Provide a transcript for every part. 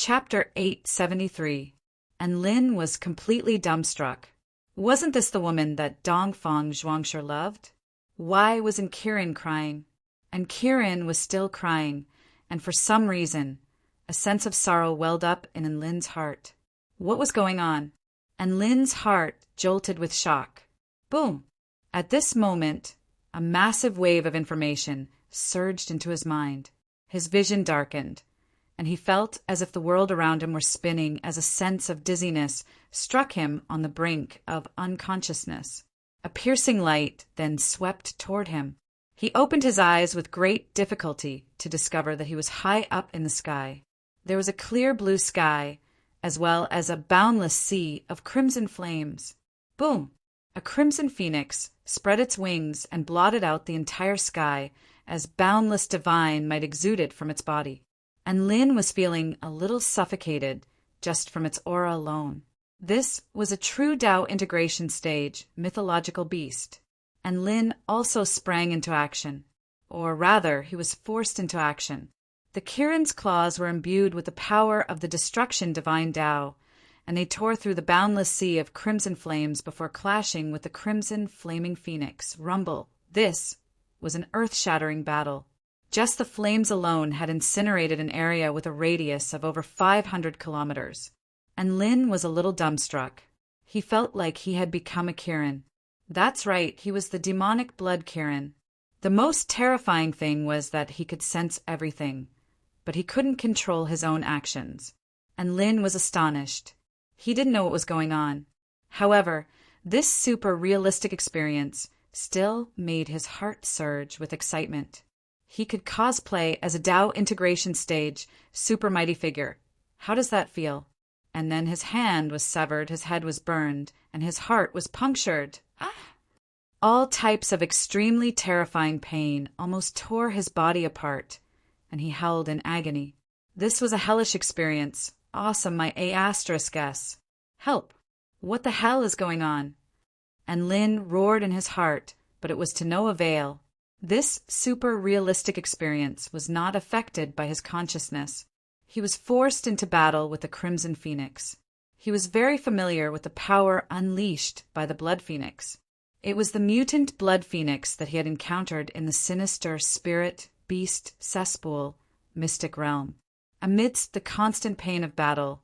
Chapter 873. And Lin was completely dumbstruck. Wasn't this the woman that Dongfang Zhuangshi loved? Why wasn't Kirin crying? And Kirin was still crying, and for some reason, a sense of sorrow welled up in Lin's heart. What was going on? And Lin's heart jolted with shock. Boom! At this moment, a massive wave of information surged into his mind. His vision darkened, and he felt as if the world around him were spinning as a sense of dizziness struck him on the brink of unconsciousness. A piercing light then swept toward him. He opened his eyes with great difficulty to discover that he was high up in the sky. There was a clear blue sky, as well as a boundless sea of crimson flames. Boom! A crimson phoenix spread its wings and blotted out the entire sky as boundless divine might exude it from its body. And Lin was feeling a little suffocated just from its aura alone. This was a true Tao integration stage mythological beast, and Lin also sprang into action. Or rather, he was forced into action. The Kirin's claws were imbued with the power of the destruction divine Tao, and they tore through the boundless sea of crimson flames before clashing with the crimson flaming phoenix. Rumble! This was an earth-shattering battle. Just the flames alone had incinerated an area with a radius of over 500 kilometers. And Lin was a little dumbstruck. He felt like he had become a Kirin. That's right, he was the demonic blood Kirin. The most terrifying thing was that he could sense everything, but he couldn't control his own actions. And Lin was astonished. He didn't know what was going on. However, this super-realistic experience still made his heart surge with excitement. He could cosplay as a Tao integration stage super mighty figure. How does that feel? And then his hand was severed, his head was burned, and his heart was punctured. Ah! All types of extremely terrifying pain almost tore his body apart, and he howled in agony. This was a hellish experience. Awesome, my A***S. Help! What the hell is going on? And Lin roared in his heart, but it was to no avail. This super-realistic experience was not affected by his consciousness. He was forced into battle with the Crimson Phoenix. He was very familiar with the power unleashed by the Blood Phoenix. It was the mutant Blood Phoenix that he had encountered in the sinister spirit, beast, cesspool, mystic realm. Amidst the constant pain of battle,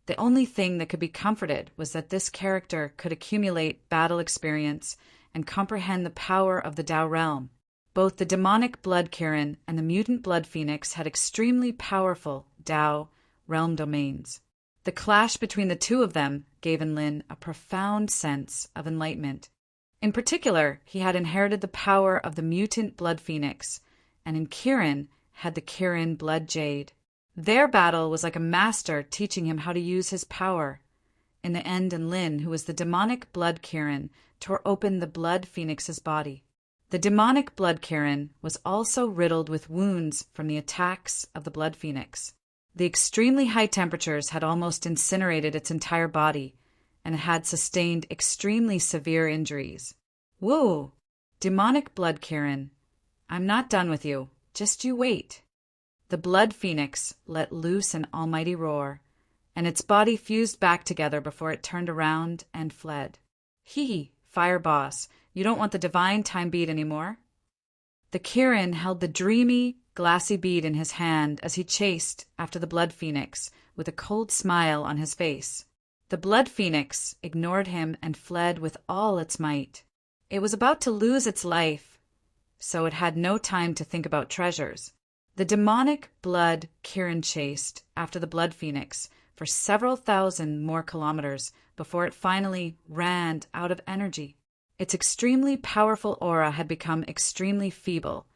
the only thing that could be comforted was that this character could accumulate battle experience and comprehend the power of the Tao realm. Both the demonic Blood Kirin and the mutant Blood Phoenix had extremely powerful Tao realm domains. The clash between the two of them gave Lin a profound sense of enlightenment. In particular, he had inherited the power of the mutant Blood Phoenix, and in Kirin had the Kirin Blood Jade. Their battle was like a master teaching him how to use his power. In the end, Lin, who was the demonic Blood Kirin, tore open the Blood Phoenix's body. The demonic Blood Kirin was also riddled with wounds from the attacks of the Blood Phoenix. The extremely high temperatures had almost incinerated its entire body, and it had sustained extremely severe injuries. Whoa! Demonic Blood Kirin, I'm not done with you. Just you wait. The Blood Phoenix let loose an almighty roar, and its body fused back together before it turned around and fled. Hee, Fire Boss, you don't want the divine time bead anymore? The Kirin held the dreamy, glassy bead in his hand as he chased after the Blood Phoenix with a cold smile on his face. The Blood Phoenix ignored him and fled with all its might. It was about to lose its life, so it had no time to think about treasures. The demonic Blood Kirin chased after the Blood Phoenix for several thousand more kilometers before it finally ran out of energy. Its extremely powerful aura had become extremely feeble,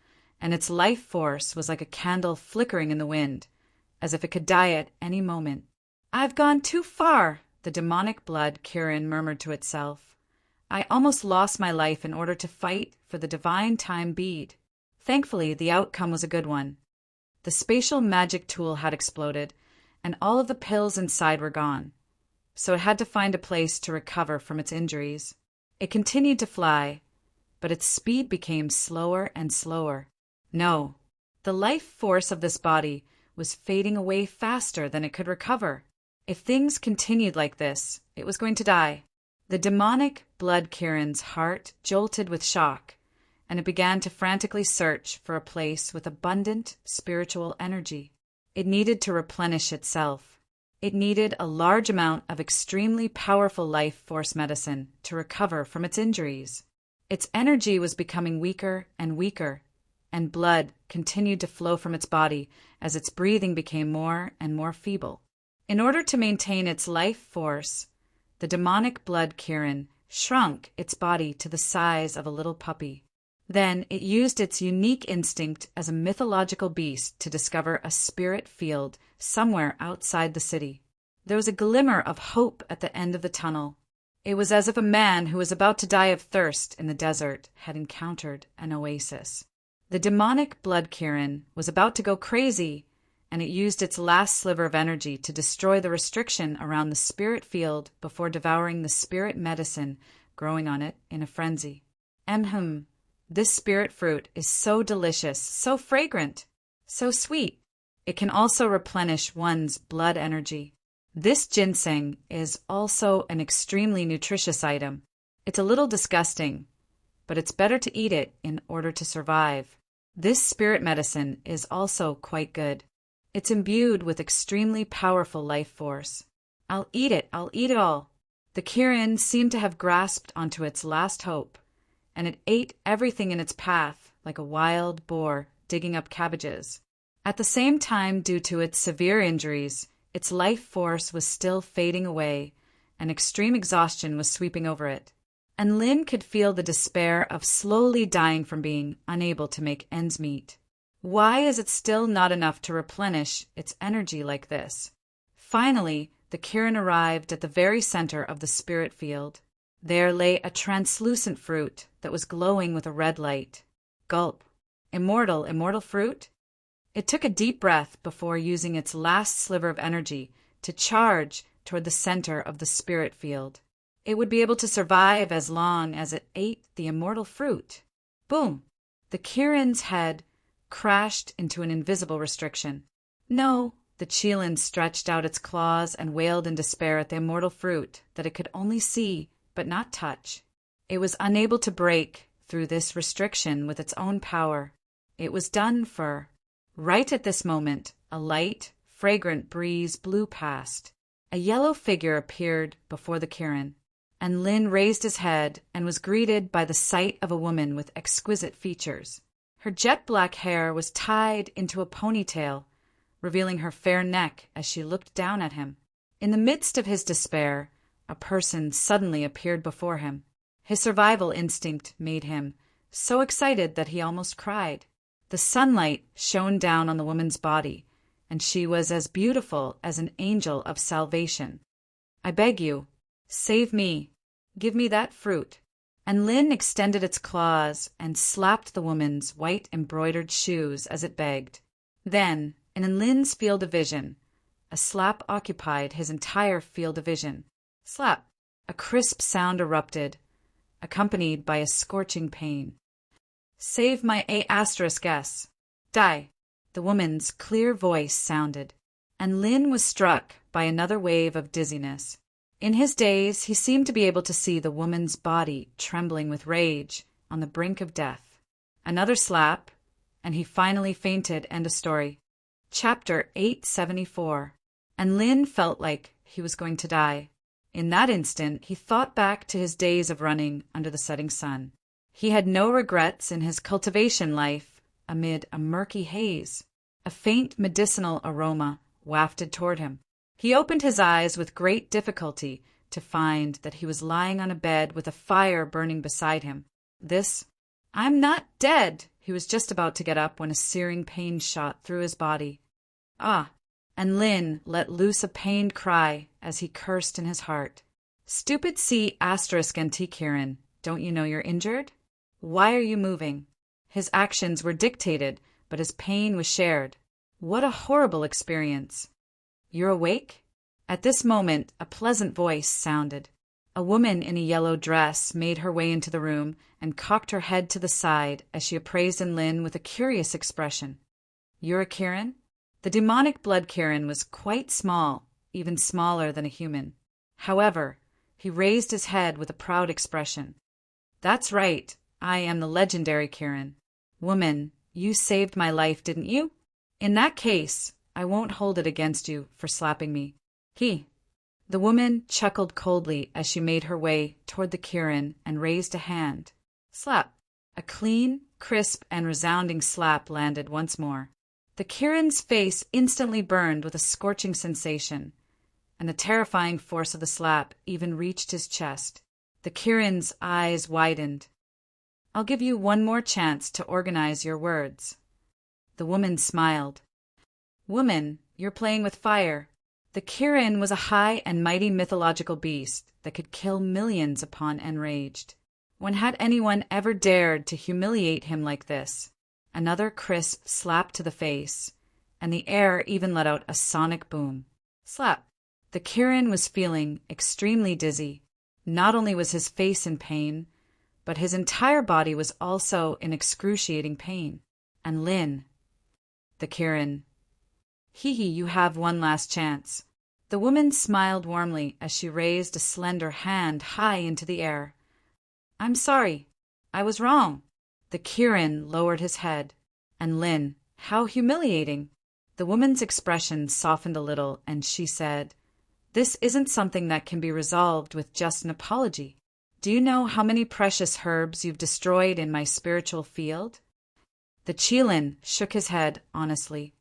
and its life force was like a candle flickering in the wind, as if it could die at any moment. I've gone too far, the demonic Blood Kirin murmured to itself. I almost lost my life in order to fight for the divine time bead. Thankfully, the outcome was a good one. The spatial magic tool had exploded, and all of the pills inside were gone, so it had to find a place to recover from its injuries. It continued to fly, but its speed became slower and slower. No, the life force of this body was fading away faster than it could recover. If things continued like this, it was going to die. The demonic blood Kieran's heart jolted with shock, and it began to frantically search for a place with abundant spiritual energy. It needed to replenish itself. It needed a large amount of extremely powerful life force medicine to recover from its injuries. Its energy was becoming weaker and weaker, and blood continued to flow from its body as its breathing became more and more feeble. In order to maintain its life force, the demonic blood Kieran shrunk its body to the size of a little puppy. Then it used its unique instinct as a mythological beast to discover a spirit field somewhere outside the city. There was a glimmer of hope at the end of the tunnel. It was as if a man who was about to die of thirst in the desert had encountered an oasis. The demonic blood Kieran was about to go crazy, and it used its last sliver of energy to destroy the restriction around the spirit field before devouring the spirit medicine growing on it in a frenzy. This spirit fruit is so delicious, so fragrant, so sweet. It can also replenish one's blood energy. This ginseng is also an extremely nutritious item. It's a little disgusting, but it's better to eat it in order to survive. This spirit medicine is also quite good. It's imbued with extremely powerful life force. I'll eat it all. The Kieran seemed to have grasped onto its last hope, and it ate everything in its path like a wild boar digging up cabbages. At the same time, due to its severe injuries, its life force was still fading away, and extreme exhaustion was sweeping over it. And Lynn could feel the despair of slowly dying from being unable to make ends meet. Why is it still not enough to replenish its energy like this? Finally, the Kieran arrived at the very center of the spirit field. There lay a translucent fruit that was glowing with a red light. Gulp. Immortal fruit? It took a deep breath before using its last sliver of energy to charge toward the center of the spirit field. It would be able to survive as long as it ate the immortal fruit. Boom! The Kieran's head crashed into an invisible restriction. No! The Chelan stretched out its claws and wailed in despair at the immortal fruit that it could only see but not touch. It was unable to break through this restriction with its own power. It was done for. Right at this moment, a light, fragrant breeze blew past. A yellow figure appeared before the Kieran, and Lynn raised his head and was greeted by the sight of a woman with exquisite features. Her jet-black hair was tied into a ponytail, revealing her fair neck as she looked down at him. In the midst of his despair, a person suddenly appeared before him. His survival instinct made him so excited that he almost cried. The sunlight shone down on the woman's body, and she was as beautiful as an angel of salvation. I beg you, save me. Give me that fruit. And Lynn extended its claws and slapped the woman's white embroidered shoes as it begged. Then, in Lynn's field of vision, a slap occupied his entire field of vision. Slap! A crisp sound erupted, accompanied by a scorching pain. Save my A*S. Die! The woman's clear voice sounded, and Lynn was struck by another wave of dizziness. In his daze, he seemed to be able to see the woman's body trembling with rage on the brink of death. Another slap, and he finally fainted. End of story. Chapter 874. And Lynn felt like he was going to die. In that instant, he thought back to his days of running under the setting sun. He had no regrets in his cultivation life amid a murky haze. A faint medicinal aroma wafted toward him. He opened his eyes with great difficulty to find that he was lying on a bed with a fire burning beside him. I'm not dead! He was just about to get up when a searing pain shot through his body. Ah! And Lynn let loose a pained cry as he cursed in his heart. Stupid C***NT Kieran, don't you know you're injured? Why are you moving? His actions were dictated, but his pain was shared. What a horrible experience. You're awake? At this moment, a pleasant voice sounded. A woman in a yellow dress made her way into the room and cocked her head to the side as she appraised Lynn with a curious expression. You're a Kieran? The demonic blood Kirin was quite small, even smaller than a human. However, he raised his head with a proud expression. That's right, I am the legendary Kirin. Woman, you saved my life, didn't you? In that case, I won't hold it against you for slapping me. The woman chuckled coldly as she made her way toward the Kirin and raised a hand. Slap. A clean, crisp, and resounding slap landed once more. The Kirin's face instantly burned with a scorching sensation, and the terrifying force of the slap even reached his chest. The Kirin's eyes widened. I'll give you one more chance to organize your words. The woman smiled. Woman, you're playing with fire. The Kirin was a high and mighty mythological beast that could kill millions upon enraged. When had anyone ever dared to humiliate him like this? Another crisp slap to the face, and the air even let out a sonic boom. Slap. The Kirin was feeling extremely dizzy. Not only was his face in pain, but his entire body was also in excruciating pain. And Lin. The Kirin. You have one last chance. The woman smiled warmly as she raised a slender hand high into the air. I'm sorry. I was wrong. The Kirin lowered his head. And Lin, how humiliating. The woman's expression softened a little, and she said, This isn't something that can be resolved with just an apology. Do you know how many precious herbs you've destroyed in my spiritual field? The Qilin shook his head honestly.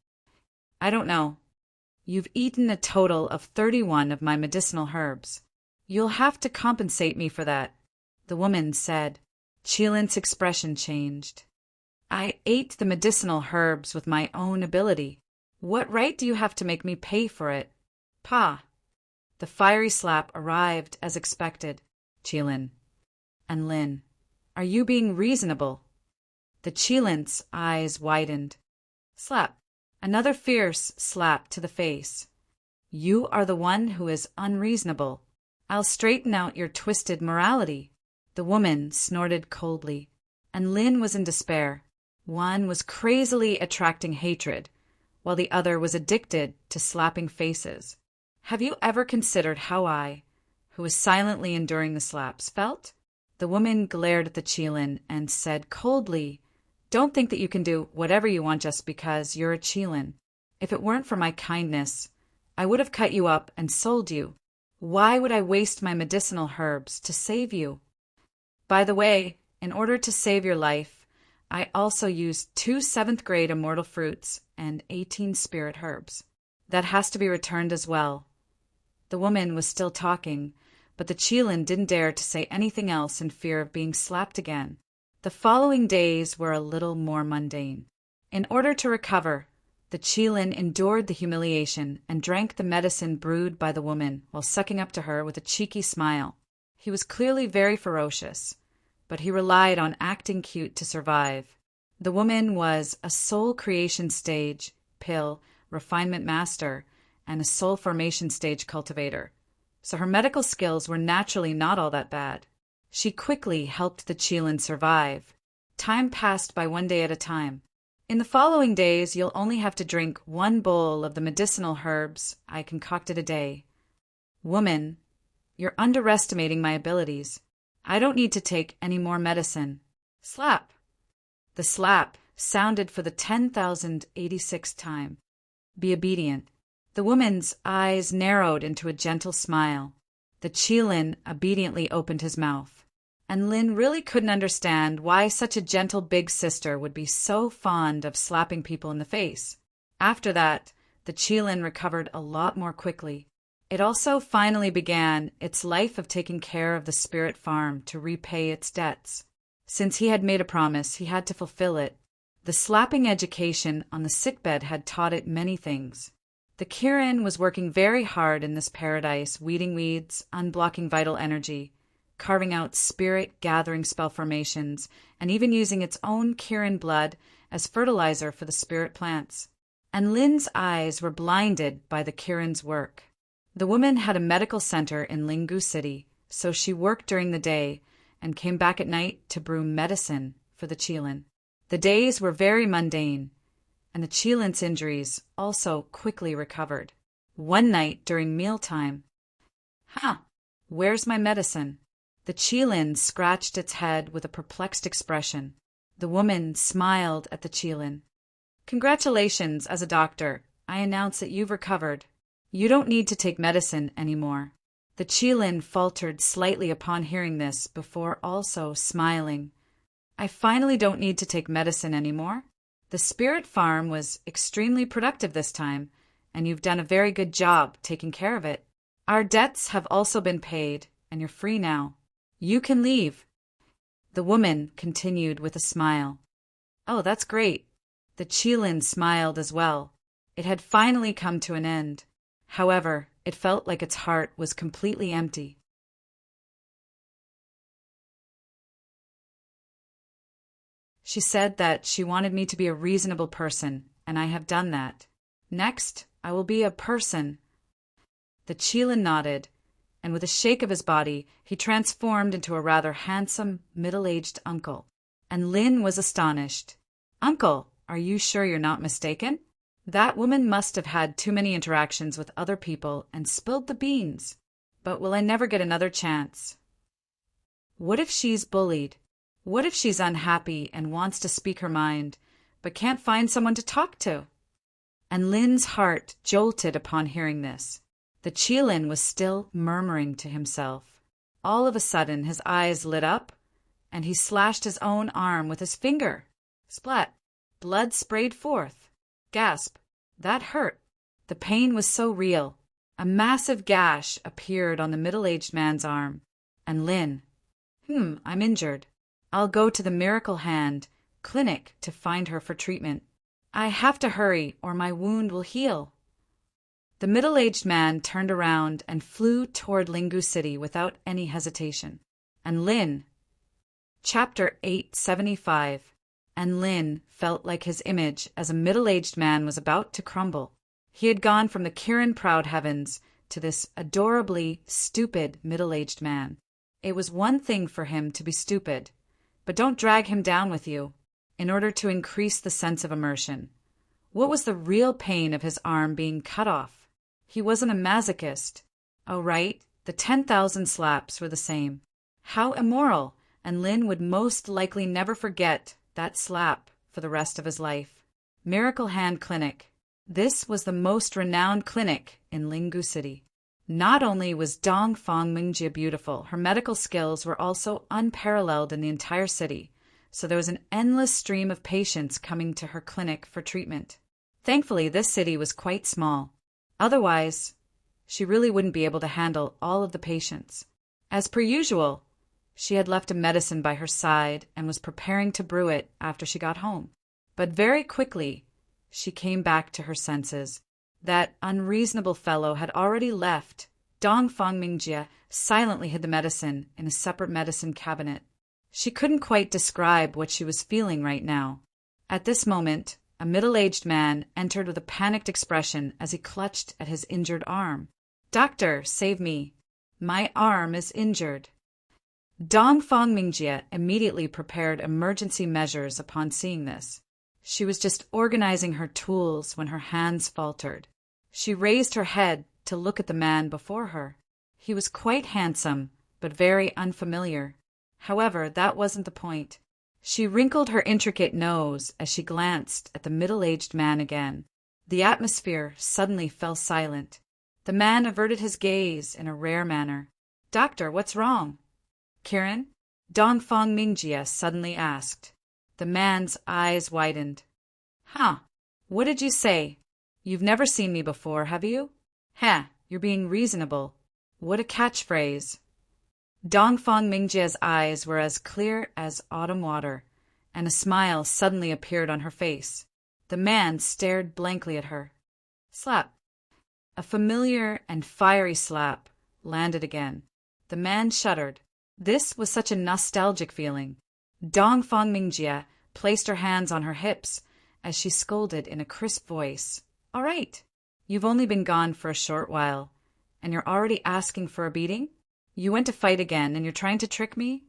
I don't know. You've eaten a total of 31 of my medicinal herbs. You'll have to compensate me for that, the woman said. Qilin's expression changed. I ate the medicinal herbs with my own ability. What right do you have to make me pay for it? Pa. The fiery slap arrived as expected. Qilin. And Lin. Are you being reasonable? The Qilin's eyes widened. Slap. Another fierce slap to the face. You are the one who is unreasonable. I'll straighten out your twisted morality. The woman snorted coldly, and Lin was in despair. One was crazily attracting hatred, while the other was addicted to slapping faces. Have you ever considered how I, who was silently enduring the slaps, felt? The woman glared at the Qilin and said coldly, Don't think that you can do whatever you want just because you're a Qilin. If it weren't for my kindness, I would have cut you up and sold you. Why would I waste my medicinal herbs to save you? By the way, in order to save your life, I also used 2 7th-grade immortal fruits and 18 spirit herbs. That has to be returned as well. The woman was still talking, but the Qilin didn't dare to say anything else in fear of being slapped again. The following days were a little more mundane. In order to recover, the Qilin endured the humiliation and drank the medicine brewed by the woman while sucking up to her with a cheeky smile. He was clearly very ferocious, but he relied on acting cute to survive. The woman was a soul creation stage, pill, refinement master, and a soul formation stage cultivator, so her medical skills were naturally not all that bad. She quickly helped the Qilin survive. Time passed by one day at a time. In the following days, you'll only have to drink 1 bowl of the medicinal herbs I concocted a day. Woman, you're underestimating my abilities. I don't need to take any more medicine. Slap. The slap sounded for the 10,086th time. Be obedient. The woman's eyes narrowed into a gentle smile. The Qilin obediently opened his mouth. And Lin really couldn't understand why such a gentle big sister would be so fond of slapping people in the face. After that, the Qilin recovered a lot more quickly. It also finally began its life of taking care of the spirit farm to repay its debts. Since he had made a promise, he had to fulfill it. The slapping education on the sickbed had taught it many things. The Kirin was working very hard in this paradise, weeding weeds, unblocking vital energy, carving out spirit-gathering spell formations, and even using its own Kirin blood as fertilizer for the spirit plants. And Lin's eyes were blinded by the Kirin's work. The woman had a medical center in Lingu City, so she worked during the day and came back at night to brew medicine for the Qilin. The days were very mundane. and the Qilin's injuries also quickly recovered. One night during mealtime, where's my medicine? The Qilin scratched its head with a perplexed expression. The woman smiled at the Qilin. Congratulations, as a doctor, I announce that you've recovered. You don't need to take medicine anymore. The Qilin faltered slightly upon hearing this before also smiling. I finally don't need to take medicine anymore. The spirit farm was extremely productive this time, and you've done a very good job taking care of it. Our debts have also been paid, and you're free now. You can leave. The woman continued with a smile. Oh, that's great. The Qilin smiled as well. It had finally come to an end. However, it felt like its heart was completely empty. She said that she wanted me to be a reasonable person, and I have done that. Next, I will be a person. The Qilin nodded, and with a shake of his body, he transformed into a rather handsome, middle-aged uncle. And Lin was astonished. Uncle, are you sure you're not mistaken? That woman must have had too many interactions with other people and spilled the beans. But will I never get another chance? What if she's bullied? What if she's unhappy and wants to speak her mind, but can't find someone to talk to? And Lin's heart jolted upon hearing this. The Qilin was still murmuring to himself. All of a sudden his eyes lit up, and he slashed his own arm with his finger. Splat! Blood sprayed forth. Gasp! That hurt. The pain was so real. A massive gash appeared on the middle-aged man's arm. And Lin, I'm injured. I'll go to the Miracle Hand clinic to find her for treatment. I have to hurry or my wound will heal. The middle-aged man turned around and flew toward Lingu City without any hesitation. And Lin, Chapter 875, and Lin felt like his image as a middle-aged man was about to crumble. He had gone from the Kirin proud heavens to this adorably stupid middle-aged man. It was one thing for him to be stupid, but don't drag him down with you, in order to increase the sense of immersion. What was the real pain of his arm being cut off? He wasn't a masochist. Oh, right, the 10,000 slaps were the same. How immoral, and Lin would most likely never forget that slap for the rest of his life. Miracle Hand Clinic. This was the most renowned clinic in Lingu City. Not only was Dongfang Mingjie beautiful, her medical skills were also unparalleled in the entire city, so there was an endless stream of patients coming to her clinic for treatment. Thankfully, this city was quite small. Otherwise, she really wouldn't be able to handle all of the patients. As per usual, she had left a medicine by her side and was preparing to brew it after she got home. But very quickly, she came back to her senses. That unreasonable fellow had already left. Dongfang Mingjie silently hid the medicine in a separate medicine cabinet. She couldn't quite describe what she was feeling right now. At this moment, a middle-aged man entered with a panicked expression as he clutched at his injured arm. Doctor, save me. My arm is injured. Dongfang Mingjie immediately prepared emergency measures upon seeing this. She was just organizing her tools when her hands faltered. She raised her head to look at the man before her. He was quite handsome, but very unfamiliar. However, that wasn't the point. She wrinkled her intricate nose as she glanced at the middle-aged man again. The atmosphere suddenly fell silent. The man averted his gaze in a rare manner. Doctor, what's wrong? Kirin? Dongfang Mingjie suddenly asked. The man's eyes widened. What did you say? You've never seen me before, have you? You're being reasonable. What a catchphrase. Dongfang Mingjie's eyes were as clear as autumn water, and a smile suddenly appeared on her face. The man stared blankly at her. Slap. A familiar and fiery slap landed again. The man shuddered. This was such a nostalgic feeling. Dongfang Mingjie placed her hands on her hips as she scolded in a crisp voice. All right, you've only been gone for a short while, and you're already asking for a beating? You went to fight again and you're trying to trick me?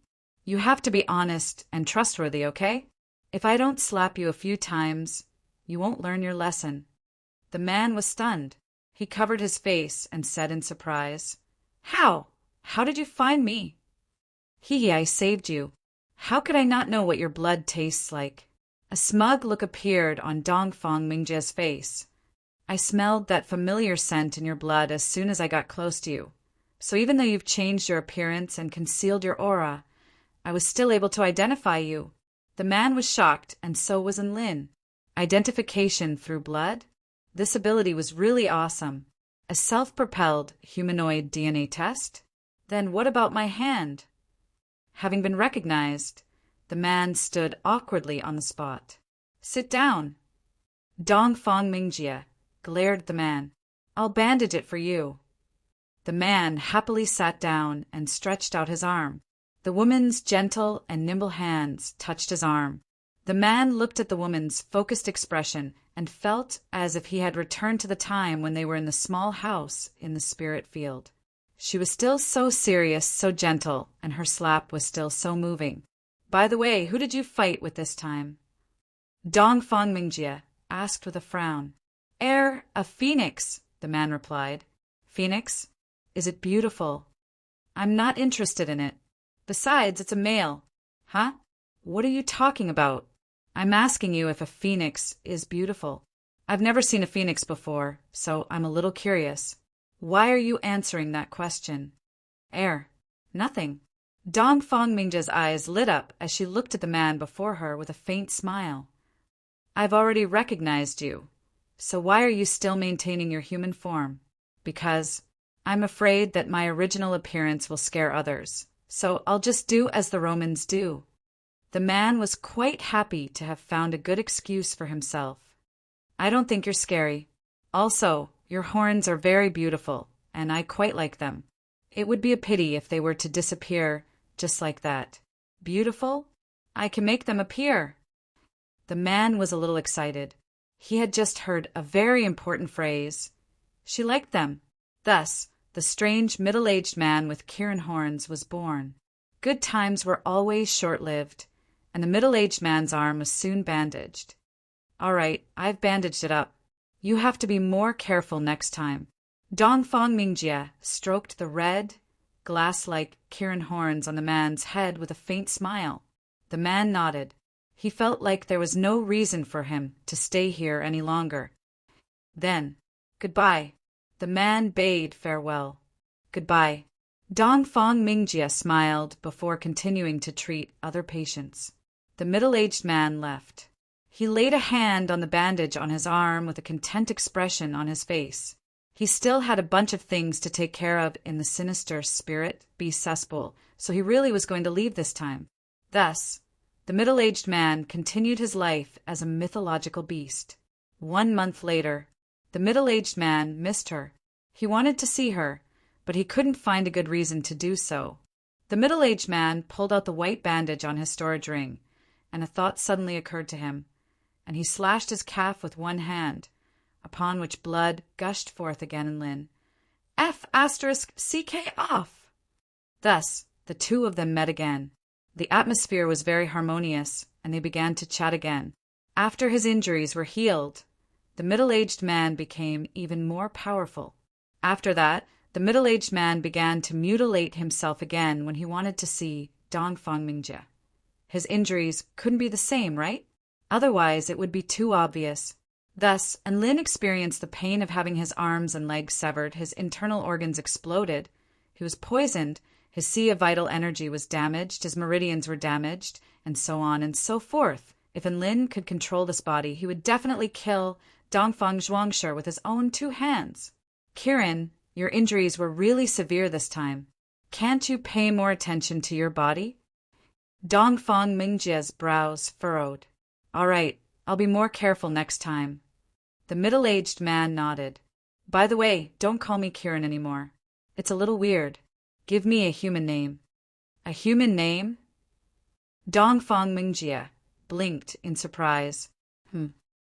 You have to be honest and trustworthy, okay? If I don't slap you a few times, You won't learn your lesson." The man was stunned. He covered his face and said in surprise, "How? How did you find me?" I saved you. How could I not know what your blood tastes like?" A smug look appeared on Dongfang Mingjie's face. "I smelled that familiar scent in your blood as soon as I got close to you. So even though you've changed your appearance and concealed your aura, I was still able to identify you." The man was shocked, and so was Lin. Identification through blood? This ability was really awesome. A self-propelled humanoid DNA test? Then what about my hand? Having been recognized, the man stood awkwardly on the spot. "Sit down." Dongfang Mingjie glared at the man. "I'll bandage it for you." The man happily sat down and stretched out his arm. The woman's gentle and nimble hands touched his arm. The man looked at the woman's focused expression and felt as if he had returned to the time when they were in the small house in the spirit field. She was still so serious, so gentle, and her slap was still so moving. "By the way, who did you fight with this time?" Dongfang Mingjie asked with a frown. A phoenix," the man replied. "Phoenix? Is it beautiful?" "I'm not interested in it. Besides, it's a male." "Huh? What are you talking about?" "I'm asking you if a phoenix is beautiful. I've never seen a phoenix before, so I'm a little curious." "Why are you answering that question?" Nothing." Dongfang Mingjie's eyes lit up as she looked at the man before her with a faint smile. "I've already recognized you. So why are you still maintaining your human form?" "Because I'm afraid that my original appearance will scare others, so I'll just do as the Romans do." The man was quite happy to have found a good excuse for himself. "I don't think you're scary. Also, your horns are very beautiful, and I quite like them. It would be a pity if they were to disappear just like that." "Beautiful? I can make them appear." The man was a little excited. He had just heard a very important phrase. She liked them. Thus, the strange middle-aged man with Kirin horns was born. Good times were always short-lived, and the middle-aged man's arm was soon bandaged. "All right, I've bandaged it up. You have to be more careful next time." Dongfang Mingjie stroked the red, glass-like Kirin horns on the man's head with a faint smile. The man nodded. He felt like there was no reason for him to stay here any longer. Then, "Goodbye." The man bade farewell. "Goodbye." Dongfang Mingjie smiled before continuing to treat other patients. The middle-aged man left. He laid a hand on the bandage on his arm with a content expression on his face. He still had a bunch of things to take care of in the sinister spirit beast cesspool, so he really was going to leave this time. Thus, the middle-aged man continued his life as a mythological beast. 1 month later, the middle-aged man missed her. He wanted to see her, but he couldn't find a good reason to do so. The middle-aged man pulled out the white bandage on his storage ring, and a thought suddenly occurred to him, and he slashed his calf with one hand, upon which blood gushed forth again in Lin. F***CK off! Thus, the two of them met again. The atmosphere was very harmonious, and they began to chat again. After his injuries were healed, the middle-aged man became even more powerful. After that, the middle-aged man began to mutilate himself again when he wanted to see Dongfang Mingjie. His injuries couldn't be the same, right? Otherwise, it would be too obvious. Thus, Lin experienced the pain of having his arms and legs severed, his internal organs exploded, he was poisoned, his sea of vital energy was damaged, his meridians were damaged, and so on and so forth. If Lin could control this body, he would definitely kill Dongfang Zhuangshi with his own 2 hands. "Kirin, your injuries were really severe this time. Can't you pay more attention to your body?" Dongfang Mingjie's brows furrowed. "All right, I'll be more careful next time." The middle-aged man nodded. "By the way, don't call me Kirin anymore. It's a little weird. Give me a human name." "A human name?" Dongfang Mingjie blinked in surprise.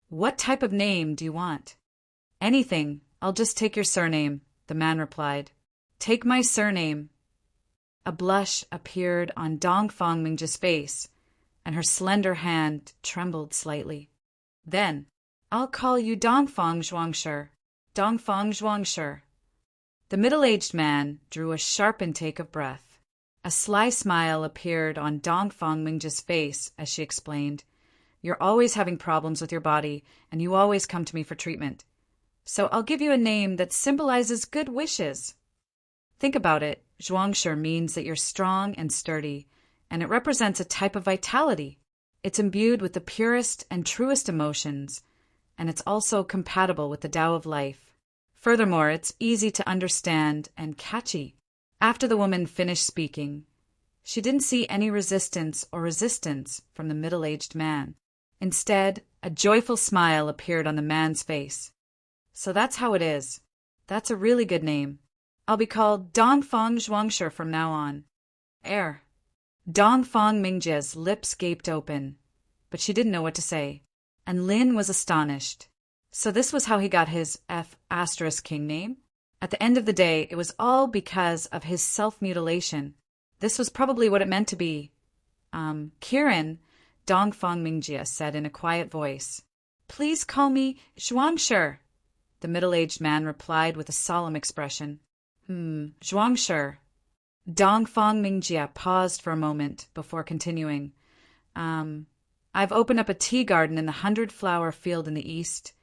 What type of name do you want?" "Anything. I'll just take your surname," the man replied. "Take my surname." A blush appeared on Dongfang Mingjie's face, and her slender hand trembled slightly. Then, I'll call you Dongfang Zhuangshi. Dongfang Zhuangshi. The middle-aged man drew a sharp intake of breath. A sly smile appeared on Dongfang Mingjia's face as she explained, "You're always having problems with your body, and you always come to me for treatment. So I'll give you a name that symbolizes good wishes." Think about it. Zhuangshi means that you're strong and sturdy, and it represents a type of vitality. It's imbued with the purest and truest emotions, and it's also compatible with the Tao of life. Furthermore, it's easy to understand and catchy. After the woman finished speaking, she didn't see any resistance from the middle-aged man. Instead, a joyful smile appeared on the man's face. "So that's how it is. That's a really good name. I'll be called Dongfang Zhuangshi from now on." Dongfang Mingjia's lips gaped open, but she didn't know what to say. And Lin was astonished. So this was how he got his F***king name? At the end of the day, it was all because of his self-mutilation. This was probably what it meant to be. Kirin, Dongfang Mingjia said in a quiet voice. "Please call me Zhuangshi," the middle-aged man replied with a solemn expression. Zhuangshi. Dongfang Mingjia paused for a moment before continuing. I've opened up a tea garden in the 100-flower field in the east,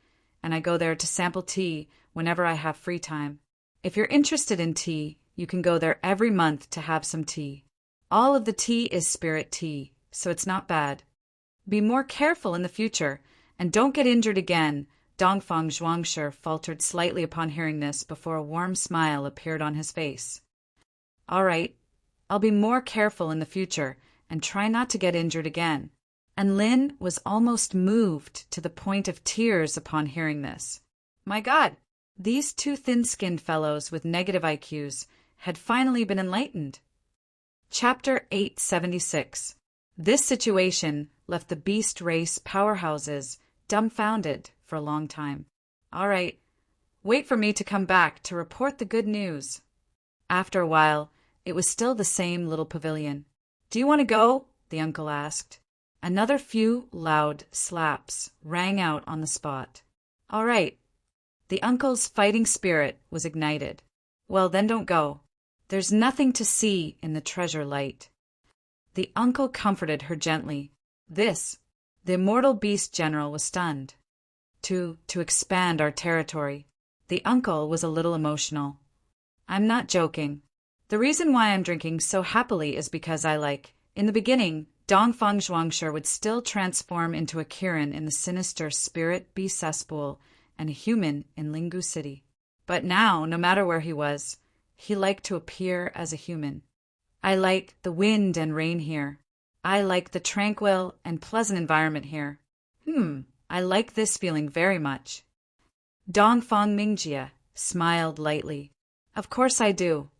and I go there to sample tea whenever I have free time. If you're interested in tea, you can go there every month to have some tea. All of the tea is spirit tea, so it's not bad. Be more careful in the future, and don't get injured again. Dongfang Zhuangshi faltered slightly upon hearing this before a warm smile appeared on his face. "All right, I'll be more careful in the future and try not to get injured again." And Lin was almost moved to the point of tears upon hearing this. My God, these two thin-skinned fellows with negative IQs had finally been enlightened. Chapter 876. This situation left the beast race powerhouses dumbfounded for a long time. "All right, wait for me to come back to report the good news." After a while, it was still the same little pavilion. "Do you want to go?" the uncle asked. Another few loud slaps rang out on the spot. "All right." The uncle's fighting spirit was ignited. "Well, then don't go. There's nothing to see in the treasure light." The uncle comforted her gently. The immortal beast general was stunned. To expand our territory. The uncle was a little emotional. "I'm not joking. The reason why I'm drinking so happily is because in the beginning, Dongfang Zhuangshi would still transform into a Kirin in the sinister spirit bee cesspool and a human in Lingu City. But now, no matter where he was, he liked to appear as a human. I like the wind and rain here. I like the tranquil and pleasant environment here. I like this feeling very much." Dongfang Mingjia smiled lightly. "Of course I do."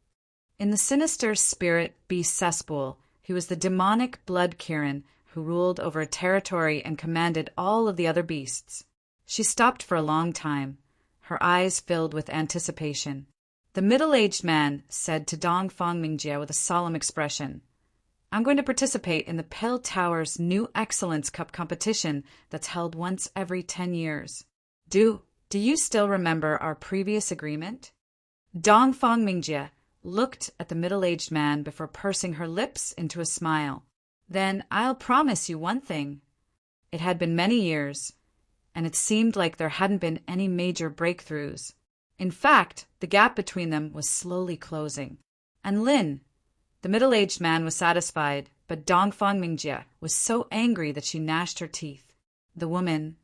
In the sinister spirit bee cesspool, he was the demonic blood Kirin who ruled over a territory and commanded all of the other beasts. She stopped for a long time, her eyes filled with anticipation. The middle-aged man said to Dongfang Mingjia with a solemn expression, "I'm going to participate in the Pale Tower's new Excellence Cup competition that's held once every 10 years. Do you still remember our previous agreement?" Dongfang Mingjia looked at the middle-aged man before pursing her lips into a smile. "Then I'll promise you one thing." It had been many years, and it seemed like there hadn't been any major breakthroughs. In fact, the gap between them was slowly closing. And Lin, the middle-aged man, was satisfied, but Dongfang Mingjia was so angry that she gnashed her teeth. The woman,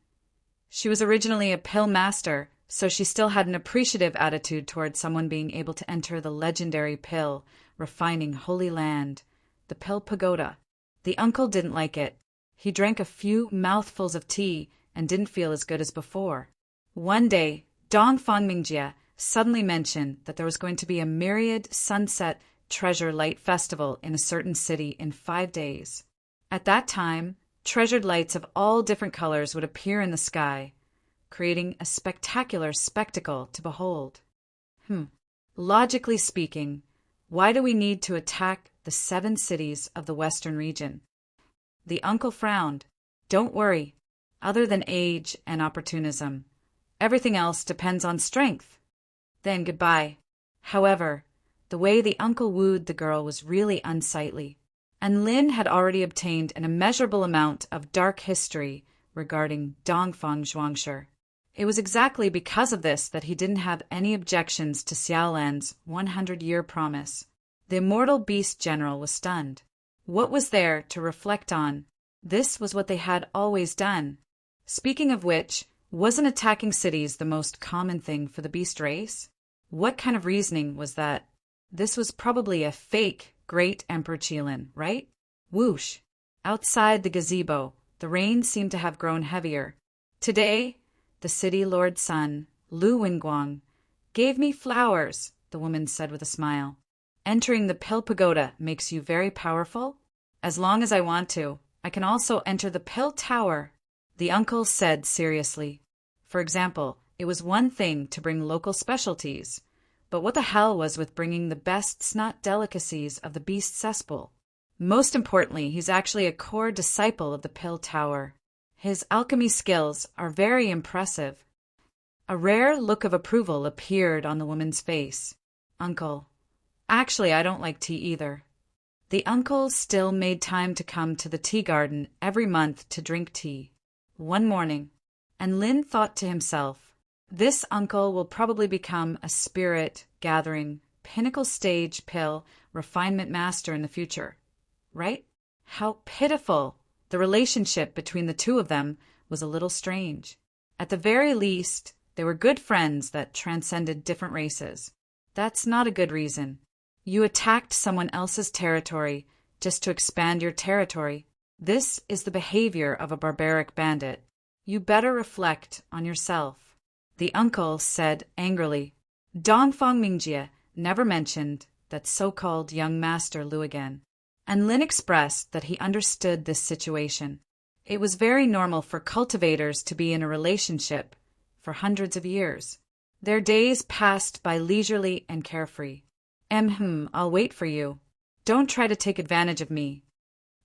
she was originally a pill master, so she still had an appreciative attitude toward someone being able to enter the legendary pill, refining holy land, the pill pagoda. The uncle didn't like it. He drank a few mouthfuls of tea and didn't feel as good as before. One day, Dongfang Mingjia suddenly mentioned that there was going to be a myriad sunset treasure light festival in a certain city in 5 days. At that time, treasured lights of all different colors would appear in the sky, creating a spectacular spectacle to behold. Logically speaking, why do we need to attack the 7 cities of the western region? The uncle frowned. "Don't worry. other than age and opportunism. Everything else depends on strength. Then goodbye. However, the way the uncle wooed the girl was really unsightly, and Lin had already obtained an immeasurable amount of dark history regarding Dongfang Zhuangshi. It was exactly because of this that he didn't have any objections to Xiaolan's 100-year promise. The immortal beast general was stunned. What was there to reflect on? This was what they had always done. Speaking of which, wasn't attacking cities the most common thing for the beast race? What kind of reasoning was that? This was probably a fake Great Emperor Qilin, right? Whoosh! Outside the gazebo, the rain seemed to have grown heavier. Today, the city lord's son, Lu Wenguang, gave me flowers, the woman said with a smile. Entering the Pill Pagoda makes you very powerful? As long as I want to. I can also enter the Pill Tower, the uncle said seriously. For example, it was one thing to bring local specialties, but what the hell was with bringing the best snot delicacies of the beast cesspool? Most importantly, he's actually a core disciple of the Pill Tower. His alchemy skills are very impressive. A rare look of approval appeared on the woman's face. Uncle. Actually, I don't like tea either. The uncle still made time to come to the tea garden every month to drink tea. One morning, and Lin thought to himself, this uncle will probably become a spirit-gathering, pinnacle-stage pill refinement master in the future. Right? How pitiful! The relationship between the two of them was a little strange. At the very least, they were good friends that transcended different races. That's not a good reason. You attacked someone else's territory just to expand your territory. This is the behavior of a barbaric bandit. You better reflect on yourself. The uncle said angrily. Dongfang Mingjie never mentioned that so-called young master Lu again. And Lin expressed that he understood this situation. It was very normal for cultivators to be in a relationship for hundreds of years. Their days passed by leisurely and carefree. I'll wait for you. Don't try to take advantage of me.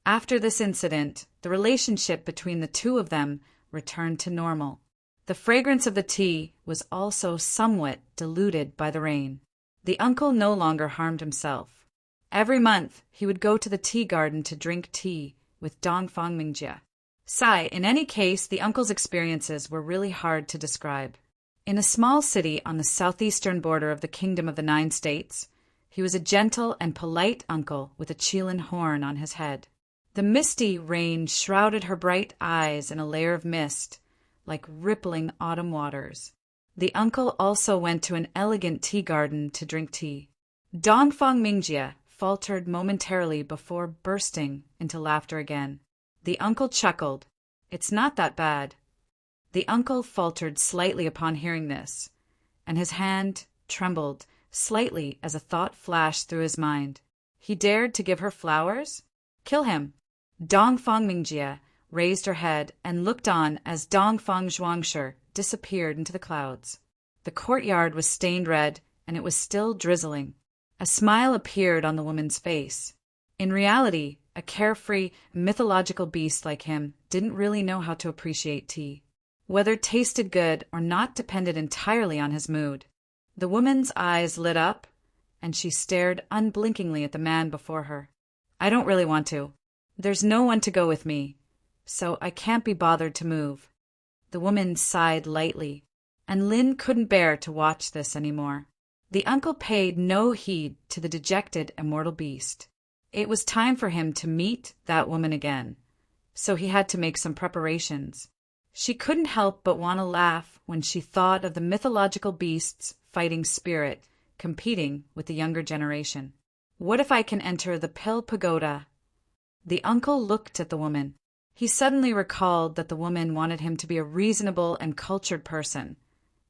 After this incident, the relationship between the two of them returned to normal. The fragrance of the tea was also somewhat diluted by the rain. The uncle no longer harmed himself. Every month, he would go to the tea garden to drink tea with Dongfang Mingjie. In any case, the uncle's experiences were really hard to describe. In a small city on the southeastern border of the Kingdom of the Nine States, he was a gentle and polite uncle with a Qilin horn on his head. The misty rain shrouded her bright eyes in a layer of mist, like rippling autumn waters. The uncle also went to an elegant tea garden to drink tea. Dongfang Mingjie faltered momentarily before bursting into laughter again. The uncle chuckled. It's not that bad. The uncle faltered slightly upon hearing this, and his hand trembled slightly as a thought flashed through his mind. He dared to give her flowers? Kill him. Dongfang Mingjie raised her head and looked on as Dongfang Zhuangshi disappeared into the clouds. The courtyard was stained red, and it was still drizzling. A smile appeared on the woman's face. In reality, a carefree, mythological beast like him didn't really know how to appreciate tea. Whether it tasted good or not depended entirely on his mood. The woman's eyes lit up, and she stared unblinkingly at the man before her. I don't really want to. There's no one to go with me, so I can't be bothered to move. The woman sighed lightly, and Lin couldn't bear to watch this anymore. The uncle paid no heed to the dejected immortal beast. It was time for him to meet that woman again, so he had to make some preparations. She couldn't help but want to laugh when she thought of the mythological beast's fighting spirit competing with the younger generation. What if I can enter the Pill Pagoda? The uncle looked at the woman. He suddenly recalled that the woman wanted him to be a reasonable and cultured person,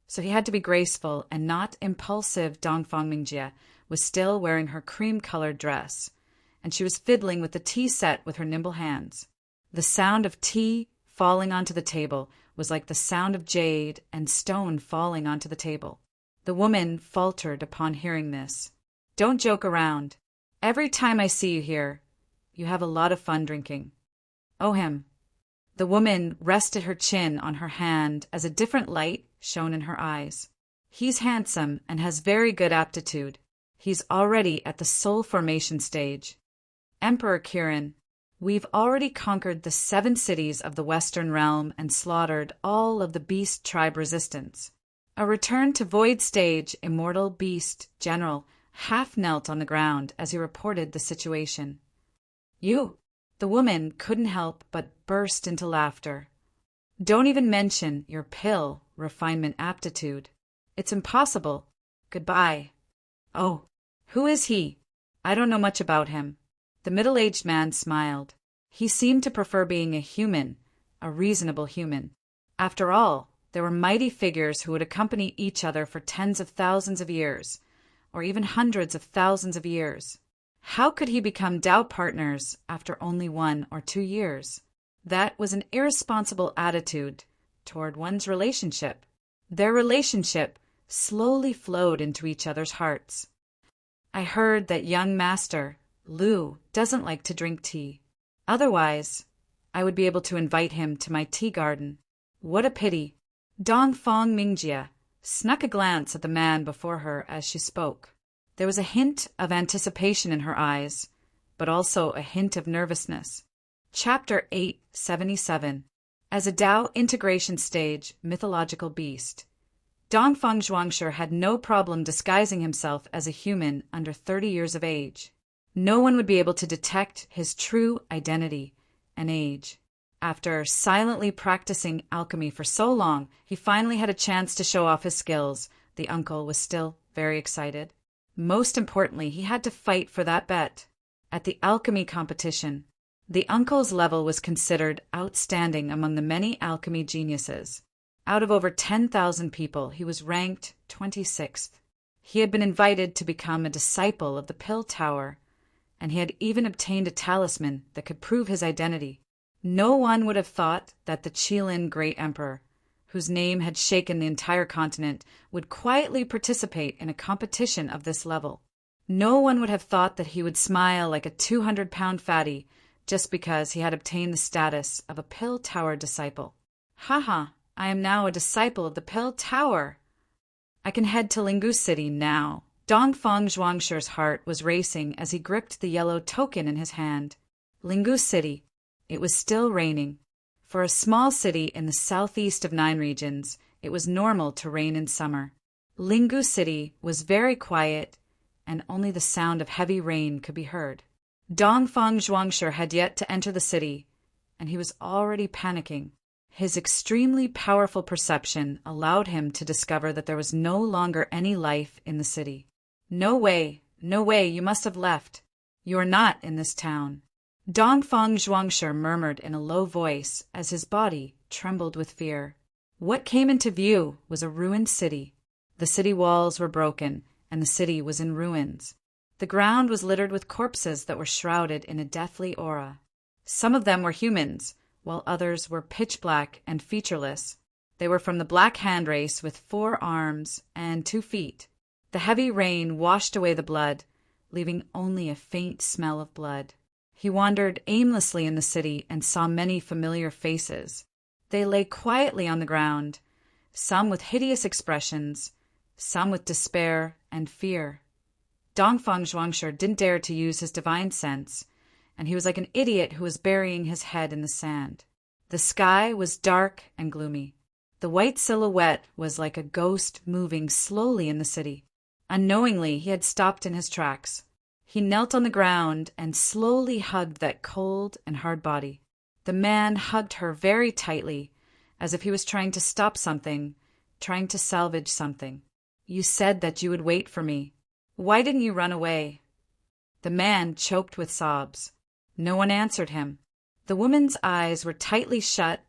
so he had to be graceful and not impulsive. Dongfang Mingjie was still wearing her cream-colored dress, and she was fiddling with the tea set with her nimble hands. The sound of tea falling onto the table was like the sound of jade and stone falling onto the table. The woman faltered upon hearing this. Don't joke around. Every time I see you here, you have a lot of fun drinking. Oh him. The woman rested her chin on her hand as a different light shone in her eyes. He's handsome and has very good aptitude. He's already at the soul formation stage. Emperor Kirin, we've already conquered the 7 cities of the Western Realm and slaughtered all of the beast tribe resistance. A return to Void Stage, Immortal Beast General half knelt on the ground as he reported the situation. You! The woman couldn't help but burst into laughter. Don't even mention your pill refinement aptitude. It's impossible. Goodbye. Oh, who is he? I don't know much about him. The middle-aged man smiled. He seemed to prefer being a human, a reasonable human. After all, there were mighty figures who would accompany each other for tens of thousands of years, or even hundreds of thousands of years. How could he become Tao partners after only 1 or 2 years? That was an irresponsible attitude toward one's relationship. Their relationship slowly flowed into each other's hearts. I heard that young master, Lu, doesn't like to drink tea. Otherwise, I would be able to invite him to my tea garden. What a pity. Dongfang Mingjie snuck a glance at the man before her as she spoke. There was a hint of anticipation in her eyes, but also a hint of nervousness. Chapter 877. As a Tao integration stage mythological beast, Dongfang Zhuangshi had no problem disguising himself as a human under 30 years of age. No one would be able to detect his true identity and age. After silently practicing alchemy for so long, he finally had a chance to show off his skills. The uncle was still very excited. Most importantly, he had to fight for that bet. At the alchemy competition, the uncle's level was considered outstanding among the many alchemy geniuses. Out of over 10,000 people, he was ranked 26th. He had been invited to become a disciple of the Pill Tower, and he had even obtained a talisman that could prove his identity. No one would have thought that the Qilin Great Emperor, whose name had shaken the entire continent, would quietly participate in a competition of this level. No one would have thought that he would smile like a 200-pound fatty just because he had obtained the status of a Pill Tower disciple. Haha, I am now a disciple of the Pill Tower. I can head to Lingu City now. Dongfang Zhuangshi's heart was racing as he gripped the yellow token in his hand. Lingu City. It was still raining. For a small city in the southeast of 9 regions, it was normal to rain in summer. Lingu City was very quiet, and only the sound of heavy rain could be heard. Dongfang Zhuangshi had yet to enter the city, and he was already panicking. His extremely powerful perception allowed him to discover that there was no longer any life in the city. No way, you must have left. You are not in this town. Dongfang Zhuangshi murmured in a low voice as his body trembled with fear. What came into view was a ruined city. The city walls were broken, and the city was in ruins. The ground was littered with corpses that were shrouded in a deathly aura. Some of them were humans, while others were pitch black and featureless. They were from the Black Hand race with 4 arms and 2 feet. The heavy rain washed away the blood, leaving only a faint smell of blood. He wandered aimlessly in the city and saw many familiar faces. They lay quietly on the ground, some with hideous expressions, some with despair and fear. Dongfang Zhuangshi didn't dare to use his divine sense, and he was like an idiot who was burying his head in the sand. The sky was dark and gloomy. The white silhouette was like a ghost moving slowly in the city. Unknowingly, he had stopped in his tracks. He knelt on the ground and slowly hugged that cold and hard body. The man hugged her very tightly, as if he was trying to stop something, trying to salvage something. You said that you would wait for me. Why didn't you run away? The man choked with sobs. No one answered him. The woman's eyes were tightly shut,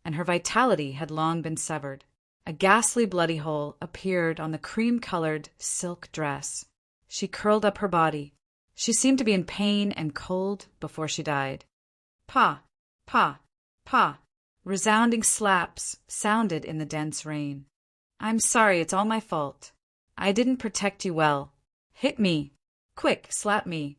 and her vitality had long been severed. A ghastly bloody hole appeared on the cream-colored silk dress. She curled up her body. She seemed to be in pain and cold before she died. Pa, pa, pa. Resounding slaps sounded in the dense rain. I'm sorry, it's all my fault. I didn't protect you well. Hit me. Quick, slap me.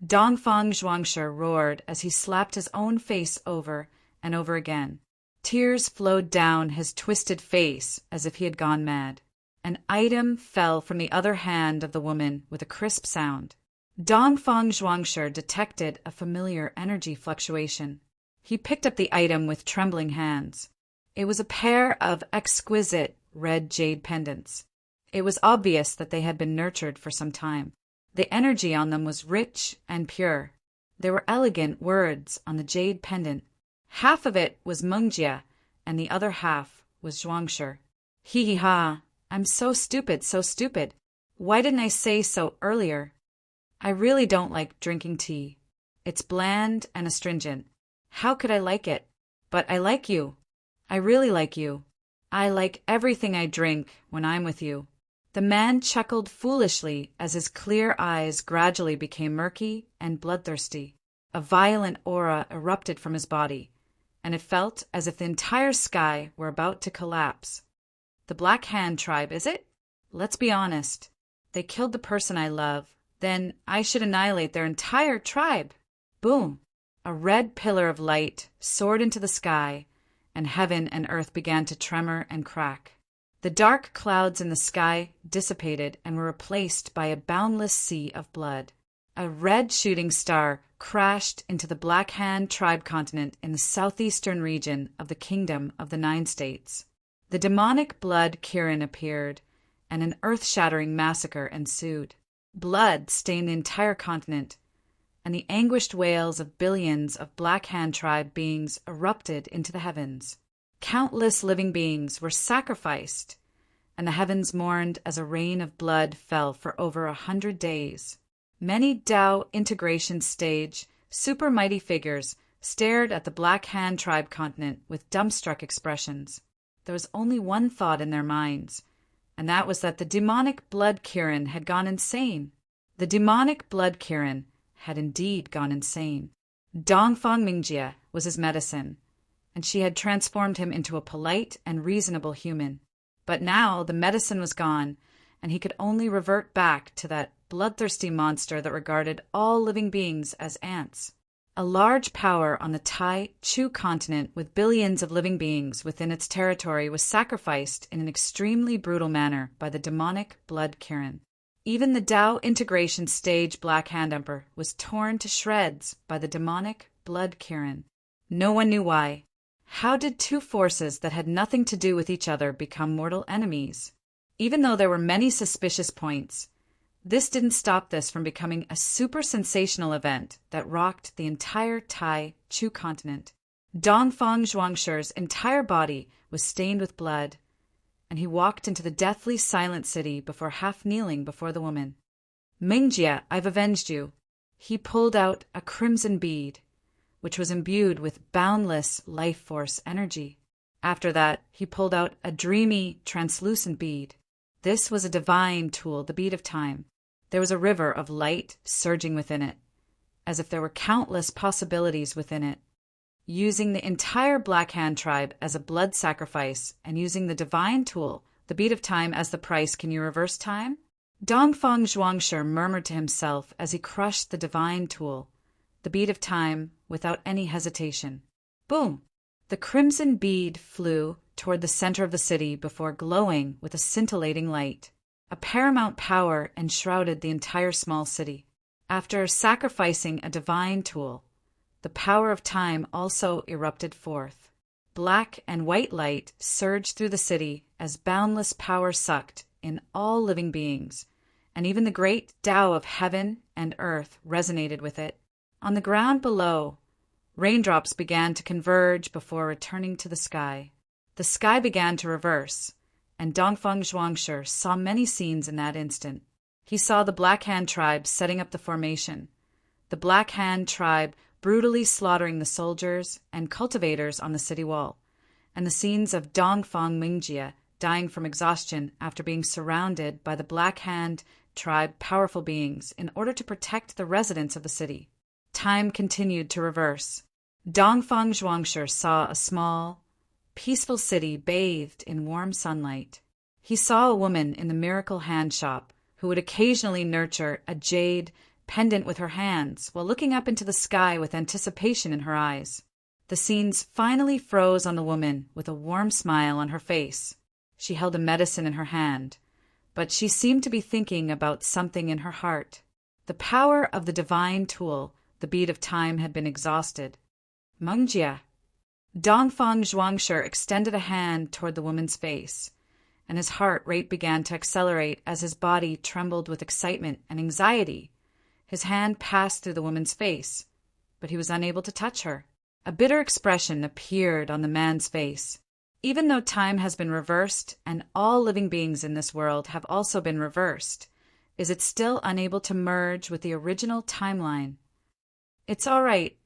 Dongfang Zhuangshi roared as he slapped his own face over and over again. Tears flowed down his twisted face as if he had gone mad. An item fell from the other hand of the woman with a crisp sound. Dongfang Zhuangshi detected a familiar energy fluctuation. He picked up the item with trembling hands. It was a pair of exquisite red jade pendants. It was obvious that they had been nurtured for some time. The energy on them was rich and pure. There were elegant words on the jade pendant. Half of it was Mengjie, and the other half was Zhuangshi. Hee ha! I'm so stupid, so stupid. Why didn't I say so earlier? I really don't like drinking tea. It's bland and astringent. How could I like it? But I like you. I really like you. I like everything I drink when I'm with you. The man chuckled foolishly as his clear eyes gradually became murky and bloodthirsty. A violent aura erupted from his body, and it felt as if the entire sky were about to collapse. The Black Hand tribe, is it? Let's be honest. They killed the person I love. Then I should annihilate their entire tribe. Boom! A red pillar of light soared into the sky, and heaven and earth began to tremor and crack. The dark clouds in the sky dissipated and were replaced by a boundless sea of blood. A red shooting star crashed into the Black Hand tribe continent in the southeastern region of the Kingdom of the Nine States. The demonic blood Kirin appeared, and an earth-shattering massacre ensued. Blood stained the entire continent, and the anguished wails of billions of Black Hand tribe beings erupted into the heavens. Countless living beings were sacrificed, and the heavens mourned as a rain of blood fell for over 100 days. Many Tao integration stage, super mighty figures stared at the Black Hand tribe continent with dumbstruck expressions. There was only one thought in their minds, and that was that the demonic blood Kirin had gone insane. The demonic blood Kirin had indeed gone insane. Dongfang Mengjie was his medicine, and she had transformed him into a polite and reasonable human. But now the medicine was gone, and he could only revert back to that bloodthirsty monster that regarded all living beings as ants. A large power on the Tai Chu continent with billions of living beings within its territory was sacrificed in an extremely brutal manner by the demonic blood Kirin. Even the Tao integration stage Black Hand Emperor was torn to shreds by the demonic blood Kirin. No one knew why. How did two forces that had nothing to do with each other become mortal enemies? Even though there were many suspicious points, this didn't stop this from becoming a super sensational event that rocked the entire Tai Chu continent. Dongfang Zhuangshi's entire body was stained with blood, and he walked into the deathly silent city before half kneeling before the woman. Mengjie, I've avenged you. He pulled out a crimson bead, which was imbued with boundless life force energy. After that, he pulled out a dreamy, translucent bead. This was a divine tool, the bead of time. There was a river of light surging within it, as if there were countless possibilities within it. Using the entire Black Hand tribe as a blood sacrifice and using the divine tool, the bead of time, as the price, can you reverse time? Dongfang Zhuangshi murmured to himself as he crushed the divine tool, the bead of time, without any hesitation. Boom! The crimson bead flew toward the center of the city before glowing with a scintillating light. A paramount power enshrouded the entire small city. After sacrificing a divine tool, the power of time also erupted forth. Black and white light surged through the city as boundless power sucked in all living beings, and even the great Tao of heaven and earth resonated with it. On the ground below, raindrops began to converge before returning to the sky. The sky began to reverse, and Dongfang Zhuangshi saw many scenes in that instant. He saw the Black Hand tribe setting up the formation, the Black Hand tribe brutally slaughtering the soldiers and cultivators on the city wall, and the scenes of Dongfang Mengjie dying from exhaustion after being surrounded by the Black Hand tribe powerful beings in order to protect the residents of the city. Time continued to reverse. Dongfang Zhuangshi saw a small, peaceful city bathed in warm sunlight. He saw a woman in the miracle hand shop who would occasionally nurture a jade pendant with her hands while looking up into the sky with anticipation in her eyes. The scenes finally froze on the woman with a warm smile on her face. She held a medicine in her hand, but she seemed to be thinking about something in her heart. The power of the divine tool, the bead of time, had been exhausted. Mengjia. Dongfang Zhuangshi extended a hand toward the woman's face, and his heart rate began to accelerate as his body trembled with excitement and anxiety. His hand passed through the woman's face, but he was unable to touch her. A bitter expression appeared on the man's face. Even though time has been reversed and all living beings in this world have also been reversed, is it still unable to merge with the original timeline? It's all right.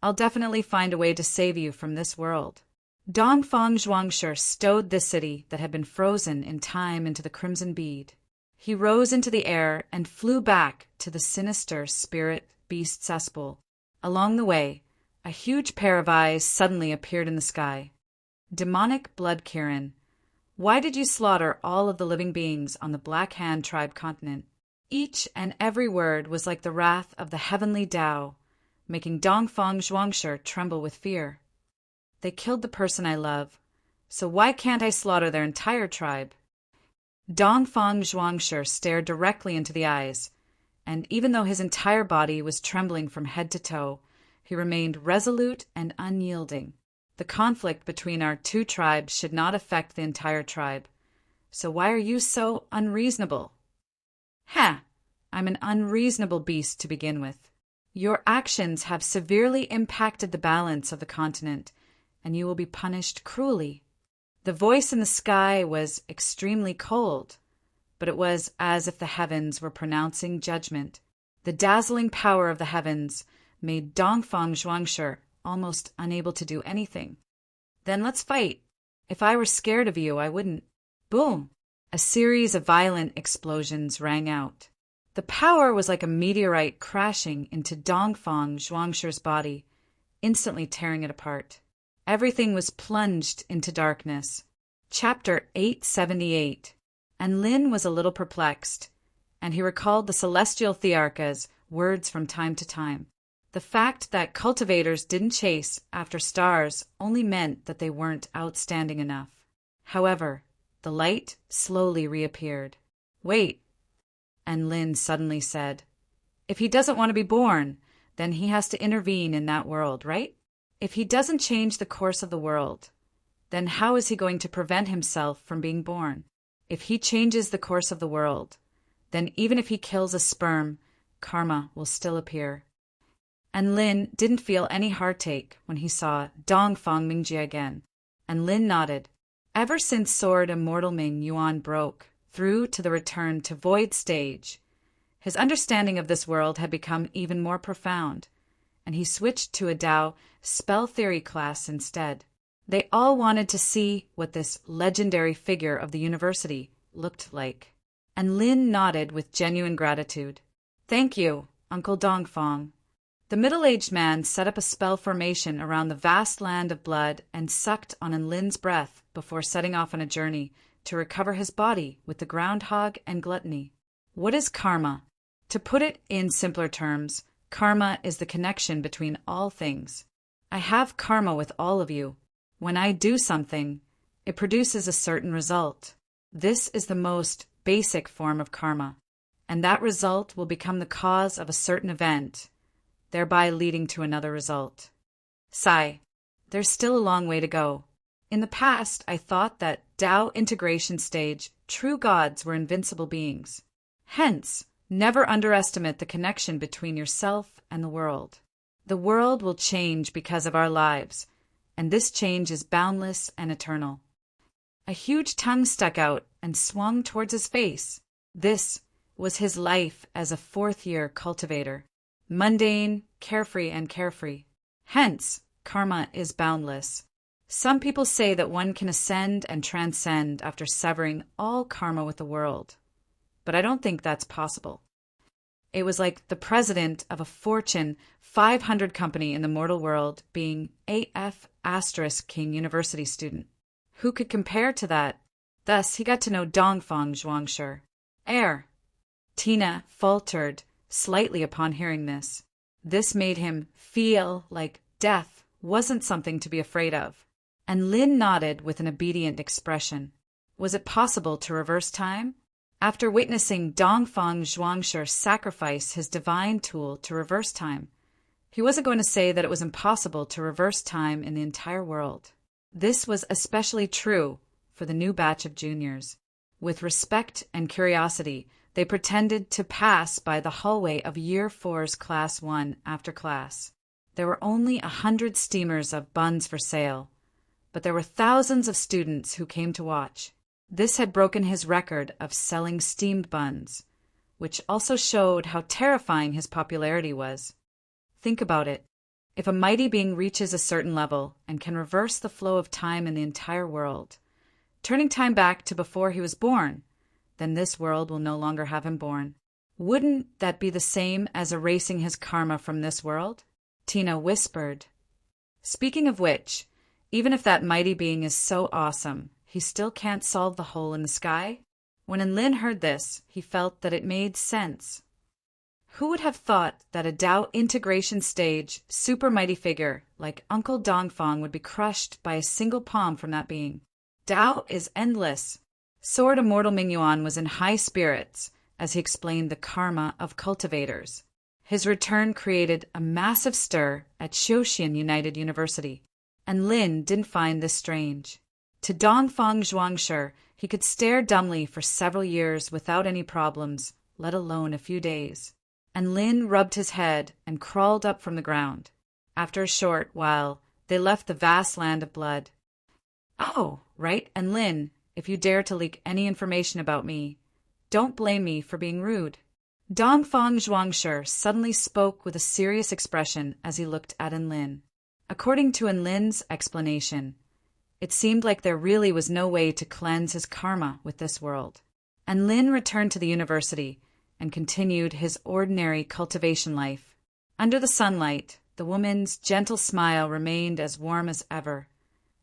I'll definitely find a way to save you from this world. Dongfang Zhuangshi stowed this city that had been frozen in time into the crimson bead. He rose into the air and flew back to the sinister spirit beast cesspool. Along the way, a huge pair of eyes suddenly appeared in the sky. Demonic blood Kirin, why did you slaughter all of the living beings on the Black Hand tribe continent? Each and every word was like the wrath of the heavenly Tao, making Dongfang Zhuangshi tremble with fear. They killed the person I love, so why can't I slaughter their entire tribe? Dongfang Zhuangshi stared directly into the eyes, and even though his entire body was trembling from head to toe, he remained resolute and unyielding. The conflict between our two tribes should not affect the entire tribe. So why are you so unreasonable? Ha! I'm an unreasonable beast to begin with. Your actions have severely impacted the balance of the continent, and you will be punished cruelly. The voice in the sky was extremely cold, but it was as if the heavens were pronouncing judgment. The dazzling power of the heavens made Dongfang Zhuangshi almost unable to do anything. Then let's fight. If I were scared of you, I wouldn't. Boom! A series of violent explosions rang out. The power was like a meteorite crashing into Dongfang Zhuangshi's body, instantly tearing it apart. Everything was plunged into darkness. Chapter 878. And Lin was a little perplexed, and he recalled the celestial thearka's words from time to time. The fact that cultivators didn't chase after stars only meant that they weren't outstanding enough. However, the light slowly reappeared. Wait, and Lin suddenly said, if he doesn't want to be born, then he has to intervene in that world, right? If he doesn't change the course of the world, then how is he going to prevent himself from being born? If he changes the course of the world, then even if he kills a sperm, karma will still appear. And Lin didn't feel any heartache when he saw Dongfang Mingjie again, and Lin nodded. Ever since Sword Immortal Ming Yuan broke through to the return to Void stage, his understanding of this world had become even more profound, and he switched to a Tao spell theory class instead. They all wanted to see what this legendary figure of the university looked like, and Lin nodded with genuine gratitude. Thank you, Uncle Dongfang. The middle-aged man set up a spell formation around the vast land of blood and sucked on Lin's breath before setting off on a journey to recover his body with the groundhog and gluttony. What is karma? To put it in simpler terms, karma is the connection between all things. I have karma with all of you. When I do something, it produces a certain result. This is the most basic form of karma, and that result will become the cause of a certain event, thereby leading to another result. Sigh. There's still a long way to go. In the past, I thought that Tao integration stage, true gods were invincible beings. Hence, never underestimate the connection between yourself and the world. The world will change because of our lives, and this change is boundless and eternal. A huge tongue stuck out and swung towards his face. This was his life as a fourth-year cultivator. Mundane, carefree, and carefree. Hence, karma is boundless. Some people say that one can ascend and transcend after severing all karma with the world, but I don't think that's possible. It was like the president of a Fortune 500 company in the mortal world being AF * King University student. Who could compare to that? Thus, he got to know Dongfang Zhuangshi. Tina faltered slightly upon hearing this. This made him feel like death wasn't something to be afraid of. And Lin nodded with an obedient expression. Was it possible to reverse time? After witnessing Dongfang Zhuangshi sacrifice his divine tool to reverse time, he wasn't going to say that it was impossible to reverse time in the entire world. This was especially true for the new batch of juniors. With respect and curiosity, they pretended to pass by the hallway of Year 4's Class 1 after class. There were only 100 steamers of buns for sale, but there were thousands of students who came to watch. This had broken his record of selling steamed buns, which also showed how terrifying his popularity was. Think about it. If a mighty being reaches a certain level and can reverse the flow of time in the entire world, turning time back to before he was born, then this world will no longer have him born. Wouldn't that be the same as erasing his karma from this world? Tina whispered. Speaking of which, even if that mighty being is so awesome, he still can't solve the hole in the sky? When Lin heard this, he felt that it made sense. Who would have thought that a Tao integration stage, super mighty figure like Uncle Dongfang would be crushed by a single palm from that being? Tao is endless. Sword Immortal Mingyuan was in high spirits as he explained the karma of cultivators. His return created a massive stir at Xiuxian United University, and Lin didn't find this strange. To Dongfang Zhuangshi, he could stare dumbly for several years without any problems, let alone a few days. And Lin rubbed his head and crawled up from the ground. After a short while, they left the vast land of blood. Oh, right, and Lin, if you dare to leak any information about me, don't blame me for being rude. Dongfang Zhuangshi suddenly spoke with a serious expression as he looked at Lin. According to Lin's explanation, it seemed like there really was no way to cleanse his karma with this world. And Lin returned to the university and continued his ordinary cultivation life. Under the sunlight, the woman's gentle smile remained as warm as ever,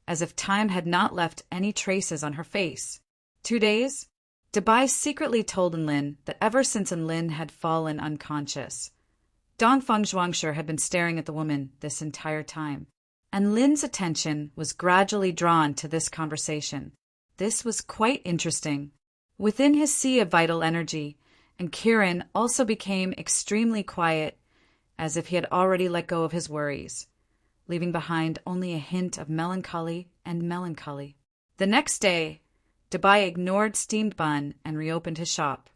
as if time had not left any traces on her face. 2 days? Dabai secretly told Lin that ever since Lin had fallen unconscious, Dongfang Zhuangshi had been staring at the woman this entire time, and Lin's attention was gradually drawn to this conversation. This was quite interesting. Within his sea of vital energy, and Kirin also became extremely quiet, as if he had already let go of his worries, leaving behind only a hint of melancholy and melancholy. The next day, Dabai ignored steamed bun and reopened his shop.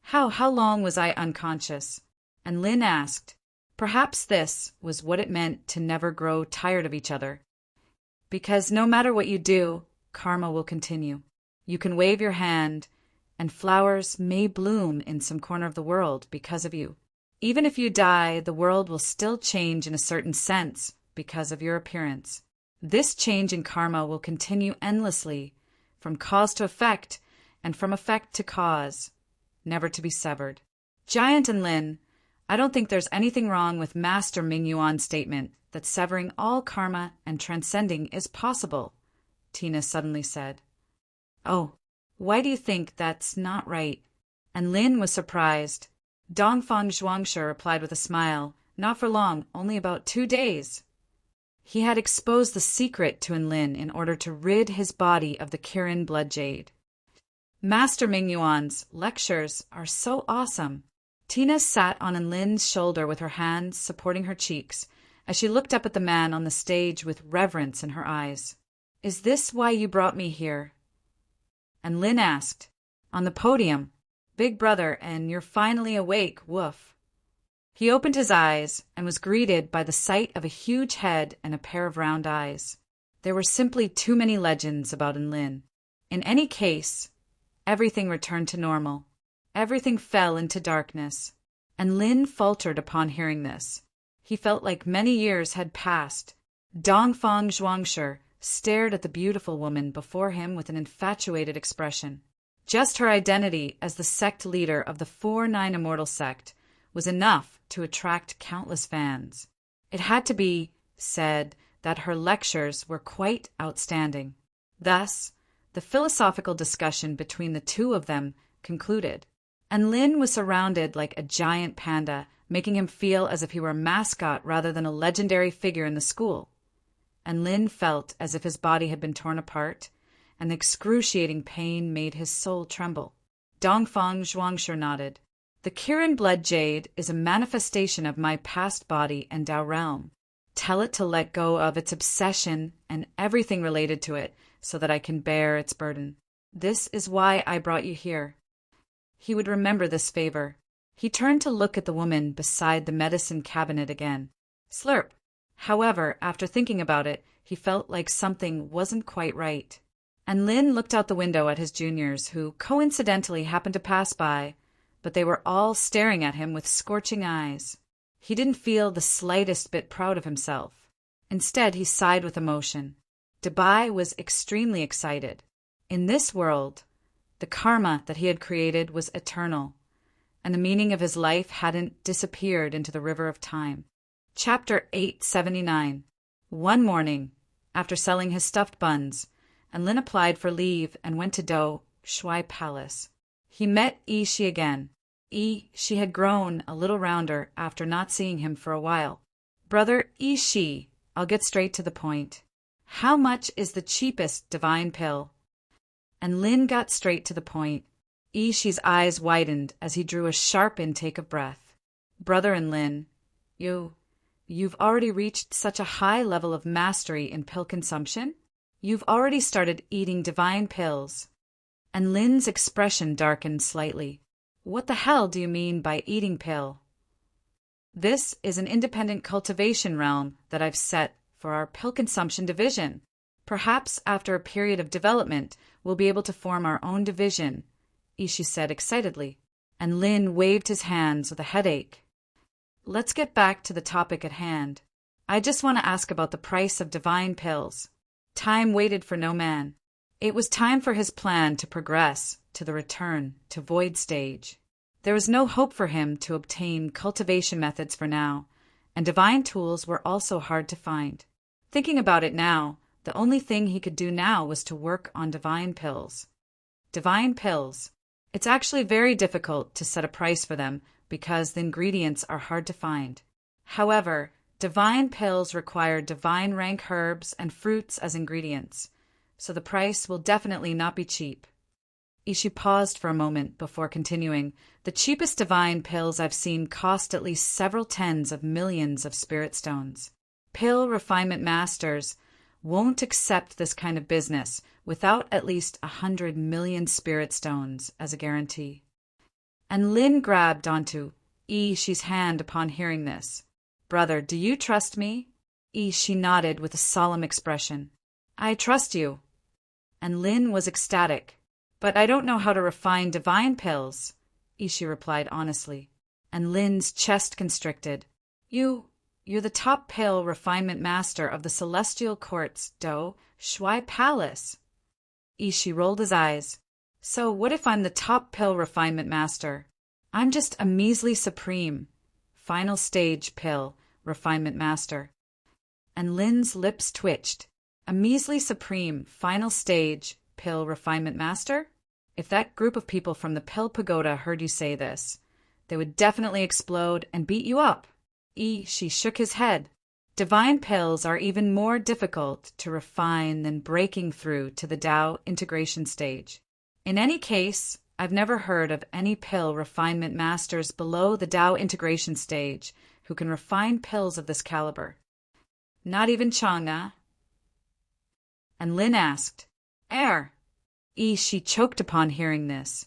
How long was I unconscious? And Lin asked. Perhaps this was what it meant to never grow tired of each other. Because no matter what you do, karma will continue. You can wave your hand, and flowers may bloom in some corner of the world because of you. Even if you die, the world will still change in a certain sense because of your appearance. This change in karma will continue endlessly, from cause to effect, and from effect to cause, never to be severed. Giant and Lin, I don't think there's anything wrong with Master Mingyuan's statement that severing all karma and transcending is possible, Tina suddenly said. Oh, why do you think that's not right? And Lin was surprised. Dongfang Zhuangshi replied with a smile, not for long, only about 2 days. He had exposed the secret to Lin in order to rid his body of the Kirin blood jade. Master Mingyuan's lectures are so awesome. Tina sat on Lin's shoulder with her hands supporting her cheeks as she looked up at the man on the stage with reverence in her eyes. Is this why you brought me here? And Lin asked, on the podium, Big brother, and you're finally awake, woof. He opened his eyes and was greeted by the sight of a huge head and a pair of round eyes. There were simply too many legends about Lin. In any case, everything returned to normal. Everything fell into darkness, and Lin faltered upon hearing this. He felt like many years had passed. Dongfang Zhuangshi stared at the beautiful woman before him with an infatuated expression. Just her identity as the sect leader of the 4-9 Immortal sect was enough to attract countless fans. It had to be said that her lectures were quite outstanding. Thus, the philosophical discussion between the two of them concluded, and Lin was surrounded like a giant panda, making him feel as if he were a mascot rather than a legendary figure in the school. and Lin felt as if his body had been torn apart, and the excruciating pain made his soul tremble. Dongfang Zhuangshi nodded. The Kirin blood jade is a manifestation of my past body and Dao realm. Tell it to let go of its obsession and everything related to it so that I can bear its burden. This is why I brought you here. He would remember this favor. He turned to look at the woman beside the medicine cabinet again. Slurp. However, after thinking about it, he felt like something wasn't quite right. And Lin looked out the window at his juniors, who coincidentally happened to pass by, but they were all staring at him with scorching eyes. He didn't feel the slightest bit proud of himself. Instead, he sighed with emotion. Dabai was extremely excited. In this world, the karma that he had created was eternal, and the meaning of his life hadn't disappeared into the river of time. Chapter 879. One morning, after selling his stuffed buns, and Lin applied for leave and went to Do Shui Palace. He met Yi Shi again. She had grown a little rounder after not seeing him for a while. Brother Yi Shi, I'll get straight to the point. How much is the cheapest divine pill? And Lin got straight to the point. Yi Shi's eyes widened as he drew a sharp intake of breath. Brother and Lin, you've already reached such a high level of mastery in pill consumption? You've already started eating divine pills. And Lin's expression darkened slightly. What the hell do you mean by eating pill? This is an independent cultivation realm that I've set for our pill consumption division. Perhaps after a period of development, we'll be able to form our own division, Ishi said excitedly. And Lin waved his hands with a headache. Let's get back to the topic at hand. I just want to ask about the price of divine pills. Time waited for no man. It was time for his plan to progress to the return to void stage. There was no hope for him to obtain cultivation methods for now, and divine tools were also hard to find. Thinking about it now, the only thing he could do now was to work on divine pills. Divine pills. It's actually very difficult to set a price for them because the ingredients are hard to find. However, divine pills require divine rank herbs and fruits as ingredients, so the price will definitely not be cheap. Ishi paused for a moment before continuing. The cheapest divine pills I've seen cost at least several tens of millions of spirit stones. Pill refinement masters won't accept this kind of business without at least 100 million spirit stones as a guarantee. And Lin grabbed onto Ishi's hand upon hearing this. Brother, do you trust me? Ishi nodded with a solemn expression. I trust you. And Lin was ecstatic. But I don't know how to refine divine pills, Ishi replied honestly. And Lin's chest constricted. You're the top pill refinement master of the Celestial Court's Do Shui Palace. Ishi rolled his eyes. So what if I'm the top pill refinement master? I'm just a measly supreme, final stage pill refinement master. And Lin's lips twitched. A measly supreme, final stage pill refinement master? If that group of people from the Pill Pagoda heard you say this, they would definitely explode and beat you up. She shook his head. Divine pills are even more difficult to refine than breaking through to the Tao integration stage. In any case, I've never heard of any pill refinement masters below the Tao integration stage who can refine pills of this caliber. Not even Chang'e. And Lin asked, She choked upon hearing this.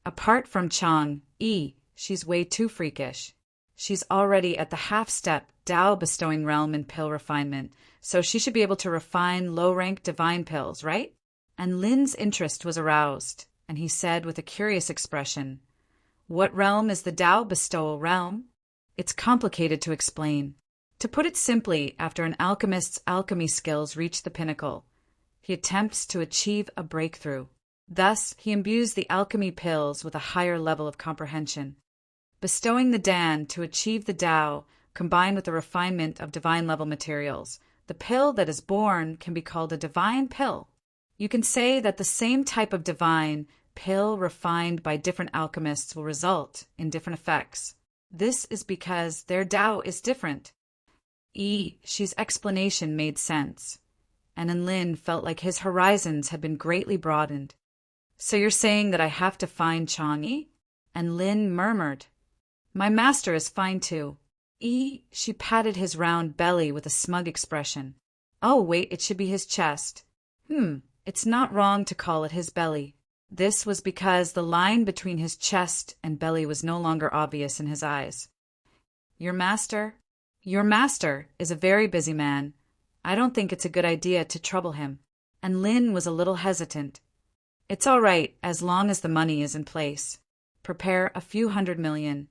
Apart from Chang'e, she's way too freakish. She's already at the half-step Tao bestowing realm in pill refinement, so she should be able to refine low-rank divine pills, right? And Lin's interest was aroused, and he said with a curious expression, What realm is the Tao bestowal realm? It's complicated to explain. To put it simply, after an alchemist's alchemy skills reach the pinnacle, he attempts to achieve a breakthrough. Thus, he imbues the alchemy pills with a higher level of comprehension. Bestowing the Dan to achieve the Tao, combined with the refinement of divine-level materials, the pill that is born can be called a divine pill. You can say that the same type of divine pill refined by different alchemists will result in different effects. This is because their Tao is different. She's explanation made sense, and Lin felt like his horizons had been greatly broadened. So you're saying that I have to find Chang'e? And Lin murmured, My master is fine too. She patted his round belly with a smug expression. Oh, wait, it should be his chest. It's not wrong to call it his belly. This was because the line between his chest and belly was no longer obvious in his eyes. Your master is a very busy man. I don't think it's a good idea to trouble him. And Lin was a little hesitant. It's all right as long as the money is in place. Prepare a few $100 million,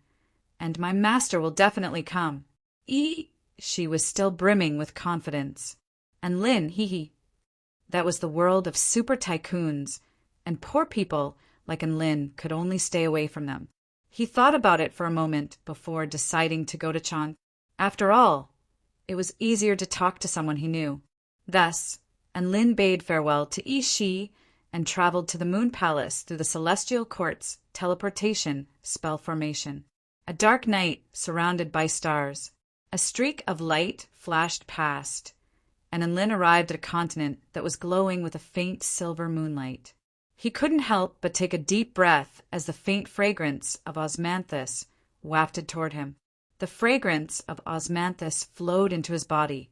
and my master will definitely come. She was still brimming with confidence. And Lin, that was the world of super tycoons, and poor people like Lin could only stay away from them. He thought about it for a moment before deciding to go to Chang. After all, it was easier to talk to someone he knew. Thus, Lin bade farewell to Shi and traveled to the Moon Palace through the Celestial Court's teleportation spell formation. A dark night surrounded by stars. A streak of light flashed past, and Lin arrived at a continent that was glowing with a faint silver moonlight. He couldn't help but take a deep breath as the faint fragrance of osmanthus wafted toward him. The fragrance of osmanthus flowed into his body,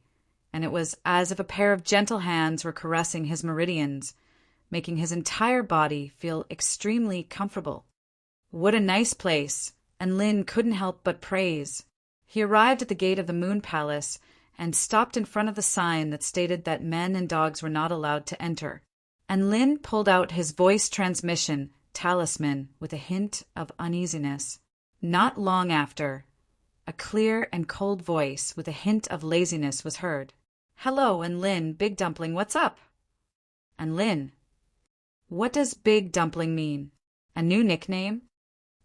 and it was as if a pair of gentle hands were caressing his meridians, making his entire body feel extremely comfortable. What a nice place, and Lin couldn't help but praise. He arrived at the gate of the Moon Palace and stopped in front of the sign that stated that men and dogs were not allowed to enter. And Lin pulled out his voice transmission talisman with a hint of uneasiness. Not long after, a clear and cold voice with a hint of laziness was heard. Hello, and Lin, Big Dumpling, what's up? And Lin, what does Big Dumpling mean? A new nickname?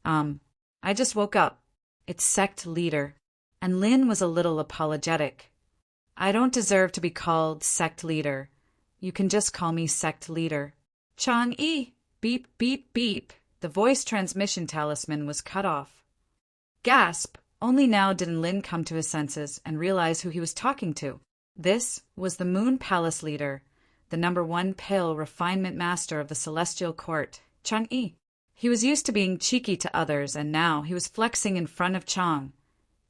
I just woke up. It's sect leader. And Lin was a little apologetic. I don't deserve to be called sect leader. You can just call me sect leader. Chang'e! Beep, beep, beep. The voice transmission talisman was cut off. Gasp! Only now did Lin come to his senses and realize who he was talking to. This was the Moon Palace leader, the #1 pale refinement master of the Celestial Court, Chang'e. He was used to being cheeky to others, and now he was flexing in front of Chang.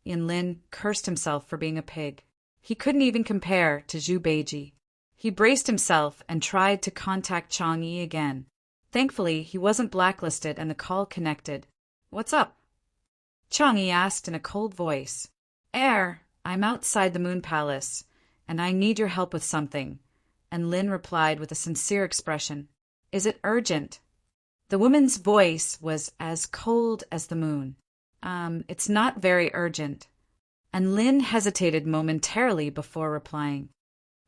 Lin cursed himself for being a pig. He couldn't even compare to Zhu Beiji. He braced himself and tried to contact Chang'e again. Thankfully, he wasn't blacklisted and the call connected. What's up? Chang'e asked in a cold voice. I'm outside the Moon Palace, and I need your help with something. And Lin replied with a sincere expression. Is it urgent? The woman's voice was as cold as the moon. It's not very urgent. And Lin hesitated momentarily before replying.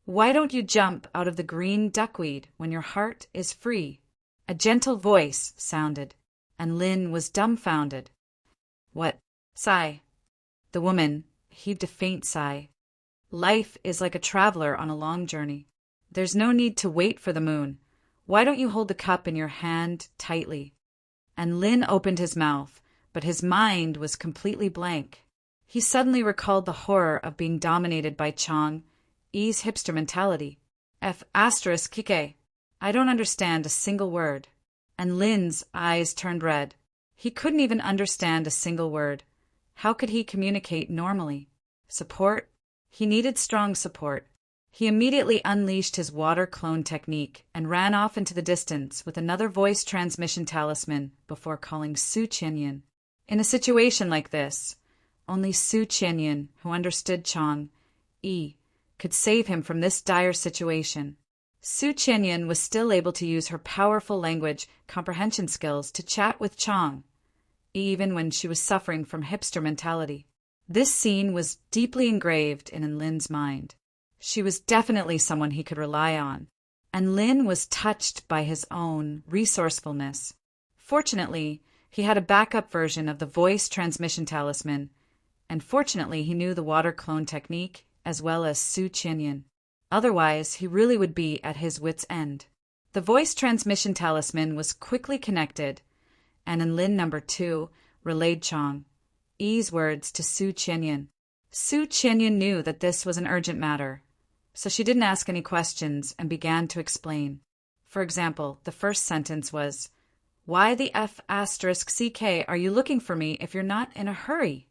Why don't you jump out of the green duckweed when your heart is free? A gentle voice sounded, and Lin was dumbfounded. What? Sigh. The woman heaved a faint sigh. Life is like a traveler on a long journey. There's no need to wait for the moon. Why don't you hold the cup in your hand tightly? And Lin opened his mouth, but his mind was completely blank. He suddenly recalled the horror of being dominated by Chang'e's hipster mentality. Kike. I don't understand a single word. And Lin's eyes turned red. He couldn't even understand a single word. How could he communicate normally? Support? He needed strong support. He immediately unleashed his water clone technique and ran off into the distance with another voice transmission talisman before calling Su Qianyan. In a situation like this, only Su Qianyan, who understood Chang'e, could save him from this dire situation. Su Qianyan was still able to use her powerful language comprehension skills to chat with Chang, even when she was suffering from hipster mentality. This scene was deeply engraved in Lin's mind. She was definitely someone he could rely on, and Lin was touched by his own resourcefulness. Fortunately, he had a backup version of the voice transmission talisman, and fortunately he knew the water clone technique as well as Su Qianyan. Otherwise, he really would be at his wit's end. The voice transmission talisman was quickly connected, and Lin #2 relayed Chang'e's words to Su Qianyan. Su Qianyan knew that this was an urgent matter, so she didn't ask any questions and began to explain. For example, the first sentence was, "Why the F***CK are you looking for me if you're not in a hurry?"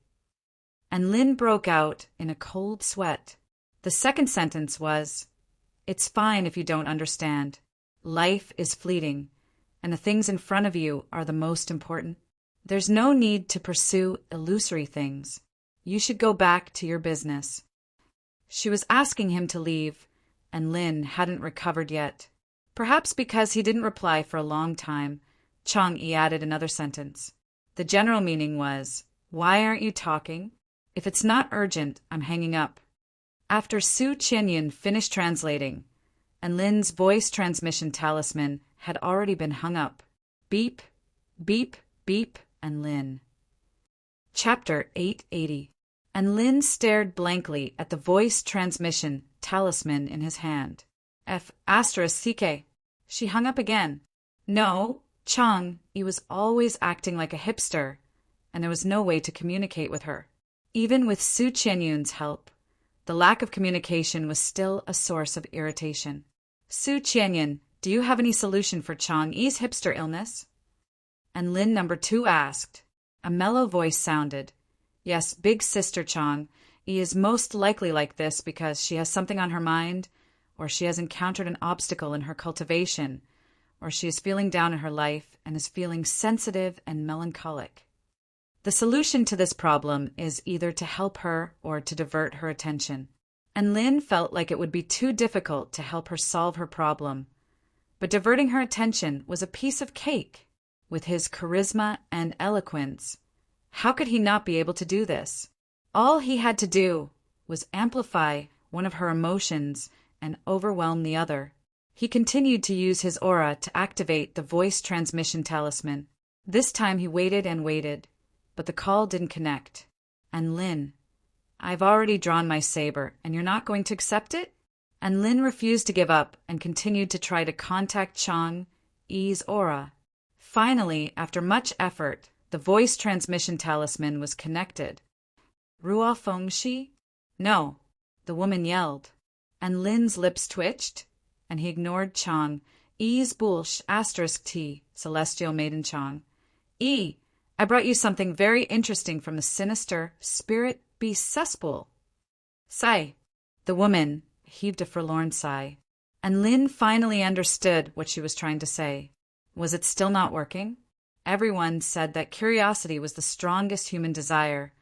And Lin broke out in a cold sweat. The second sentence was, "It's fine if you don't understand. Life is fleeting, and the things in front of you are the most important. There's no need to pursue illusory things. You should go back to your business." She was asking him to leave, and Lin hadn't recovered yet. Perhaps because he didn't reply for a long time, Chang'e added another sentence. The general meaning was, "Why aren't you talking? If it's not urgent, I'm hanging up." After Su Qianyan finished translating, and Lin's voice transmission talisman had already been hung up, beep, beep, beep, and Lin. Chapter 880. And Lin stared blankly at the voice transmission talisman in his hand. F***CK. She hung up again. No, Chang'e was always acting like a hipster, and there was no way to communicate with her. Even with Su Qianyun's help, the lack of communication was still a source of irritation. "Su Qianyan, do you have any solution for Chang'e's hipster illness?" And Lin number 2 asked. A mellow voice sounded. "Yes, big sister Chang'e is most likely like this because she has something on her mind, or she has encountered an obstacle in her cultivation, or she is feeling down in her life and is feeling sensitive and melancholic. The solution to this problem is either to help her or to divert her attention." And Lin felt like it would be too difficult to help her solve her problem. But diverting her attention was a piece of cake. With his charisma and eloquence, how could he not be able to do this? All he had to do was amplify one of her emotions and overwhelm the other. He continued to use his aura to activate the voice transmission talisman. This time he waited and waited, but the call didn't connect. And Lin, "I've already drawn my saber, and you're not going to accept it?" And Lin refused to give up and continued to try to contact Chang'e's aura. Finally, after much effort, the voice transmission talisman was connected. "Ruo Fengshi?" "No," the woman yelled. And Lin's lips twitched, and he ignored Chang'e's bullsh *T, celestial maiden Chang. "I brought you something very interesting from the sinister spirit beast cesspool." "Sigh." The woman heaved a forlorn sigh, and Lin finally understood what she was trying to say. Was it still not working? Everyone said that curiosity was the strongest human desire,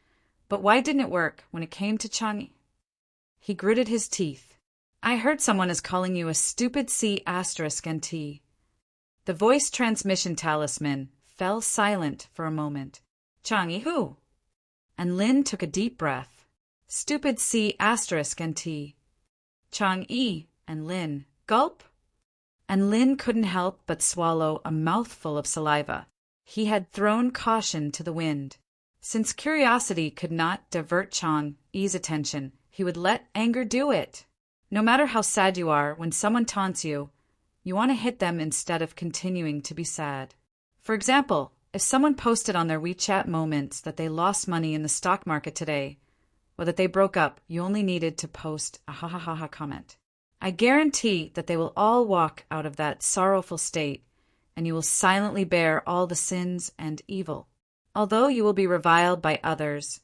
but why didn't it work when it came to Chang'e? He gritted his teeth. "I heard someone is calling you a stupid C***NT. The voice transmission talisman fell silent for a moment. "Chang'e who?" And Lin took a deep breath. "Stupid C***NT. Chang'e and Lin. Gulp." And Lin couldn't help but swallow a mouthful of saliva. He had thrown caution to the wind. Since curiosity could not divert Chang'e's attention, he would let anger do it. No matter how sad you are, when someone taunts you, you want to hit them instead of continuing to be sad. For example, if someone posted on their WeChat moments that they lost money in the stock market today, or that they broke up, you only needed to post a ha ha ha ha comment. I guarantee that they will all walk out of that sorrowful state, and you will silently bear all the sins and evil. Although you will be reviled by others,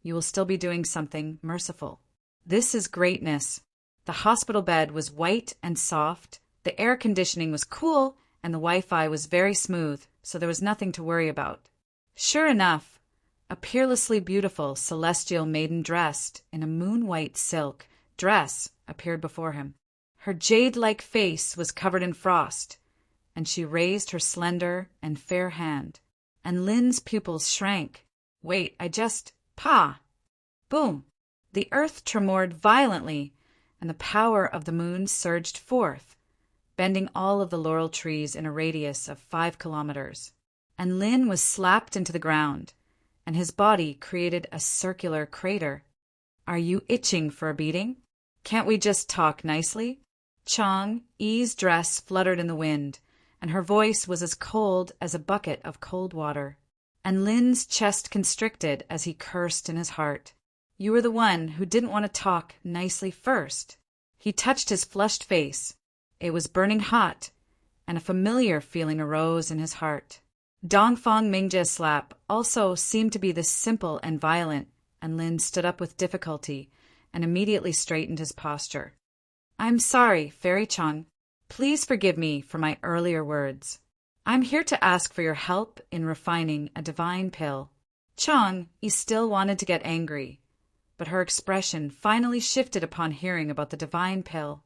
you will still be doing something merciful. This is greatness. The hospital bed was white and soft, the air conditioning was cool, and the Wi-Fi was very smooth, so there was nothing to worry about. Sure enough, a peerlessly beautiful celestial maiden dressed in a moon-white silk dress appeared before him. Her jade-like face was covered in frost, and she raised her slender and fair hand, and Lin's pupils shrank. "Wait, Pa!" Boom! The earth tremored violently, and the power of the moon surged forth, bending all of the laurel trees in a radius of 5 kilometers. And Lin was slapped into the ground, and his body created a circular crater. "Are you itching for a beating? Can't we just talk nicely?" Chang'e's dress fluttered in the wind, and her voice was as cold as a bucket of cold water. And Lin's chest constricted as he cursed in his heart. You were the one who didn't want to talk nicely first. He touched his flushed face. It was burning hot, and a familiar feeling arose in his heart. Dongfang Mingjia's slap also seemed to be this simple and violent, and Lin stood up with difficulty and immediately straightened his posture. I'm sorry, Fairy Chang. Please forgive me for my earlier words. I'm here to ask for your help in refining a divine pill. Chang Yi still wanted to get angry, but her expression finally shifted upon hearing about the divine pill.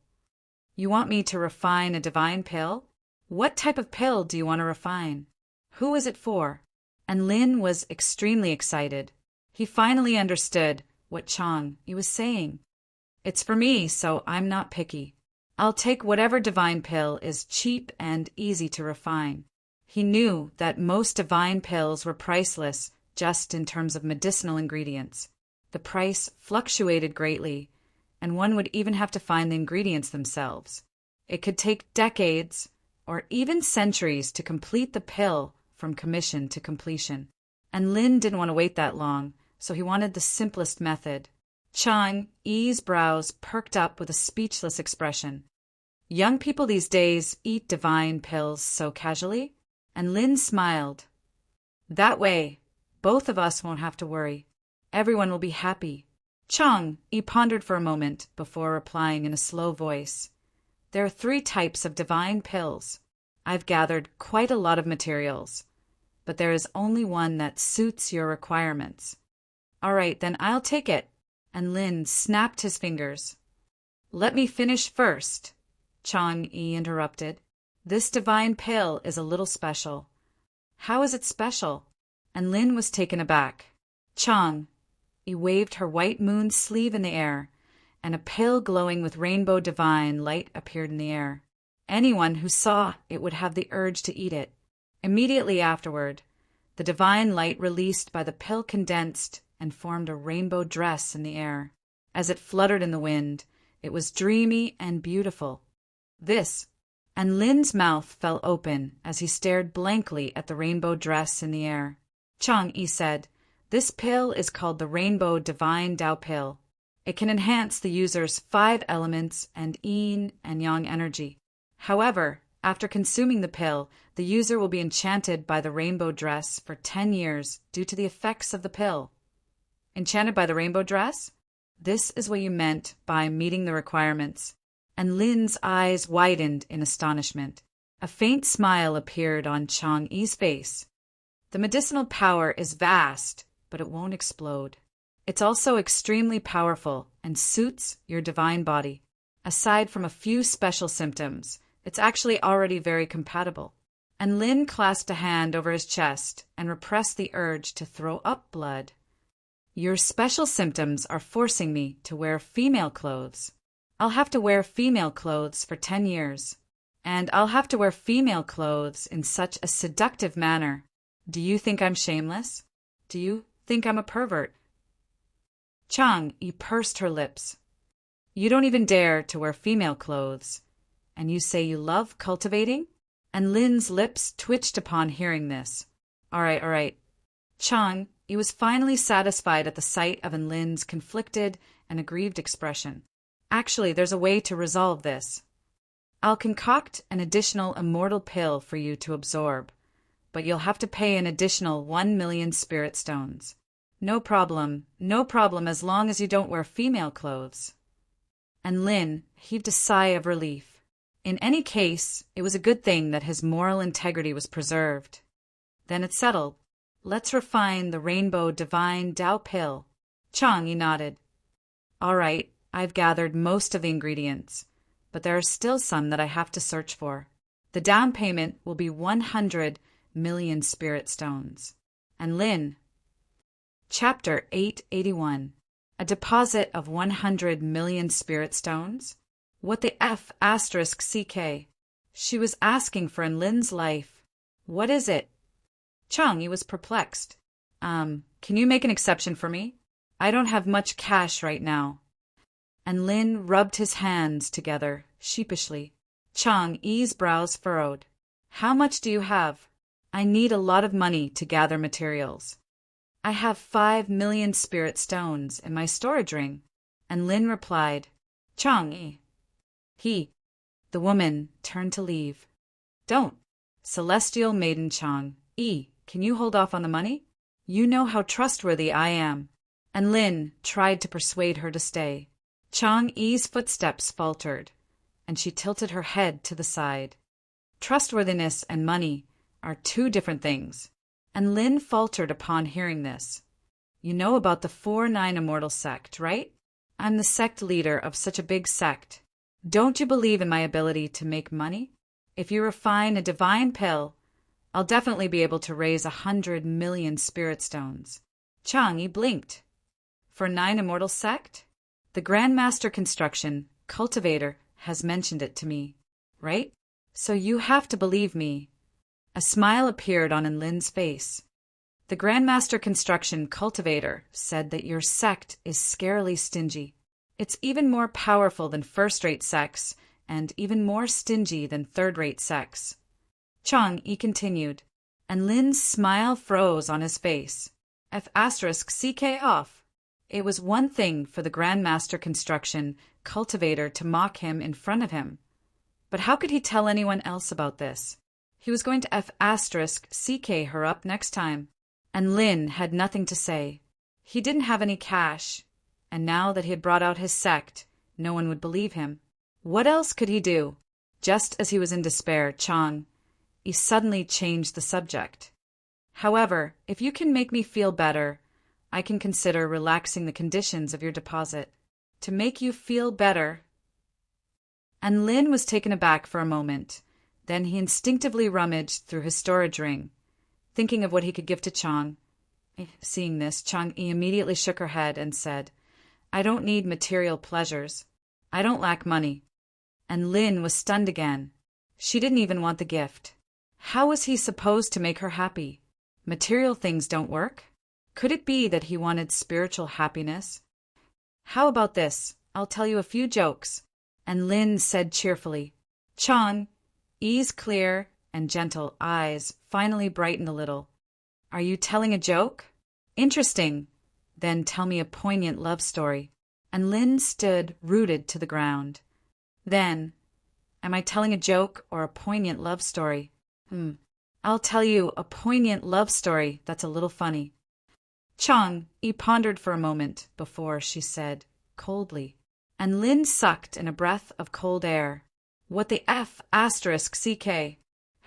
You want me to refine a divine pill? What type of pill do you want to refine? Who is it for? And Lin was extremely excited. He finally understood what Chang Yi was saying. It's for me, so I'm not picky. I'll take whatever divine pill is cheap and easy to refine. He knew that most divine pills were priceless just in terms of medicinal ingredients. The price fluctuated greatly, and one would even have to find the ingredients themselves. It could take decades or even centuries to complete the pill from commission to completion. And Lin didn't want to wait that long, so he wanted the simplest method. Chang Yi's brows perked up with a speechless expression. Young people these days eat divine pills so casually? And Lin smiled. That way, both of us won't have to worry. Everyone will be happy. Chang Yi pondered for a moment before replying in a slow voice. There are 3 types of divine pills. I've gathered quite a lot of materials, but there is only one that suits your requirements. All right, then I'll take it. And Lin snapped his fingers. Let me finish first, Chang Yi interrupted. This divine pill is a little special. How is it special? And Lin was taken aback. Chang Yi waved her white moon sleeve in the air, and a pill glowing with rainbow divine light appeared in the air. Anyone who saw it would have the urge to eat it. Immediately afterward, the divine light released by the pill condensed and formed a rainbow dress in the air. As it fluttered in the wind, it was dreamy and beautiful. And Lin's mouth fell open as he stared blankly at the rainbow dress in the air. Chang Yi said, this pill is called the Rainbow Divine Tao Pill. It can enhance the user's 5 elements and yin and yang energy. However, after consuming the pill, the user will be enchanted by the rainbow dress for 10 years due to the effects of the pill. Enchanted by the rainbow dress? This is what you meant by meeting the requirements. And Lin's eyes widened in astonishment. A faint smile appeared on Chang Yi's face. The medicinal power is vast, but it won't explode. It's also extremely powerful and suits your divine body. Aside from a few special symptoms, it's actually already very compatible. And Lin clasped a hand over his chest and repressed the urge to throw up blood. Your special symptoms are forcing me to wear female clothes. I'll have to wear female clothes for 10 years. And I'll have to wear female clothes in such a seductive manner. Do you think I'm shameless? Do you think I'm a pervert? Chang Yi pursed her lips. You don't even dare to wear female clothes. And you say you love cultivating? And Lin's lips twitched upon hearing this. All right. Chang Yi was finally satisfied at the sight of Lin's conflicted and aggrieved expression. Actually, there's a way to resolve this. I'll concoct an additional immortal pill for you to absorb, but you'll have to pay an additional 1 million spirit stones. No problem as long as you don't wear female clothes. And Lin heaved a sigh of relief. In any case, it was a good thing that his moral integrity was preserved. Then it's settled. Let's refine the Rainbow Divine Tao Pill. Chang Yi nodded. All right, I've gathered most of the ingredients, but there are still some that I have to search for. The down payment will be 100 million spirit stones. And Lin. Chapter 881. A deposit of 100 million spirit stones? What the F asterisk CK? She was asking for in Lin's life. What is it? Chang Yi was perplexed. Can you make an exception for me? I don't have much cash right now. And Lin rubbed his hands together, sheepishly. Chang Yi's brows furrowed. How much do you have? I need a lot of money to gather materials. I have 5 million spirit stones in my storage ring. And Lin replied, Chang-yi. The woman turned to leave. Don't. Celestial Maiden Chang-yi, can you hold off on the money? You know how trustworthy I am. And Lin tried to persuade her to stay. Chang-yi's footsteps faltered, and she tilted her head to the side. Trustworthiness and money are two different things, and Lin faltered upon hearing this. You know about the 4-9 Immortal sect, right? I'm the sect leader of such a big sect. Don't you believe in my ability to make money? If you refine a divine pill, I'll definitely be able to raise 100 million spirit stones. Chang-yi blinked. For 9 Immortal sect? The Grandmaster Construction, Cultivator, has mentioned it to me, right? So you have to believe me. A smile appeared on Lin's face. The Grandmaster Construction Cultivator said that your sect is scarily stingy. It's even more powerful than first-rate sects, and even more stingy than third-rate sects. Chang-yi continued, and Lin's smile froze on his face. F***ck off. It was one thing for the Grandmaster Construction Cultivator to mock him in front of him. But how could he tell anyone else about this? He was going to F***ck her up next time. And Lin had nothing to say. He didn't have any cash, and now that he had brought out his sect, no one would believe him. What else could he do? Just as he was in despair, Chang-yi suddenly changed the subject. However, if you can make me feel better, I can consider relaxing the conditions of your deposit. To make you feel better. And Lin was taken aback for a moment. Then he instinctively rummaged through his storage ring, thinking of what he could give to Chang. Seeing this, Chang-yi immediately shook her head and said, I don't need material pleasures. I don't lack money. And Lin was stunned again. She didn't even want the gift. How was he supposed to make her happy? Material things don't work? Could it be that he wanted spiritual happiness? How about this? I'll tell you a few jokes. And Lin said cheerfully. Chang-yi's clear and gentle eyes finally brightened a little. Are you telling a joke? Interesting. Then tell me a poignant love story. And Lin stood rooted to the ground. Then, am I telling a joke or a poignant love story? I'll tell you a poignant love story that's a little funny. Chang-yi pondered for a moment before she said, coldly. And Lin sucked in a breath of cold air. What the F***ck?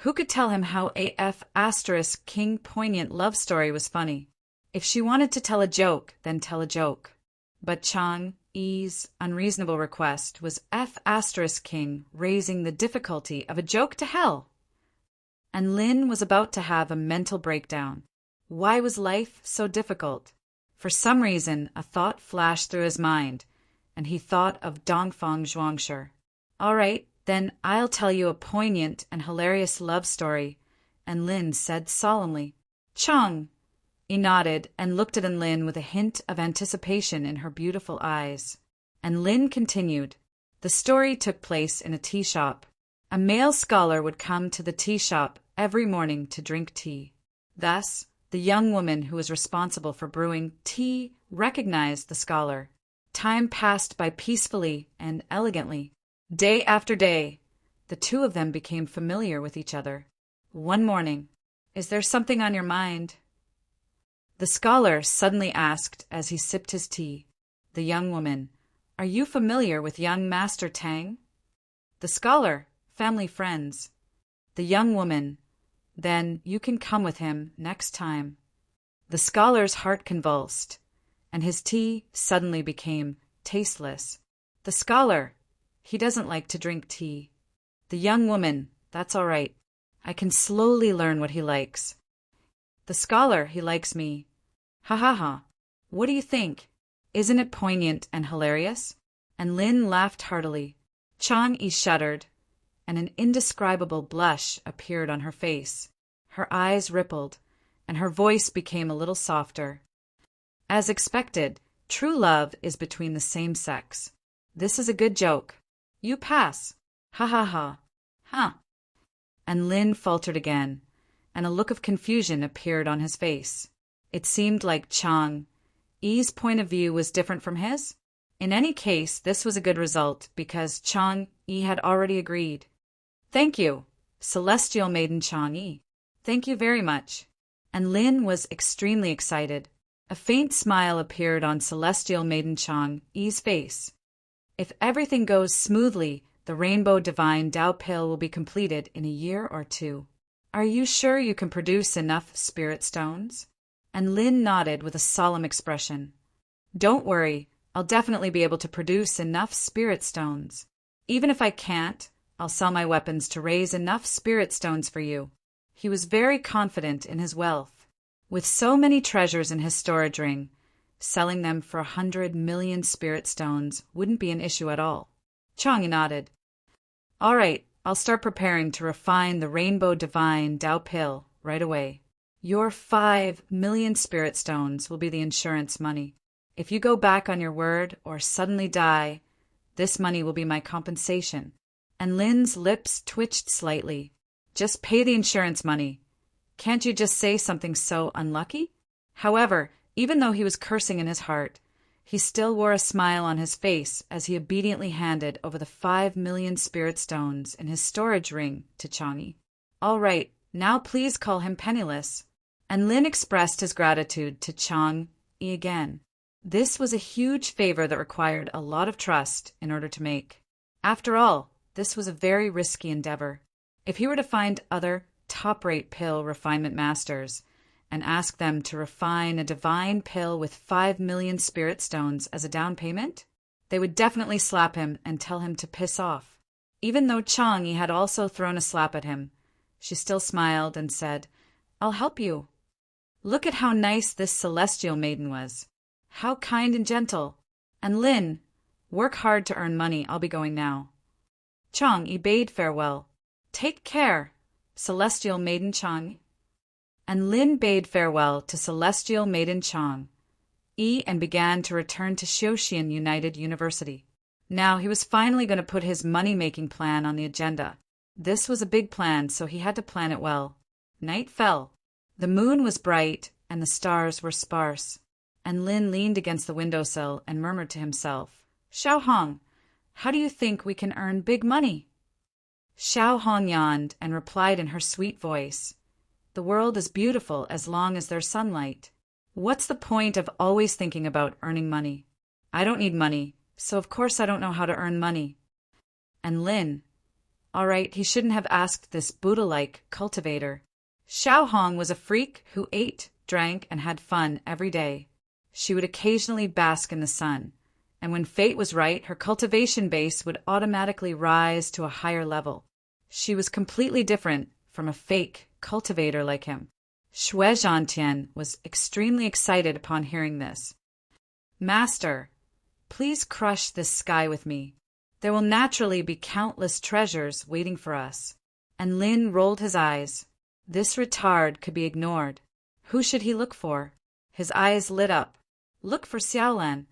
Who could tell him how a F***king poignant love story was funny? If she wanted to tell a joke, then tell a joke. But Chang-yi's unreasonable request was F***king raising the difficulty of a joke to hell. And Lin was about to have a mental breakdown. Why was life so difficult? For some reason, a thought flashed through his mind, and he thought of Dongfang Zhuangshi. All right, then I'll tell you a poignant and hilarious love story, and Lin said solemnly. Chang-yi nodded and looked at Lin with a hint of anticipation in her beautiful eyes. And Lin continued. The story took place in a tea shop. A male scholar would come to the tea shop every morning to drink tea. Thus, the young woman who was responsible for brewing tea recognized the scholar. Time passed by peacefully and elegantly. Day after day, the two of them became familiar with each other. One morning, is there something on your mind? The scholar suddenly asked as he sipped his tea. The young woman, are you familiar with young Master Tang? The scholar, family friends. The young woman, then you can come with him next time. The scholar's heart convulsed, and his tea suddenly became tasteless. The scholar, he doesn't like to drink tea. The young woman, that's all right. I can slowly learn what he likes. The scholar, he likes me. Ha ha ha. What do you think? Isn't it poignant and hilarious? And Lin laughed heartily. Chang-yi shuddered, and an indescribable blush appeared on her face. Her eyes rippled, and her voice became a little softer. As expected, true love is between the same sex. This is a good joke. You pass. Ha ha ha. Huh. And Lin faltered again, and a look of confusion appeared on his face. It seemed like Chang Yi's point of view was different from his. In any case, this was a good result because Chang Yi had already agreed. Thank you, Celestial Maiden Chang Yi. Thank you very much. And Lin was extremely excited. A faint smile appeared on Celestial Maiden Chang Yi's face. If everything goes smoothly, the Rainbow Divine Tao Pill will be completed in a year or 2. Are you sure you can produce enough spirit stones? And Lin nodded with a solemn expression. Don't worry, I'll definitely be able to produce enough spirit stones. Even if I can't, I'll sell my weapons to raise enough spirit stones for you. He was very confident in his wealth. With so many treasures in his storage ring, selling them for 100 million spirit stones wouldn't be an issue at all. Chang Yi nodded. All right, I'll start preparing to refine the Rainbow Divine Tao Pill right away. Your 5 million spirit stones will be the insurance money. If you go back on your word or suddenly die, this money will be my compensation. And Lin's lips twitched slightly. Just pay the insurance money. Can't you just say something so unlucky? However, even though he was cursing in his heart, he still wore a smile on his face as he obediently handed over the 5 million spirit stones in his storage ring to Chang Yi. All right, now please call him penniless. And Lin expressed his gratitude to Chang Yi again. This was a huge favor that required a lot of trust in order to make. After all, this was a very risky endeavor. If he were to find other top-rate pill refinement masters and ask them to refine a divine pill with 5 million spirit stones as a down payment, they would definitely slap him and tell him to piss off. Even though Chang Yi had also thrown a slap at him, she still smiled and said, I'll help you. Look at how nice this celestial maiden was. How kind and gentle. And Lin, work hard to earn money. I'll be going now. Chang Yi bade farewell. Take care, Celestial Maiden Chang. And Lin bade farewell to Celestial Maiden Chang Yi and began to return to Xiaoxian United University. Now he was finally going to put his money-making plan on the agenda. This was a big plan, so he had to plan it well. Night fell. The moon was bright and the stars were sparse. And Lin leaned against the windowsill and murmured to himself, Xiao Hong, how do you think we can earn big money? Xiao Hong yawned and replied in her sweet voice, The world is beautiful as long as there's sunlight. What's the point of always thinking about earning money? I don't need money, so of course I don't know how to earn money. And Lin, all right, he shouldn't have asked this Buddha-like cultivator. Xiao Hong was a freak who ate, drank, and had fun every day. She would occasionally bask in the sun, and when fate was right, her cultivation base would automatically rise to a higher level. She was completely different from a fake cultivator like him. Xue Zhantian was extremely excited upon hearing this. Master, please crush this sky with me. There will naturally be countless treasures waiting for us. And Lin rolled his eyes. This retard could be ignored. Who should he look for? His eyes lit up. Look for Xiaolan.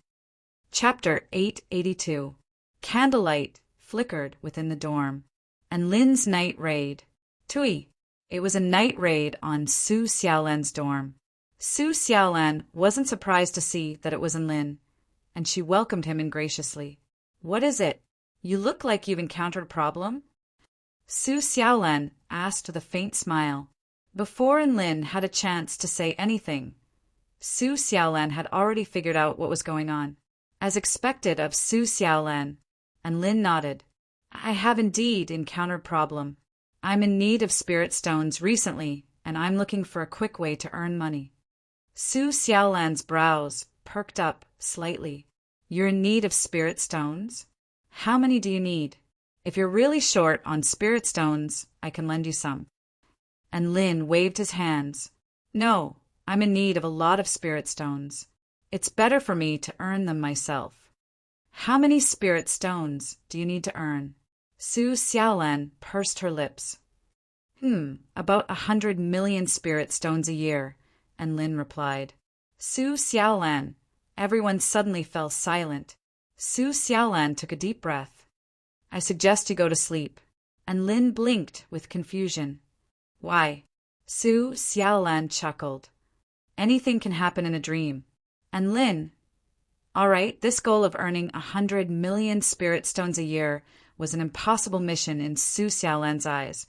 Chapter 882. Candlelight flickered within the dorm. And Lin's night raid. Tui. It was a night raid on Su Xiaolan's dorm. Su Xiaolan wasn't surprised to see that it was in Lin, and she welcomed him ingraciously. What is it? You look like you've encountered a problem? Su Xiaolan asked with a faint smile. Before Lin had a chance to say anything, Su Xiaolan had already figured out what was going on. As expected of Su Xiaolan, and Lin nodded. I have indeed encountered problem. I'm in need of spirit stones recently, and I'm looking for a quick way to earn money. Su Xiaolan's brows perked up slightly. You're in need of spirit stones? How many do you need? If you're really short on spirit stones, I can lend you some. And Lin waved his hands. No, I'm in need of a lot of spirit stones. It's better for me to earn them myself. How many spirit stones do you need to earn? Su Xiaolan pursed her lips. About 100 million spirit stones a year, and Lin replied. Su Xiaolan. Everyone suddenly fell silent. Su Xiaolan took a deep breath. I suggest you go to sleep. And Lin blinked with confusion. Why? Su Xiaolan chuckled. Anything can happen in a dream. And Lin, all right, this goal of earning 100 million spirit stones a year was an impossible mission in Su Xiaolan's eyes,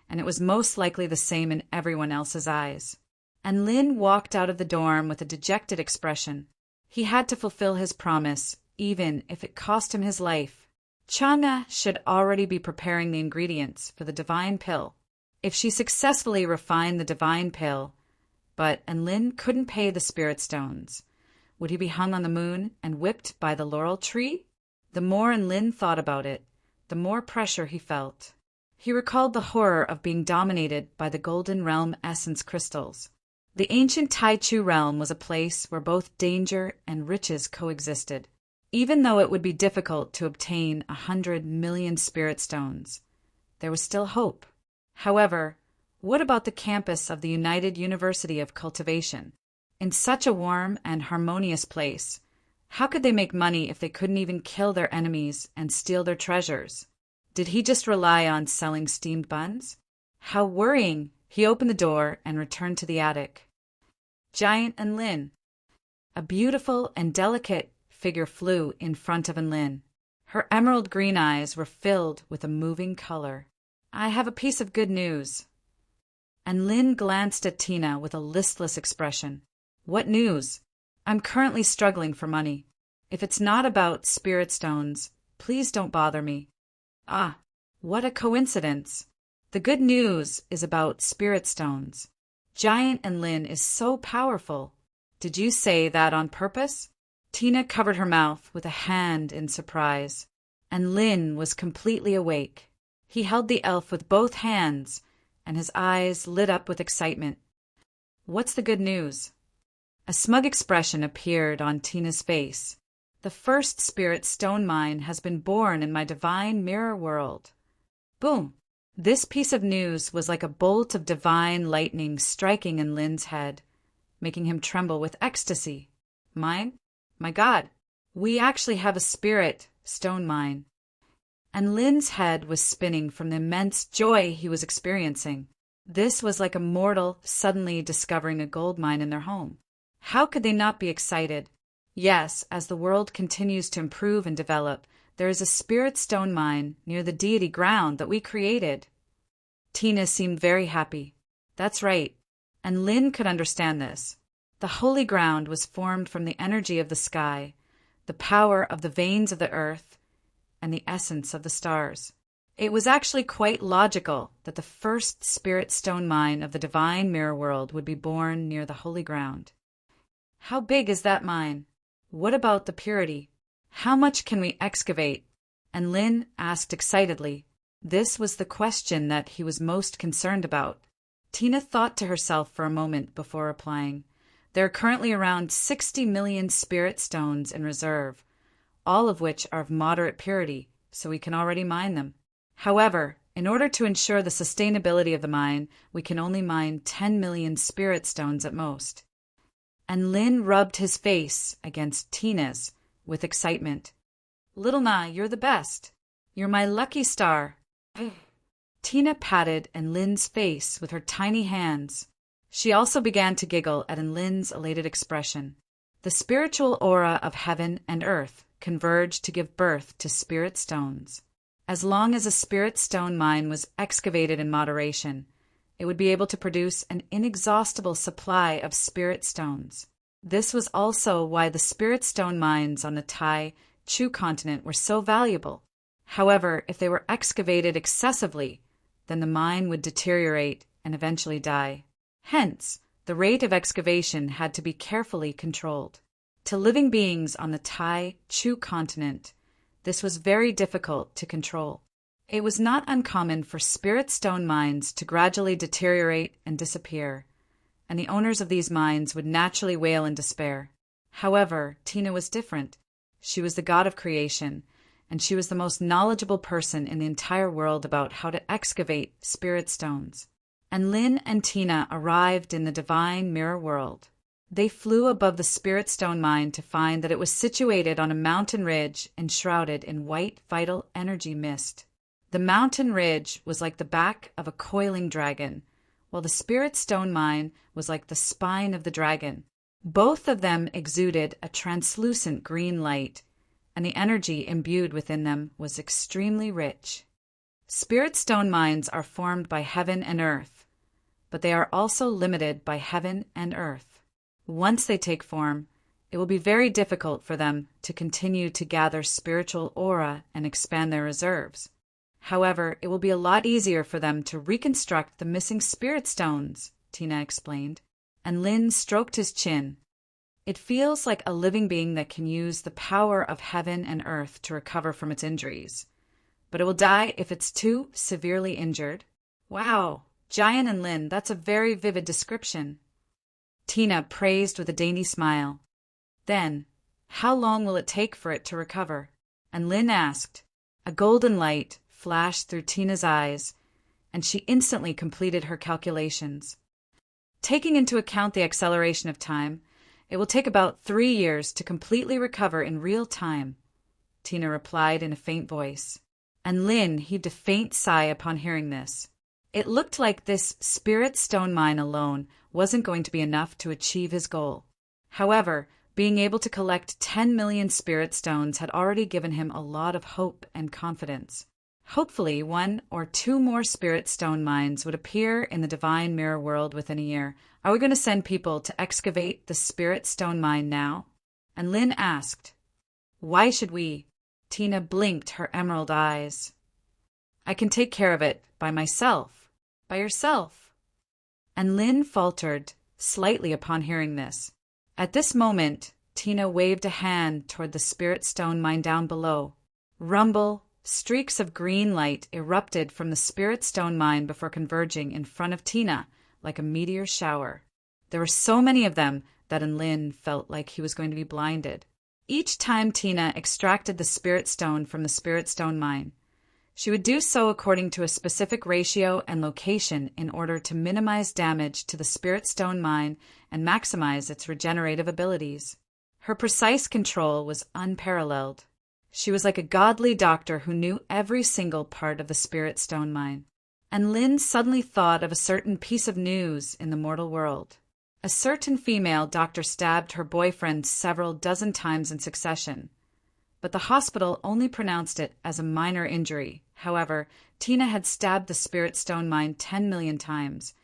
and it was most likely the same in everyone else's eyes. And Lin walked out of the dorm with a dejected expression. He had to fulfill his promise, even if it cost him his life. Chang'e should already be preparing the ingredients for the divine pill. If she successfully refined the divine pill, but Enlin couldn't pay the spirit stones, would he be hung on the moon and whipped by the laurel tree? The more Enlin thought about it, the more pressure he felt. He recalled the horror of being dominated by the Golden Realm essence crystals. The ancient Taichu realm was a place where both danger and riches coexisted. Even though it would be difficult to obtain 100 million spirit stones, there was still hope. However, what about the campus of the United University of Cultivation? In such a warm and harmonious place, how could they make money if they couldn't even kill their enemies and steal their treasures? Did he just rely on selling steamed buns? How worrying! He opened the door and returned to the attic. Giant Enlin. A beautiful and delicate figure flew in front of Enlin. Her emerald green eyes were filled with a moving color. I have a piece of good news. Enlin glanced at Tina with a listless expression. What news? I'm currently struggling for money. If it's not about spirit stones, please don't bother me. Ah, what a coincidence. The good news is about spirit stones. Giant Enlin is so powerful. Did you say that on purpose? Tina covered her mouth with a hand in surprise. Enlin was completely awake. He held the elf with both hands, and his eyes lit up with excitement. What's the good news? A smug expression appeared on Tina's face. The first spirit stone mine has been born in my divine mirror world. Boom! This piece of news was like a bolt of divine lightning striking in Lin's head, making him tremble with ecstasy. Mine? My God, we actually have a spirit stone mine. And Lin's head was spinning from the immense joy he was experiencing. This was like a mortal suddenly discovering a gold mine in their home. How could they not be excited? Yes, as the world continues to improve and develop, there is a spirit stone mine near the deity ground that we created. Tina seemed very happy. That's right, and Lin could understand this. The holy ground was formed from the energy of the sky, the power of the veins of the earth, and the essence of the stars. It was actually quite logical that the first spirit stone mine of the divine mirror world would be born near the holy ground. How big is that mine? What about the purity? How much can we excavate? And Lin asked excitedly. This was the question that he was most concerned about. Tina thought to herself for a moment before replying. There are currently around 60 million spirit stones in reserve, all of which are of moderate purity, so we can already mine them. However, in order to ensure the sustainability of the mine, we can only mine 10 million spirit stones at most. And Lin rubbed his face against Tina's with excitement. Little Na, you're the best. You're my lucky star. Tina patted Enlin's face with her tiny hands. She also began to giggle at Enlin's elated expression. The spiritual aura of heaven and earth converged to give birth to spirit stones. As long as a spirit stone mine was excavated in moderation, it would be able to produce an inexhaustible supply of spirit stones. This was also why the spirit stone mines on the Tai Chu continent were so valuable. However, if they were excavated excessively, then the mine would deteriorate and eventually die. Hence, the rate of excavation had to be carefully controlled. To living beings on the Tai Chu continent, this was very difficult to control. It was not uncommon for spirit stone mines to gradually deteriorate and disappear, and the owners of these mines would naturally wail in despair. However, Tina was different. She was the god of creation, and she was the most knowledgeable person in the entire world about how to excavate spirit stones. And Lin and Tina arrived in the divine mirror world. They flew above the spirit stone mine to find that it was situated on a mountain ridge enshrouded in white vital energy mist. The mountain ridge was like the back of a coiling dragon, while the spirit stone mine was like the spine of the dragon. Both of them exuded a translucent green light, and the energy imbued within them was extremely rich. Spirit stone mines are formed by heaven and earth, but they are also limited by heaven and earth. Once they take form, it will be very difficult for them to continue to gather spiritual aura and expand their reserves. However, it will be a lot easier for them to reconstruct the missing spirit stones, Tina explained, and Lin stroked his chin. It feels like a living being that can use the power of heaven and earth to recover from its injuries. But it will die if it's too severely injured. Wow, Giant and Lin, that's a very vivid description. Tina praised with a dainty smile. Then, how long will it take for it to recover? And Lin asked. A golden light flashed through Tina's eyes, and she instantly completed her calculations. Taking into account the acceleration of time, it will take about 3 years to completely recover in real time, Tina replied in a faint voice. And Lin heaved a faint sigh upon hearing this. It looked like this spirit stone mine alone wasn't going to be enough to achieve his goal. However, being able to collect 10 million spirit stones had already given him a lot of hope and confidence. Hopefully, 1 or 2 more spirit stone mines would appear in the divine mirror world within a year. Are we going to send people to excavate the spirit stone mine now? And Lin asked. Why should we? Tina blinked her emerald eyes. I can take care of it by myself. By yourself. And Lin faltered slightly upon hearing this. At this moment, Tina waved a hand toward the spirit stone mine down below. Rumble, streaks of green light erupted from the spirit stone mine before converging in front of Tina like a meteor shower. There were so many of them that Lin felt like he was going to be blinded. Each time Tina extracted the spirit stone from the spirit stone mine, she would do so according to a specific ratio and location in order to minimize damage to the spirit stone mine and maximize its regenerative abilities. Her precise control was unparalleled. She was like a godly doctor who knew every single part of the spirit stone mine. And Lin suddenly thought of a certain piece of news in the mortal world. A certain female doctor stabbed her boyfriend several dozen times in succession, but the hospital only pronounced it as a minor injury. However, Tina had stabbed the spirit stone mine 10 million times,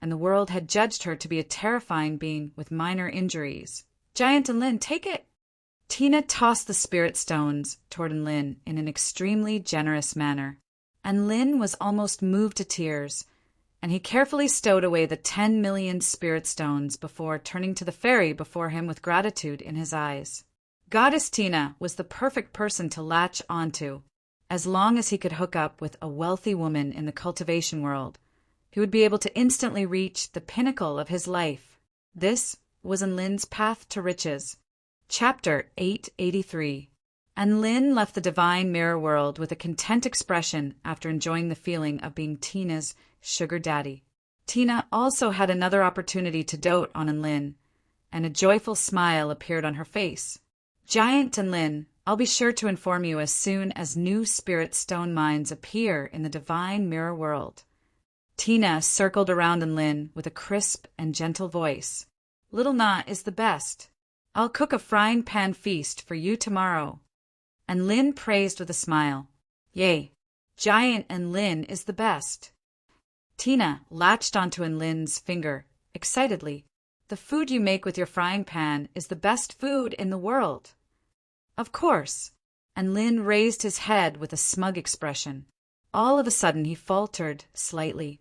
and the world had judged her to be a terrifying being with minor injuries. Giant and Lin, take it! Tina tossed the spirit stones toward Lin in an extremely generous manner, and Lin was almost moved to tears, and he carefully stowed away the 10 million spirit stones before turning to the fairy before him with gratitude in his eyes. Goddess Tina was the perfect person to latch onto. As long as he could hook up with a wealthy woman in the cultivation world, he would be able to instantly reach the pinnacle of his life. This was Lin's path to riches. Chapter 883. And Lin left the divine mirror world with a content expression after enjoying the feeling of being Tina's sugar daddy. Tina also had another opportunity to dote on Lin, and a joyful smile appeared on her face. Giant and Lin, I'll be sure to inform you as soon as new spirit stone mines appear in the divine mirror world. Tina circled around Lin with a crisp and gentle voice. Little Na is the best. I'll cook a frying pan feast for you tomorrow. And Lin praised with a smile. Yay, Giant and Lin is the best. Tina latched onto Lin's finger, excitedly. The food you make with your frying pan is the best food in the world. Of course. And Lin raised his head with a smug expression. All of a sudden he faltered slightly.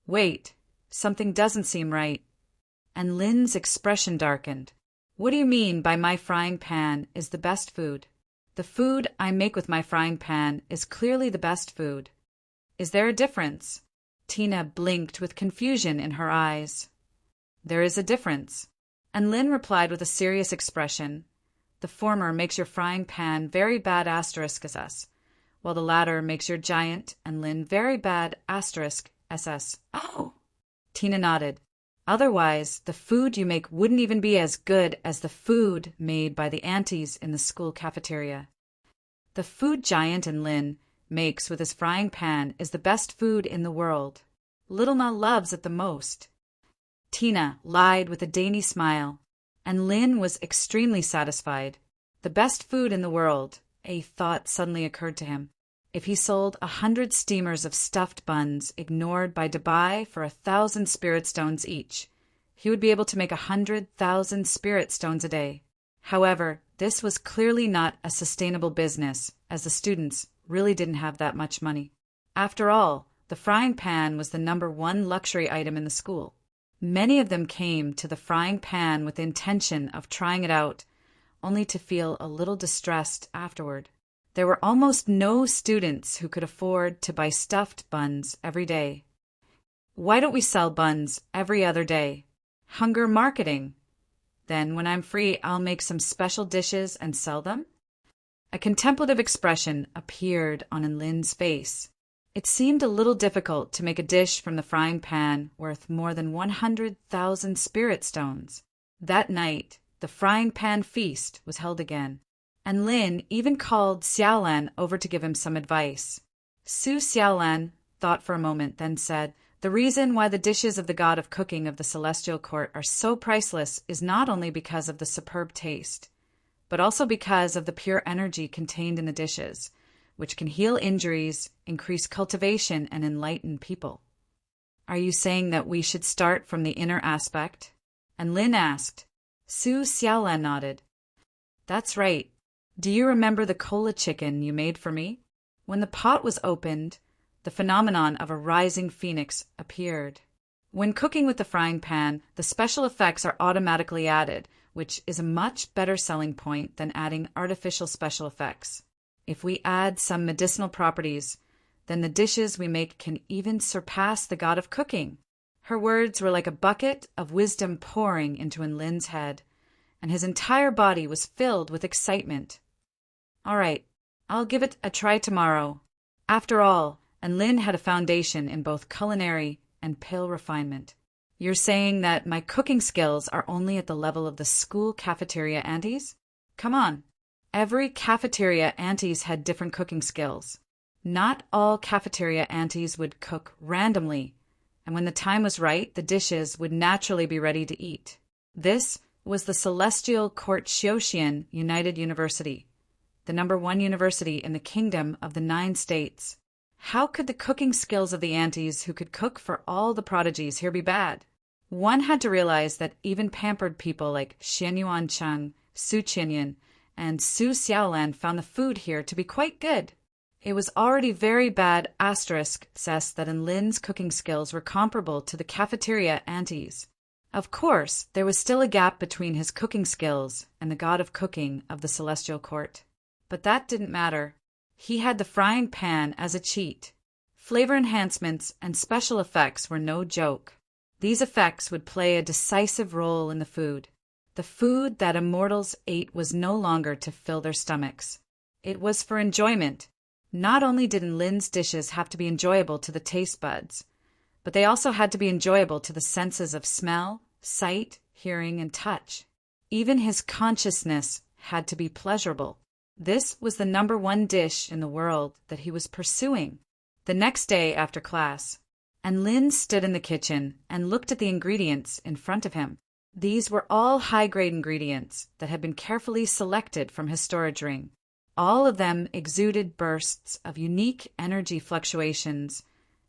Wait, something doesn't seem right. And Lin's expression darkened. What do you mean by my frying pan is the best food? The food I make with my frying pan is clearly the best food. Is there a difference? Tina blinked with confusion in her eyes. There is a difference. And Lin replied with a serious expression. The former makes your frying pan very bad *SS, while the latter makes your Giant and Lin very bad *SS. Oh! Tina nodded. Otherwise, the food you make wouldn't even be as good as the food made by the aunties in the school cafeteria. The food Giant and Lin makes with his frying pan is the best food in the world. Little Na loves it the most. Tina lied with a dainty smile, and Lin was extremely satisfied. The best food in the world, a thought suddenly occurred to him. If he sold 100 steamers of stuffed buns ignored by Dubai for 1,000 spirit stones each, he would be able to make 100,000 spirit stones a day. However, this was clearly not a sustainable business, as the students really didn't have that much money. After all, the frying pan was the #1 luxury item in the school. Many of them came to the frying pan with the intention of trying it out, only to feel a little distressed afterward. There were almost no students who could afford to buy stuffed buns every day. Why don't we sell buns every other day? Hunger marketing. Then, when I'm free, I'll make some special dishes and sell them? A contemplative expression appeared on Lin's face. It seemed a little difficult to make a dish from the frying pan worth more than 100,000 spirit stones. That night, the frying pan feast was held again, and Lin even called Xiaolan over to give him some advice. Su Xiaolan thought for a moment, then said, "The reason why the dishes of the god of cooking of the celestial court are so priceless is not only because of the superb taste, but also because of the pure energy contained in the dishes, which can heal injuries, increase cultivation, and enlighten people." "Are you saying that we should start from the inner aspect?" And Lin asked. Su Xiaolan nodded. "That's right. Do you remember the cola chicken you made for me? When the pot was opened, the phenomenon of a rising phoenix appeared. When cooking with the frying pan, the special effects are automatically added, which is a much better selling point than adding artificial special effects. If we add some medicinal properties, then the dishes we make can even surpass the god of cooking." Her words were like a bucket of wisdom pouring into Lin's head, and his entire body was filled with excitement. "All right, I'll give it a try tomorrow." After all, Lin had a foundation in both culinary and pale refinement. "You're saying that my cooking skills are only at the level of the school cafeteria aunties? Come on. Every cafeteria aunties had different cooking skills. Not all cafeteria aunties would cook randomly, and when the time was right, the dishes would naturally be ready to eat. This was the Celestial Court Xiaoxian United University, the #1 university in the Kingdom of the 9 States. How could the cooking skills of the aunties who could cook for all the prodigies here be bad? One had to realize that even pampered people like Xian Yuan Cheng, Su Qinyan, and Su Xiaolan found the food here to be quite good. It was already very bad says that Lin's cooking skills were comparable to the cafeteria aunties. Of course, there was still a gap between his cooking skills and the god of cooking of the celestial court. But that didn't matter. He had the frying pan as a cheat. Flavor enhancements and special effects were no joke. These effects would play a decisive role in the food. The food that immortals ate was no longer to fill their stomachs. It was for enjoyment. Not only did Lin's dishes have to be enjoyable to the taste buds, but they also had to be enjoyable to the senses of smell, sight, hearing, and touch. Even his consciousness had to be pleasurable. This was the #1 dish in the world that he was pursuing. The next day after class, Lin stood in the kitchen and looked at the ingredients in front of him. These were all high-grade ingredients that had been carefully selected from his storage ring. All of them exuded bursts of unique energy fluctuations,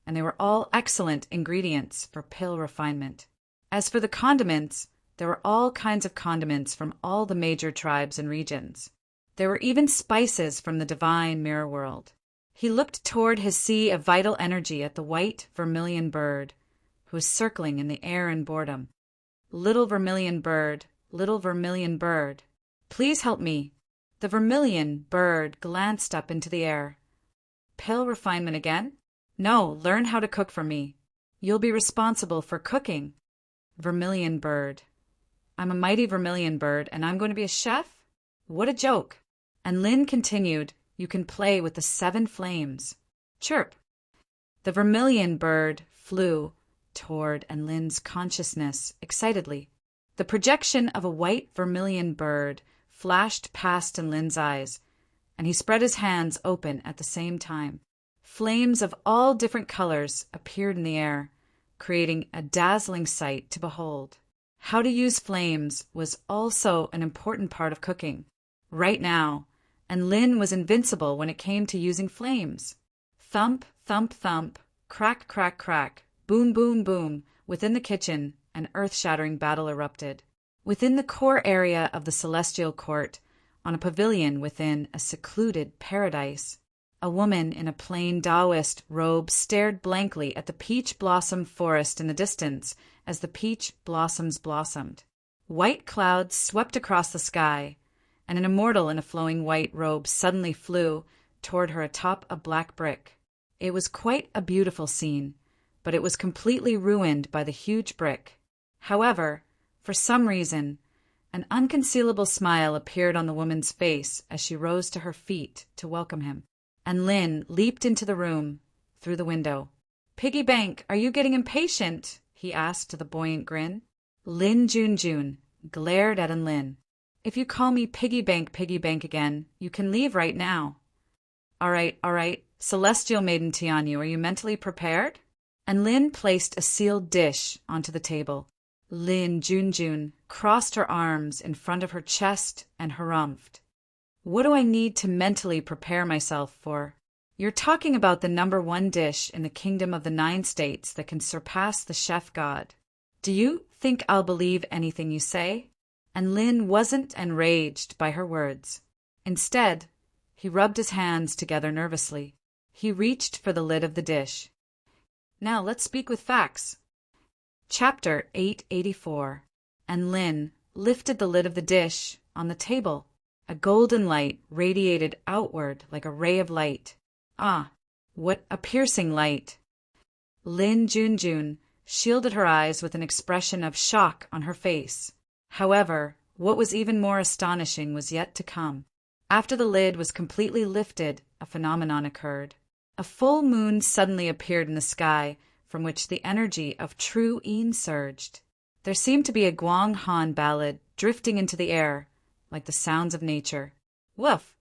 and they were all excellent ingredients for pale refinement. As for the condiments, there were all kinds of condiments from all the major tribes and regions. There were even spices from the divine mirror world. He looked toward his sea of vital energy at the white vermilion bird, who was circling in the air in boredom. Little vermilion bird, please help me." The vermilion bird glanced up into the air. "Pale refinement again? No, learn how to cook for me. You'll be responsible for cooking." Vermilion bird. "I'm a mighty vermilion bird, and I'm going to be a chef? What a joke." And Lin continued, "You can play with the 7 flames. Chirp." The vermilion bird flew toward Lin's consciousness excitedly. The projection of a white vermilion bird flashed past Lin's eyes, and he spread his hands open at the same time. Flames of all different colors appeared in the air, creating a dazzling sight to behold. How to use flames was also an important part of cooking. Right now, and Lynn was invincible when it came to using flames. Thump, thump, thump, crack, crack, crack, boom, boom, boom. Within the kitchen, an earth-shattering battle erupted. Within the core area of the celestial court, on a pavilion within a secluded paradise, a woman in a plain Taoist robe stared blankly at the peach blossom forest in the distance as the peach blossoms blossomed. White clouds swept across the sky, and an immortal in a flowing white robe suddenly flew toward her atop a black brick. It was quite a beautiful scene, but it was completely ruined by the huge brick. However, for some reason, an unconcealable smile appeared on the woman's face as she rose to her feet to welcome him. And Lynn leaped into the room through the window. "Piggy Bank, are you getting impatient?" he asked with a buoyant grin. Lin Junjun glared at Lynn. "If you call me Piggy Bank again, you can leave right now." All right. Celestial Maiden Tianyu, are you mentally prepared?" And Lynn placed a sealed dish onto the table. Lin Junjun crossed her arms in front of her chest and harumphed. "What do I need to mentally prepare myself for?" "You're talking about the #1 dish in the Kingdom of the 9 States that can surpass the chef god. Do you think I'll believe anything you say?" And Lin wasn't enraged by her words. Instead, he rubbed his hands together nervously. He reached for the lid of the dish. "Now let's speak with facts." Chapter 884. And Lin lifted the lid of the dish on the table. A golden light radiated outward like a ray of light. Ah, what a piercing light! Lin Junjun shielded her eyes with an expression of shock on her face. However, what was even more astonishing was yet to come. After the lid was completely lifted, a phenomenon occurred. A full moon suddenly appeared in the sky, from which the energy of true Yin surged. There seemed to be a Guang Han ballad drifting into the air, like the sounds of nature. Woof!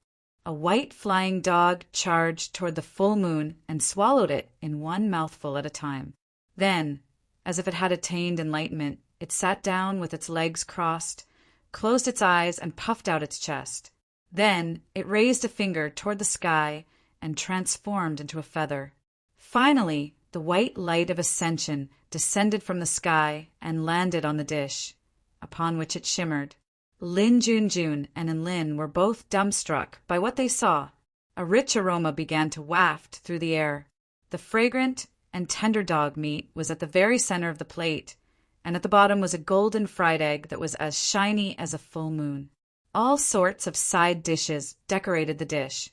A white flying dog charged toward the full moon and swallowed it in one mouthful at a time. Then, as if it had attained enlightenment, it sat down with its legs crossed, closed its eyes, and puffed out its chest. Then it raised a finger toward the sky and transformed into a feather. Finally, the white light of ascension descended from the sky and landed on the dish, upon which it shimmered. Lin Junjun and Lin were both dumbstruck by what they saw. A rich aroma began to waft through the air. The fragrant and tender dog meat was at the very center of the plate, and at the bottom was a golden fried egg that was as shiny as a full moon. All sorts of side dishes decorated the dish,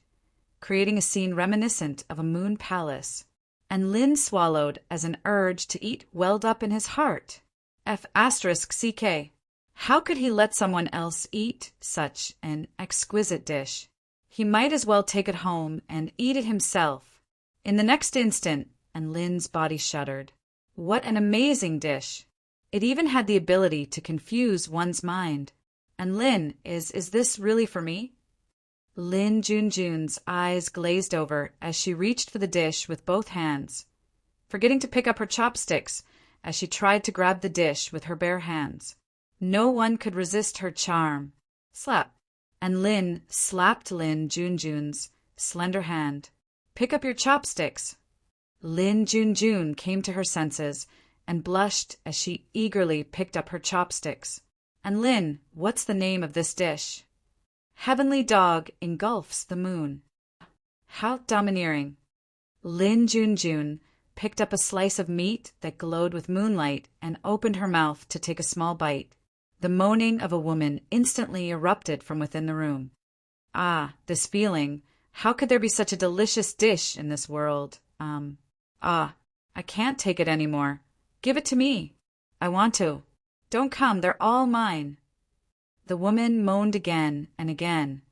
creating a scene reminiscent of a moon palace. And Lin swallowed as an urge to eat welled up in his heart. F***CK. How could he let someone else eat such an exquisite dish? He might as well take it home and eat it himself. In the next instant, and Lin's body shuddered. What an amazing dish! It even had the ability to confuse one's mind. And Lin, is this really for me? Lin Junjun's eyes glazed over as she reached for the dish with both hands, forgetting to pick up her chopsticks as she tried to grab the dish with her bare hands. No one could resist her charm. Slap. And Lin slapped Lin Junjun's slender hand. "Pick up your chopsticks." Lin Junjun came to her senses and blushed as she eagerly picked up her chopsticks. "And Lin, what's the name of this dish?" "Heavenly Dog Engulfs the Moon." How domineering. Lin Junjun picked up a slice of meat that glowed with moonlight and opened her mouth to take a small bite. The moaning of a woman instantly erupted from within the room. Ah, this feeling. How could there be such a delicious dish in this world? I can't take it anymore. Give it to me. I want to. Don't come, they're all mine. The woman moaned again and again,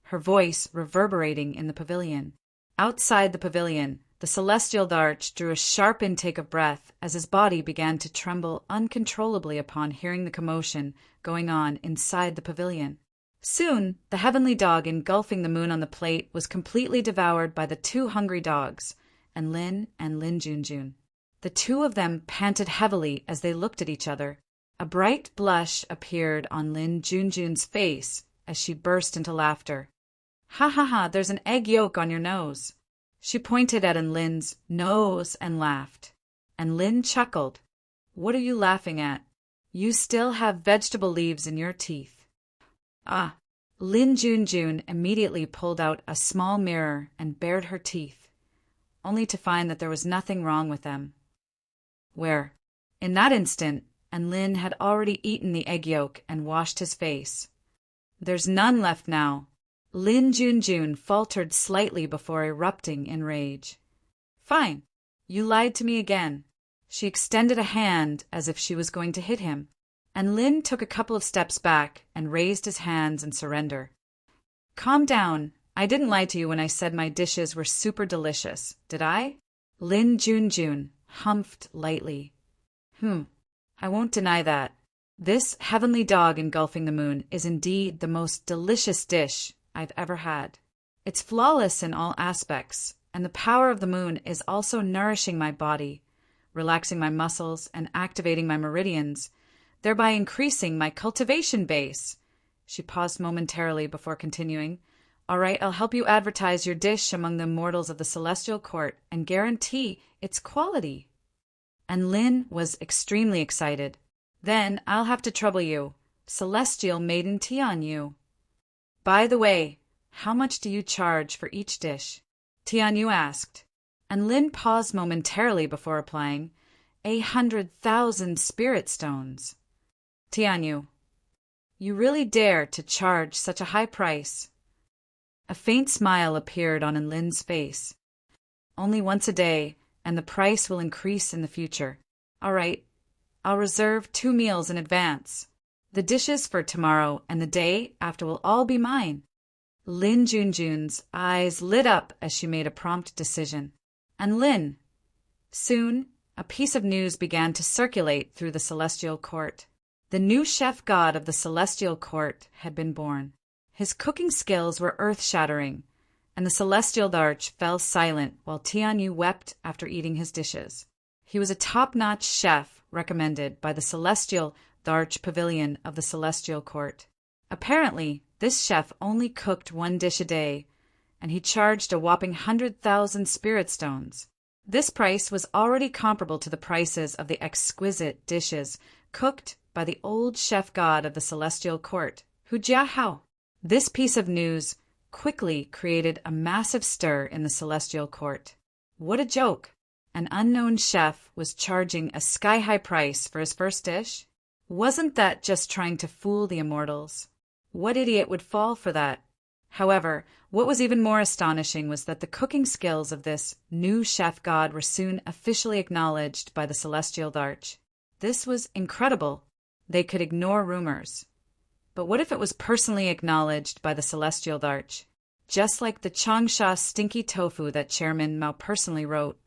her voice reverberating in the pavilion. Outside the pavilion, the celestial Darch drew a sharp intake of breath as his body began to tremble uncontrollably upon hearing the commotion going on inside the pavilion. Soon, the heavenly dog engulfing the moon on the plate was completely devoured by the two hungry dogs, and Lin Junjun. The two of them panted heavily as they looked at each other. A bright blush appeared on Lin Junjun's face as she burst into laughter. "Ha ha ha, there's an egg yolk on your nose." She pointed at Lin's nose and laughed. And Lin chuckled. "What are you laughing at? You still have vegetable leaves in your teeth." Ah! Lin Junjun immediately pulled out a small mirror and bared her teeth, only to find that there was nothing wrong with them. In that instant, Lin had already eaten the egg yolk and washed his face. "There's none left now." Lin Junjun faltered slightly before erupting in rage. "Fine. You lied to me again." She extended a hand as if she was going to hit him, and Lin took a couple of steps back and raised his hands in surrender. "Calm down. I didn't lie to you when I said my dishes were super delicious, did I?" Lin Junjun humphed lightly. I won't deny that. This heavenly dog engulfing the moon is indeed the most delicious dish I've ever had. It's flawless in all aspects, and the power of the moon is also nourishing my body, relaxing my muscles, and activating my meridians, thereby increasing my cultivation base." She paused momentarily before continuing. "All right, I'll help you advertise your dish among the immortals of the Celestial Court and guarantee its quality." And Lin was extremely excited. "Then I'll have to trouble you. Celestial maiden tea on you. By the way, how much do you charge for each dish?" Tianyu asked, and Lin paused momentarily before replying, 100,000 spirit stones. "Tianyu, you really dare to charge such a high price?" A faint smile appeared on Lin's face. "Only once a day, and the price will increase in the future. All right, I'll reserve 2 meals in advance. The dishes for tomorrow and the day after will all be mine." Lin Junjun's eyes lit up as she made a prompt decision. And Lin. Soon, a piece of news began to circulate through the Celestial Court. The new chef god of the Celestial Court had been born. His cooking skills were earth-shattering, and the Celestial Darch fell silent while Tianyu wept after eating his dishes. He was a top-notch chef recommended by the Celestial Darch Pavilion of the Celestial Court. Apparently, this chef only cooked 1 dish a day, and he charged a whopping 100,000 spirit stones. This price was already comparable to the prices of the exquisite dishes cooked by the old chef god of the Celestial Court, Hu Jiahao. This piece of news quickly created a massive stir in the Celestial Court. What a joke! An unknown chef was charging a sky-high price for his first dish? Wasn't that just trying to fool the immortals? What idiot would fall for that? However, what was even more astonishing was that the cooking skills of this new chef god were soon officially acknowledged by the Celestial Darch. This was incredible. They could ignore rumors. But what if it was personally acknowledged by the Celestial Darch? Just like the Changsha stinky tofu that Chairman Mao personally wrote.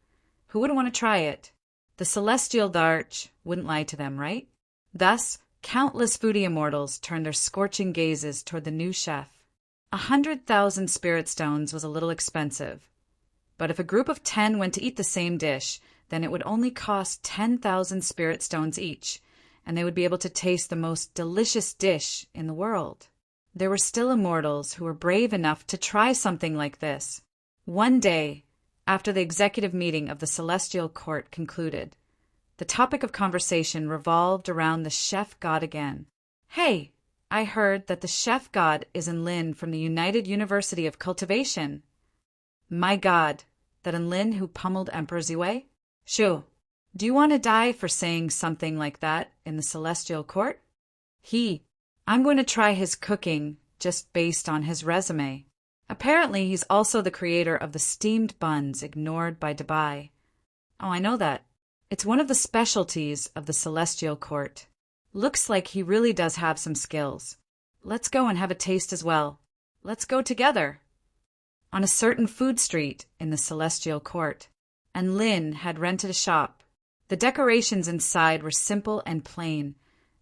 Who wouldn't want to try it? The Celestial Darch wouldn't lie to them, right? Thus, countless foodie immortals turned their scorching gazes toward the new chef. 100,000 spirit stones was a little expensive. But if a group of 10 went to eat the same dish, then it would only cost 10,000 spirit stones each, and they would be able to taste the most delicious dish in the world. There were still immortals who were brave enough to try something like this. One day, after the executive meeting of the Celestial Court concluded, the topic of conversation revolved around the chef god again. "Hey, I heard that the chef god is Lin from the United University of Cultivation." "My god, that Lin who pummeled Emperor Ziwei? Shu, do you want to die for saying something like that in the Celestial Court?" I'm going to try his cooking just based on his resume. Apparently, he's also the creator of the steamed buns ignored by Dubai. Oh, I know that. It's one of the specialties of the Celestial Court. Looks like he really does have some skills. Let's go and have a taste as well. Let's go together. On a certain food street in the Celestial Court, and Lin had rented a shop. The decorations inside were simple and plain,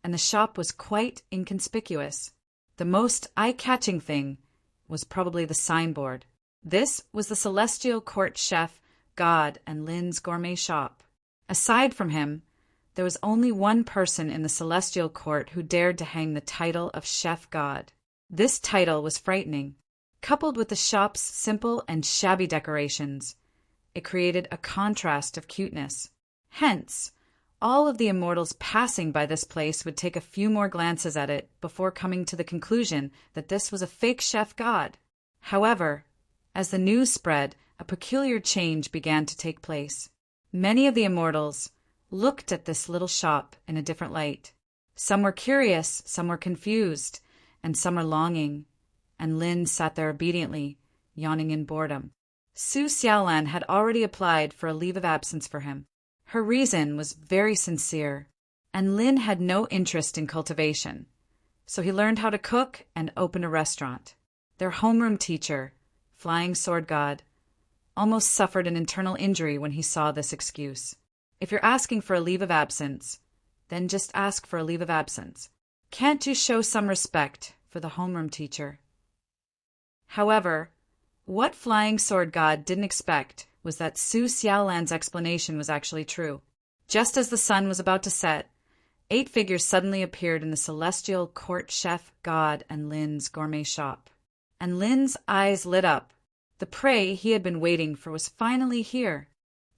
and the shop was quite inconspicuous. The most eye-catching thing was probably the signboard. This was the Celestial Court chef, God, and Lin's gourmet shop. Aside from him, there was only one person in the celestial court who dared to hang the title of chef god. This title was frightening. Coupled with the shop's simple and shabby decorations, it created a contrast of cuteness. Hence, all of the immortals passing by this place would take a few more glances at it before coming to the conclusion that this was a fake chef god. However, as the news spread, a peculiar change began to take place. Many of the immortals looked at this little shop in a different light. Some were curious, some were confused, and some were longing. And Lin sat there obediently, yawning in boredom. Su Xiaolan had already applied for a leave of absence for him. Her reason was very sincere, and Lin had no interest in cultivation, so he learned how to cook and opened a restaurant. Their homeroom teacher, Flying Sword God, almost suffered an internal injury when he saw this excuse. If you're asking for a leave of absence, then just ask for a leave of absence. Can't you show some respect for the homeroom teacher? However, what Flying Sword God didn't expect was that Su Xiaolan's explanation was actually true. Just as the sun was about to set, 8 figures suddenly appeared in the celestial court chef god and Lin's gourmet shop. And Lin's eyes lit up. The prey he had been waiting for was finally here.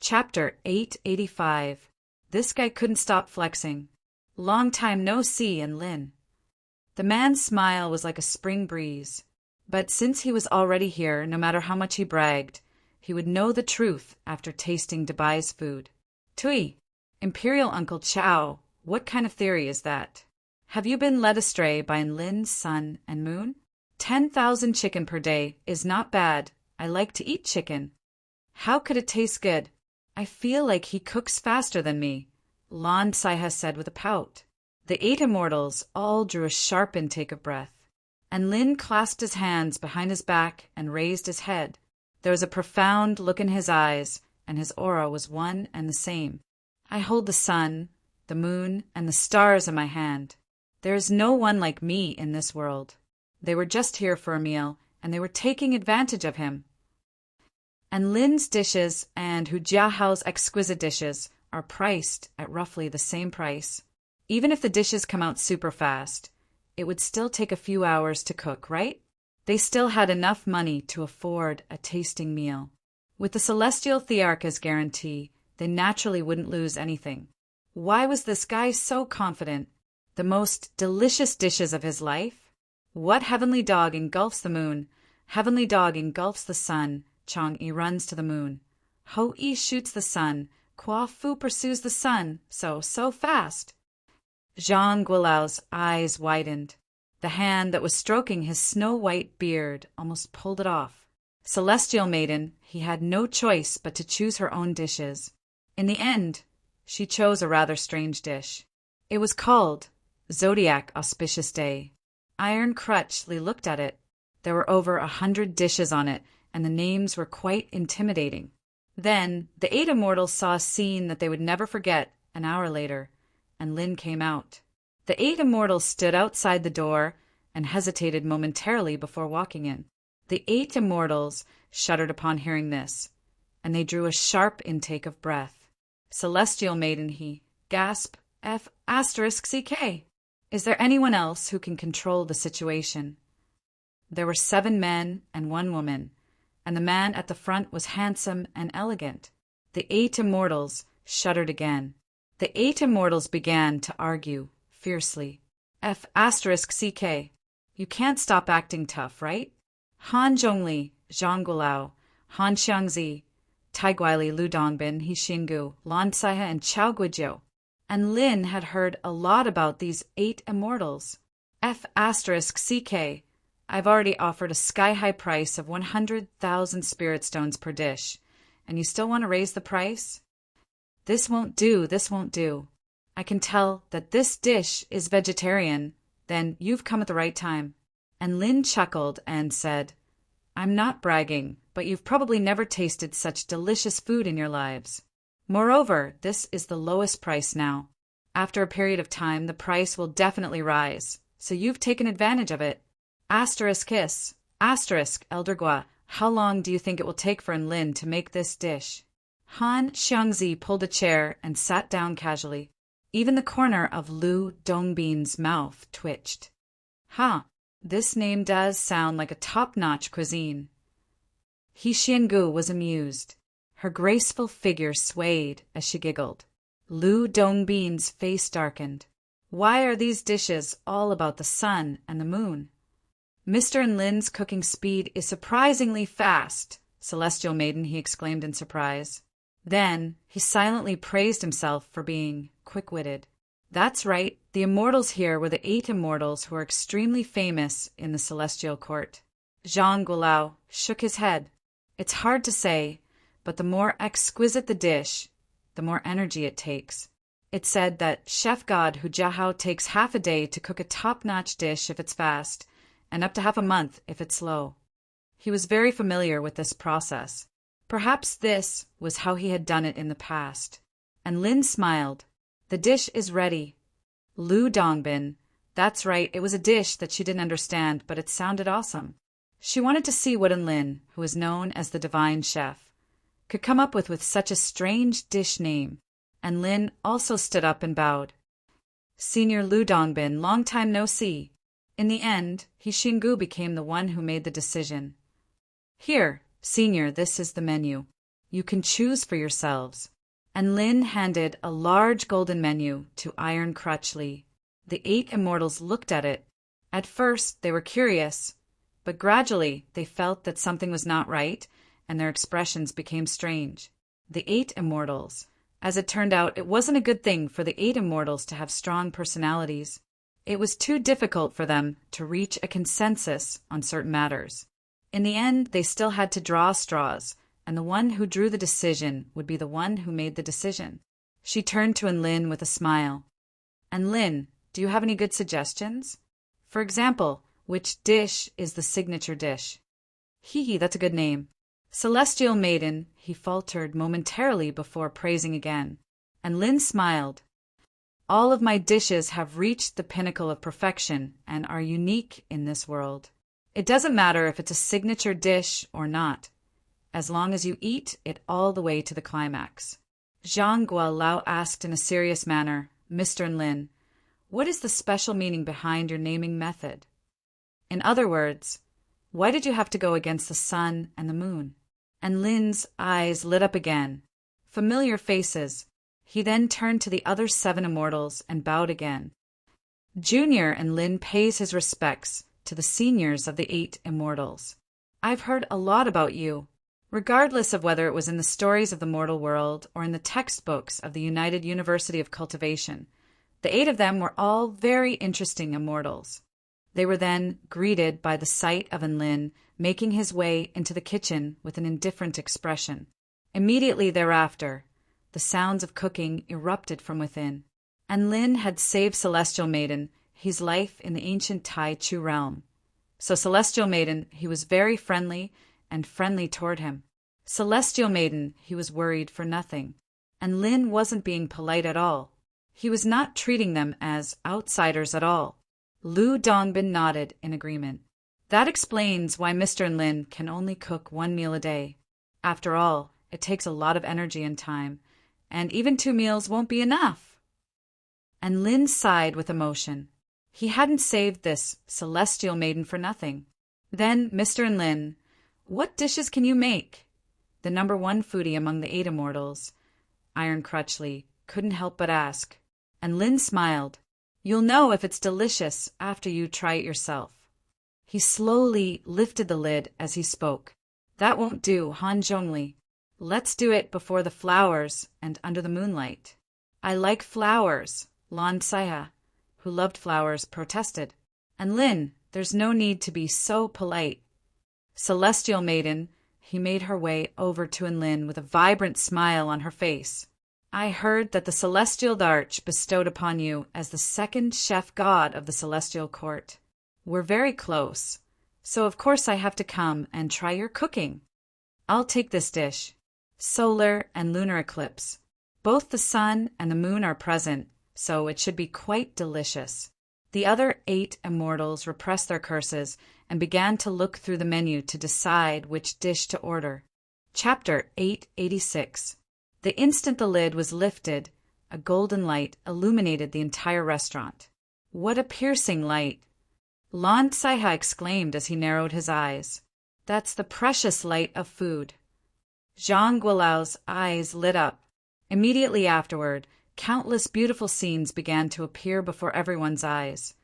Chapter 885. This guy couldn't stop flexing. Long time no see in Lin. The man's smile was like a spring breeze. But since he was already here, no matter how much he bragged, he would know the truth after tasting Dubai's food. Tui, Imperial Uncle Chow, what kind of theory is that? Have you been led astray by Lin's sun and moon? 10,000 chicken per day is not bad. I like to eat chicken. How could it taste good? I feel like he cooks faster than me, Lan Saiha said with a pout. The 8 immortals all drew a sharp intake of breath, and Lin clasped his hands behind his back and raised his head. There was a profound look in his eyes, and his aura was one and the same. I hold the sun, the moon, and the stars in my hand. There is no one like me in this world. They were just here for a meal, and they were taking advantage of him. And Lin's dishes and Hu Jiahao's exquisite dishes are priced at roughly the same price. Even if the dishes come out super fast, it would still take a few hours to cook, right? They still had enough money to afford a tasting meal. With the Celestial Thearcha's guarantee, they naturally wouldn't lose anything. Why was this guy so confident? The most delicious dishes of his life? What heavenly dog engulfs the moon? Heavenly dog engulfs the sun. Chang'e runs to the moon. Ho-Yi shoots the sun. Kwa Fu pursues the sun. So fast. Zhang Guilao's eyes widened. The hand that was stroking his snow-white beard almost pulled it off. Celestial maiden, he had no choice but to choose her own dishes. In the end, she chose a rather strange dish. It was called Zodiac Auspicious Day. Iron Crutchley looked at it. There were over 100 dishes on it, and the names were quite intimidating. Then, the 8 immortals saw a scene that they would never forget an hour later, and Lin came out. The 8 immortals stood outside the door and hesitated momentarily before walking in. The 8 immortals shuddered upon hearing this, and they drew a sharp intake of breath. Celestial maiden, he gasped, F***CK. Is there anyone else who can control the situation? There were 7 men and 1 woman, and the man at the front was handsome and elegant. The 8 immortals shuddered again. The 8 immortals began to argue fiercely. F***CK. You can't stop acting tough, right? Han Zhongli, Zhang Guilao, Han Xiangzi, Taiguili Lu Dongbin, He Xingu, Lan Saiha, and Chao Guijiu. And Lin had heard a lot about these 8 immortals. F***CK. I've already offered a sky-high price of 100,000 spirit stones per dish, and you still want to raise the price? This won't do. I can tell that this dish is vegetarian. Then you've come at the right time. And Lin chuckled and said, I'm not bragging, but you've probably never tasted such delicious food in your lives. Moreover, this is the lowest price now. After a period of time, the price will definitely rise, so you've taken advantage of it. Kiss. Elder Gua, how long do you think it will take for Lin to make this dish? Han Xiangzi pulled a chair and sat down casually. Even the corner of Lu Dongbin's mouth twitched. Huh, this name does sound like a top-notch cuisine. He Xiangu was amused. Her graceful figure swayed as she giggled. Lu Dongbin's face darkened. Why are these dishes all about the sun and the moon? Mr. and Lin's cooking speed is surprisingly fast, Celestial Maiden, he exclaimed in surprise. Then he silently praised himself for being quick-witted. That's right, the immortals here were the 8 immortals who are extremely famous in the celestial court. Zhang Guolao shook his head. It's hard to say, but the more exquisite the dish, the more energy it takes. It said that Chef God Hu Jiahao takes half a day to cook a top-notch dish if it's fast, and up to half a month if it's slow. He was very familiar with this process. Perhaps this was how he had done it in the past. And Lin smiled. The dish is ready. Lu Dongbin. That's right, it was a dish that she didn't understand, but it sounded awesome. She wanted to see what Lin, who was known as the divine chef, could come up with such a strange dish name. And Lin also stood up and bowed. Senior Lu Dongbin, long time no see. In the end, He Xingu became the one who made the decision. Here, Senior, this is the menu. You can choose for yourselves. And Lin handed a large golden menu to Iron Crutch Li. The 8 immortals looked at it. At first, they were curious, but gradually they felt that something was not right, and their expressions became strange. The 8 immortals. As it turned out, it wasn't a good thing for the 8 immortals to have strong personalities. It was too difficult for them to reach a consensus on certain matters. In the end, they still had to draw straws, and the one who drew the decision would be the one who made the decision. She turned to Lin with a smile. And Lin, do you have any good suggestions? For example, which dish is the signature dish? Hee, that's a good name. Celestial Maiden, he faltered momentarily before praising again. And Lin smiled. All of my dishes have reached the pinnacle of perfection and are unique in this world. It doesn't matter if it's a signature dish or not, as long as you eat it all the way to the climax. Zhang Guolao asked in a serious manner, Mr. Lin, what is the special meaning behind your naming method? In other words, why did you have to go against the sun and the moon? And Lin's eyes lit up again. Familiar faces. He then turned to the other 7 immortals and bowed again. Junior and Lin pays his respects to the seniors of the 8 immortals. I've heard a lot about you, regardless of whether it was in the stories of the mortal world or in the textbooks of the United University of Cultivation. The 8 of them were all very interesting immortals. They were then greeted by the sight of Lin making his way into the kitchen with an indifferent expression. Immediately thereafter, the sounds of cooking erupted from within. And Lin had saved Celestial Maiden his life in the ancient Tai Chu realm. So Celestial Maiden, he was very friendly and friendly toward him. Celestial Maiden, he was worried for nothing. And Lin wasn't being polite at all. He was not treating them as outsiders at all. Lu Dongbin nodded in agreement. That explains why Mr. Lin can only cook 1 meal a day. After all, it takes a lot of energy and time, and even 2 meals won't be enough. And Lin sighed with emotion. He hadn't saved this Celestial Maiden for nothing. Then, Mr. Lin, what dishes can you make? The number 1 foodie among the 8 immortals, Iron Crutch Li, couldn't help but ask. And Lin smiled. You'll know if it's delicious after you try it yourself. He slowly lifted the lid as he spoke. That won't do, Han Zhongli. Let's do it before the flowers and under the moonlight. I like flowers, Lan Saiha, who loved flowers, protested. And Lin, there's no need to be so polite. Celestial Maiden, he made her way over to Lin with a vibrant smile on her face. I heard that the celestial arch bestowed upon you as the 2nd chef god of the celestial court. We're very close, so of course I have to come and try your cooking. I'll take this dish. Solar and lunar eclipse. Both the sun and the moon are present, so it should be quite delicious. The other 8 immortals repressed their curses and began to look through the menu to decide which dish to order. Chapter 886. The instant the lid was lifted, a golden light illuminated the entire restaurant. What a piercing light! Lon Saiha exclaimed as he narrowed his eyes. That's the precious light of food. Zhang Guolao's eyes lit up. Immediately afterward, countless beautiful scenes began to appear before everyone's eyes,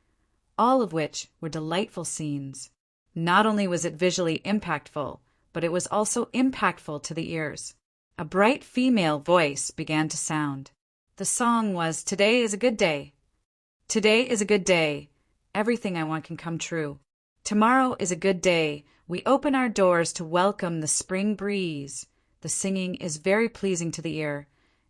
all of which were delightful scenes. Not only was it visually impactful, but it was also impactful to the ears. A bright female voice began to sound. The song was, "Today is a good day. Today is a good day. Everything I want can come true. Tomorrow is a good day. We open our doors to welcome the spring breeze." The singing is very pleasing to the ear,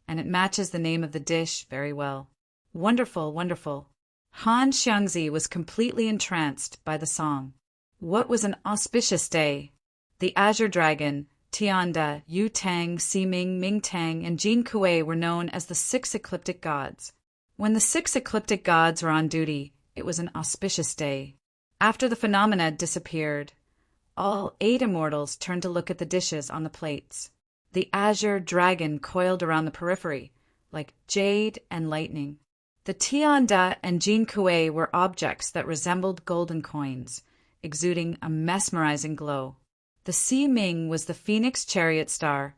and it matches the name of the dish very well. Wonderful, wonderful. Han Xiangzi was completely entranced by the song. What was an auspicious day! The Azure Dragon, Tianda, Yu Tang, Ximing, Ming Tang, and Jin Kuei were known as the 6 ecliptic gods. When the 6 ecliptic gods were on duty, it was an auspicious day. After the phenomena disappeared, all 8 immortals turned to look at the dishes on the plates. The Azure Dragon coiled around the periphery, like jade and lightning. The Tianda and Jin Kuei were objects that resembled golden coins, exuding a mesmerizing glow. The Ximing was the phoenix chariot star,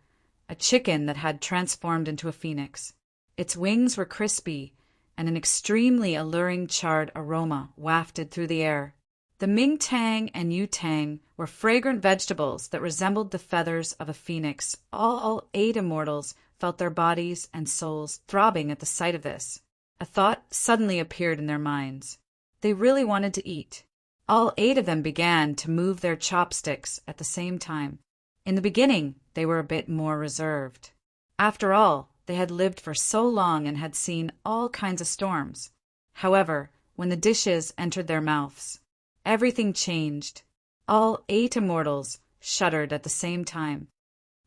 a chicken that had transformed into a phoenix. Its wings were crispy, and an extremely alluring charred aroma wafted through the air. The Ming Tang and Yu Tang were fragrant vegetables that resembled the feathers of a phoenix. All 8 immortals felt their bodies and souls throbbing at the sight of this. A thought suddenly appeared in their minds. They really wanted to eat. All 8 of them began to move their chopsticks at the same time. In the beginning, they were a bit more reserved. After all, they had lived for so long and had seen all kinds of storms. However, when the dishes entered their mouths, everything changed. All 8 immortals shuddered at the same time.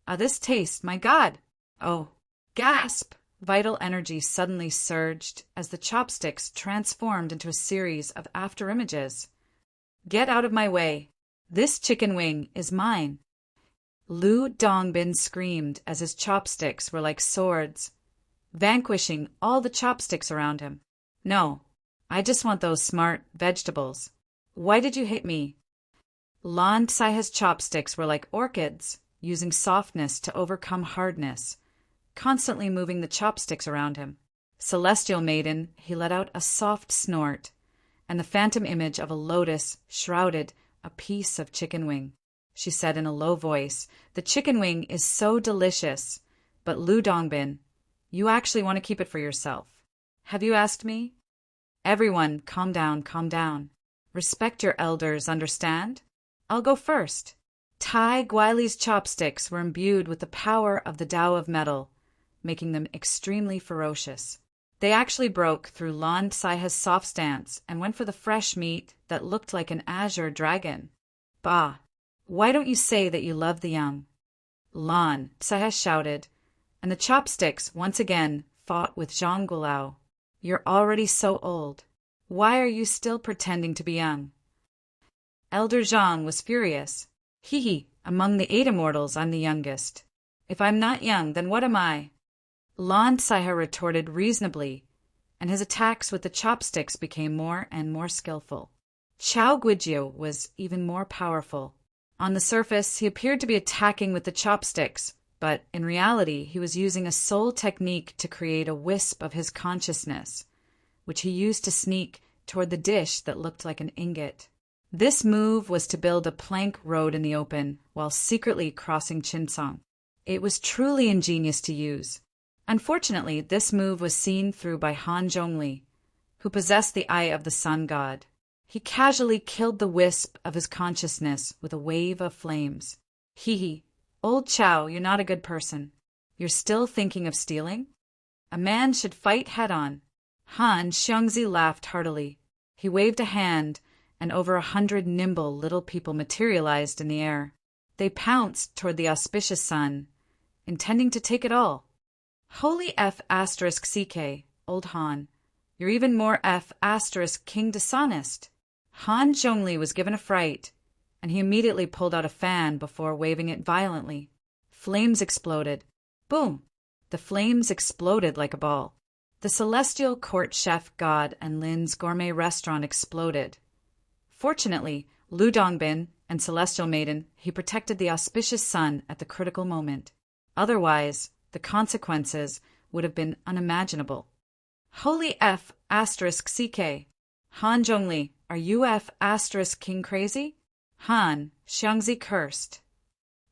"Ah, this taste, my God!" "Oh!" Gasp! Vital energy suddenly surged as the chopsticks transformed into a series of afterimages. "Get out of my way! This chicken wing is mine!" Lu Dongbin screamed as his chopsticks were like swords, vanquishing all the chopsticks around him. "No, I just want those smart vegetables. Why did you hit me?" Lon Saiha's chopsticks were like orchids, using softness to overcome hardness, constantly moving the chopsticks around him. Celestial Maiden, he let out a soft snort, and the phantom image of a lotus shrouded a piece of chicken wing. She said in a low voice, "The chicken wing is so delicious, but Lu Dongbin, you actually want to keep it for yourself. Have you asked me?" "Everyone, calm down, calm down. Respect your elders, understand? I'll go first." Tai Guili's chopsticks were imbued with the power of the Tao of metal, making them extremely ferocious. They actually broke through Lon Saiha's soft stance and went for the fresh meat that looked like an azure dragon. "Bah! Why don't you say that you love the young?" Lon Saiha shouted, and the chopsticks once again fought with Zhang Guolao. "You're already so old. Why are you still pretending to be young?" Elder Zhang was furious. "Hee, among the 8 immortals, I'm the youngest. If I'm not young, then what am I?" Lon Saiha retorted reasonably, and his attacks with the chopsticks became more and more skillful. Chao Guijiu was even more powerful. On the surface, he appeared to be attacking with the chopsticks, but in reality, he was using a soul technique to create a wisp of his consciousness, which he used to sneak toward the dish that looked like an ingot. This move was to build a plank road in the open while secretly crossing Chinsong. It was truly ingenious to use. Unfortunately, this move was seen through by Han Zhongli, who possessed the eye of the sun god. He casually killed the wisp of his consciousness with a wave of flames. "Hee, old Chow, you're not a good person. You're still thinking of stealing? A man should fight head-on." Han Xiangzi laughed heartily. He waved a hand, and over 100 nimble little people materialized in the air. They pounced toward the auspicious sun, intending to take it all. "Holy F*** CK, old Han. You're even more F** King dishonest." Han Zhongli was given a fright, and he immediately pulled out a fan before waving it violently. Flames exploded. Boom! The flames exploded like a ball. The celestial court chef god and Lin's gourmet restaurant exploded. Fortunately, Lu Dongbin and Celestial Maiden, he protected the auspicious sun at the critical moment. Otherwise, the consequences would have been unimaginable. Holy F asterisk CK. Han Zhongli, are you F asterisk king crazy? Han, Xiangzi cursed.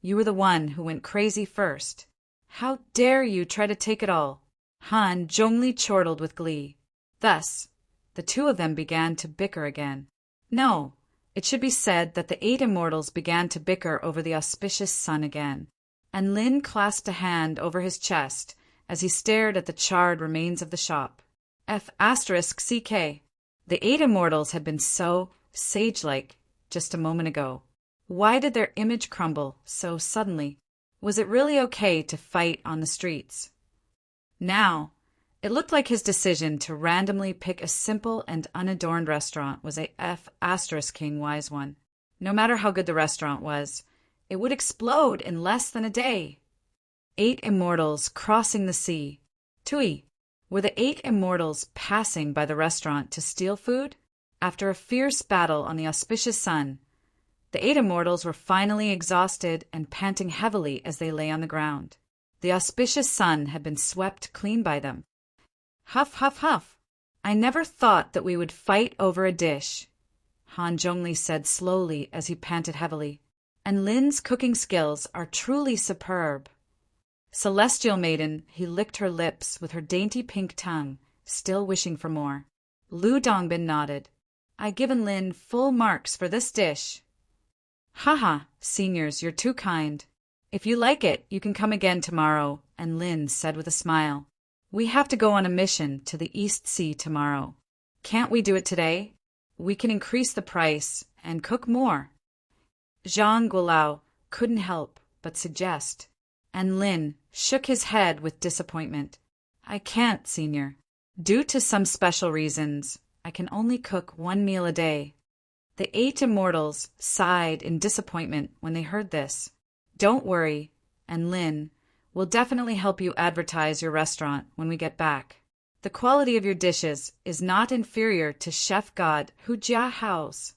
You were the one who went crazy first. How dare you try to take it all? Han Zhongli chortled with glee. Thus, the two of them began to bicker again. No, it should be said that the 8 immortals began to bicker over the auspicious sun again, and Lin clasped a hand over his chest as he stared at the charred remains of the shop. F asterisk CK. The 8 immortals had been so sage-like just a moment ago. Why did their image crumble so suddenly? Was it really okay to fight on the streets? Now, it looked like his decision to randomly pick a simple and unadorned restaurant was a F asterisk king wise one. No matter how good the restaurant was, it would explode in less than a day. 8 immortals crossing the sea. Tui, were the 8 immortals passing by the restaurant to steal food? After a fierce battle on the auspicious sun, the 8 immortals were finally exhausted and panting heavily as they lay on the ground. The auspicious sun had been swept clean by them. Huff, huff, huff. I never thought that we would fight over a dish, Han Zhongli said slowly as he panted heavily. And Lin's cooking skills are truly superb. Celestial Maiden, he licked her lips with her dainty pink tongue, still wishing for more. Lu Dongbin nodded. I given Lin full marks for this dish. Haha, seniors, you're too kind. If you like it, you can come again tomorrow, and Lin said with a smile. We have to go on a mission to the East Sea tomorrow. Can't we do it today? We can increase the price and cook more. Zhang Guolao couldn't help but suggest, and Lin shook his head with disappointment. I can't, senior. Due to some special reasons, I can only cook 1 meal a day. The 8 immortals sighed in disappointment when they heard this. Don't worry, and Lin will definitely help you advertise your restaurant when we get back. The quality of your dishes is not inferior to Chef God Hu Jia Hao's.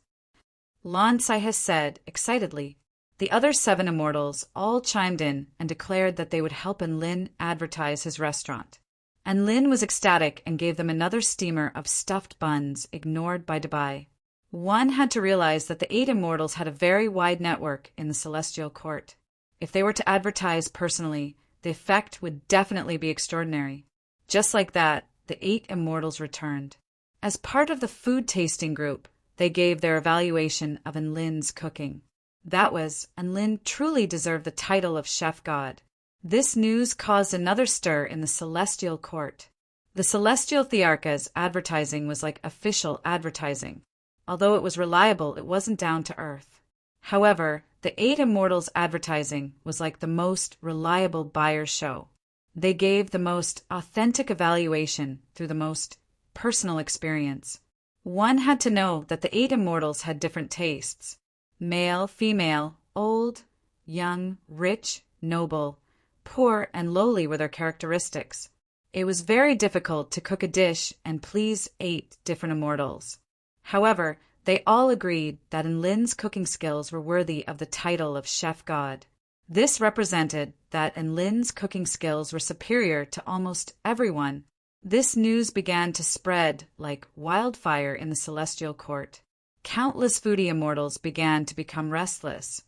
Lan Sai has said excitedly. The other 7 immortals all chimed in and declared that they would help Lin advertise his restaurant. And Lin was ecstatic and gave them another steamer of stuffed buns ignored by Dubai. One had to realize that the 8 immortals had a very wide network in the celestial court. If they were to advertise personally, the effect would definitely be extraordinary. Just like that, the 8 immortals returned. As part of the food tasting group, they gave their evaluation of Lin's cooking. That was, Lin truly deserved the title of Chef God. This news caused another stir in the celestial court. The celestial Thearka's advertising was like official advertising. Although it was reliable, it wasn't down to earth. However, the 8 immortals' advertising was like the most reliable buyer's show. They gave the most authentic evaluation through the most personal experience. One had to know that the 8 immortals had different tastes. Male, female, old, young, rich, noble, poor, and lowly were their characteristics. It was very difficult to cook a dish and please 8 different immortals. However, they all agreed that Lin's cooking skills were worthy of the title of Chef God. This represented that Lin's cooking skills were superior to almost everyone. This news began to spread like wildfire in the celestial court. Countless foodie immortals began to become restless,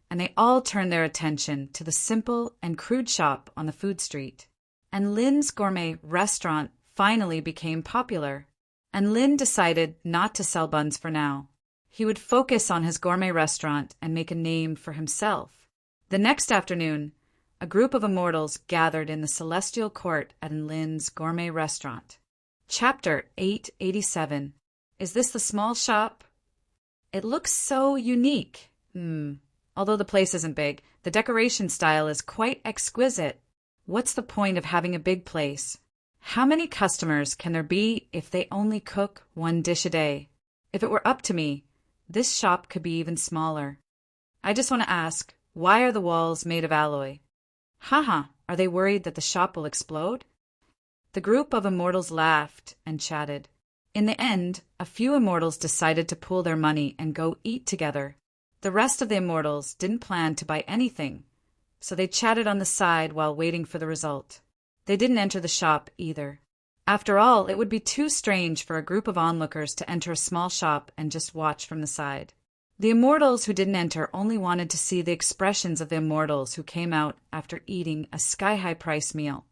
and they all turned their attention to the simple and crude shop on the food street. And Lin's gourmet restaurant finally became popular. And Lin decided not to sell buns for now. He would focus on his gourmet restaurant and make a name for himself. The next afternoon, a group of immortals gathered in the celestial court at Lin's gourmet restaurant. Chapter 887. Is this the small shop? It looks so unique. Although the place isn't big, the decoration style is quite exquisite. What's the point of having a big place? How many customers can there be if they only cook 1 dish a day? If it were up to me, this shop could be even smaller. I just want to ask, why are the walls made of alloy? Haha, Are they worried that the shop will explode? The group of immortals laughed and chatted. In the end, a few immortals decided to pool their money and go eat together. The rest of the immortals didn't plan to buy anything, so they chatted on the side while waiting for the result. They didn't enter the shop either. After all, it would be too strange for a group of onlookers to enter a small shop and just watch from the side. The immortals who didn't enter only wanted to see the expressions of the immortals who came out after eating a sky-high price meal.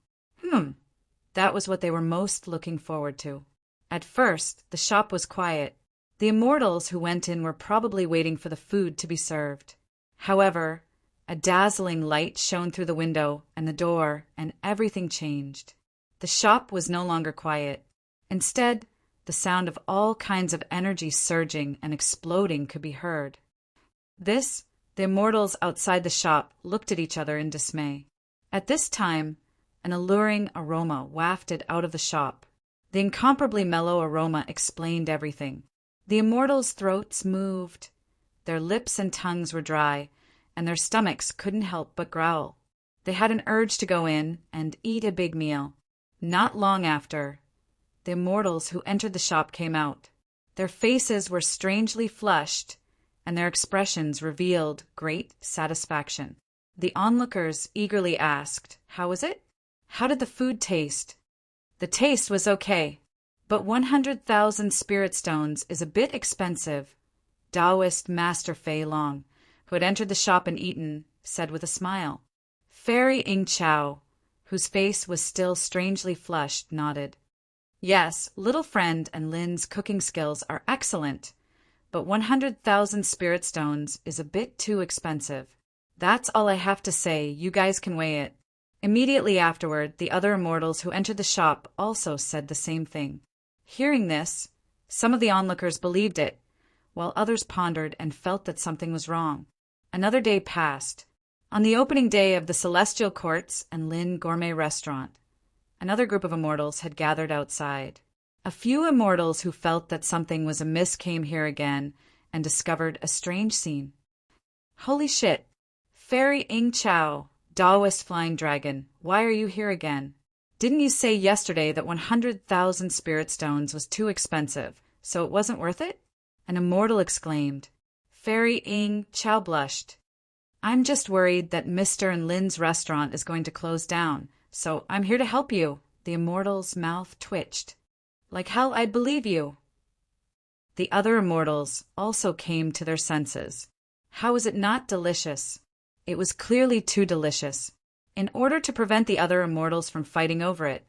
That was what they were most looking forward to. At first, the shop was quiet. The immortals who went in were probably waiting for the food to be served. However, a dazzling light shone through the window and the door, and everything changed. The shop was no longer quiet. Instead, the sound of all kinds of energy surging and exploding could be heard. The immortals outside the shop looked at each other in dismay. At this time, an alluring aroma wafted out of the shop. The incomparably mellow aroma explained everything. The immortals' throats moved, their lips and tongues were dry, and their stomachs couldn't help but growl. They had an urge to go in and eat a big meal. Not long after, the immortals who entered the shop came out. Their faces were strangely flushed, and their expressions revealed great satisfaction. The onlookers eagerly asked, "How was it? How did the food taste?" The taste was okay, but 100,000 spirit stones is a bit expensive, Taoist Master Fei Long, who had entered the shop and eaten, said with a smile. Fairy Ing Chao, whose face was still strangely flushed, nodded. Yes, little friend and Lin's cooking skills are excellent, but 100,000 spirit stones is a bit too expensive. That's all I have to say, you guys can weigh it. Immediately afterward, the other immortals who entered the shop also said the same thing. Hearing this, some of the onlookers believed it, while others pondered and felt that something was wrong. Another day passed. On the opening day of the Celestial Courts and Lin Gourmet Restaurant, another group of immortals had gathered outside. A few immortals who felt that something was amiss came here again and discovered a strange scene. Holy shit! Fairy Ing Chao, Taoist Flying Dragon, why are you here again? Didn't you say yesterday that 100,000 spirit stones was too expensive, so it wasn't worth it? An immortal exclaimed. Fairy Ing Chao blushed. I'm just worried that Mr. and Lin's restaurant is going to close down, so I'm here to help you. The immortal's mouth twitched. Like hell I'd believe you. The other immortals also came to their senses. How was it not delicious? It was clearly too delicious. In order to prevent the other immortals from fighting over it,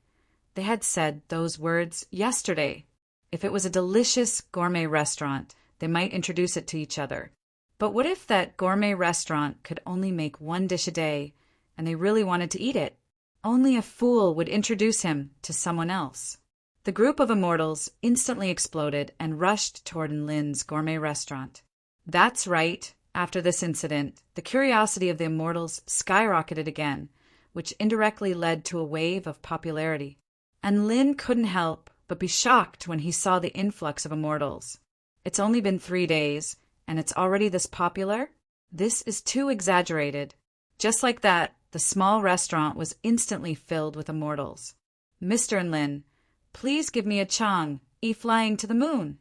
they had said those words yesterday. If it was a delicious gourmet restaurant, they might introduce it to each other. But what if that gourmet restaurant could only make one dish a day, and they really wanted to eat it? Only a fool would introduce him to someone else. The group of immortals instantly exploded and rushed toward Lin's gourmet restaurant. That's right. After this incident, the curiosity of the immortals skyrocketed again, which indirectly led to a wave of popularity. And Lin couldn't help but be shocked when he saw the influx of immortals. It's only been 3 days, and it's already this popular? This is too exaggerated. Just like that, the small restaurant was instantly filled with immortals. Mr. and Lin, please give me a chang, flying to the moon.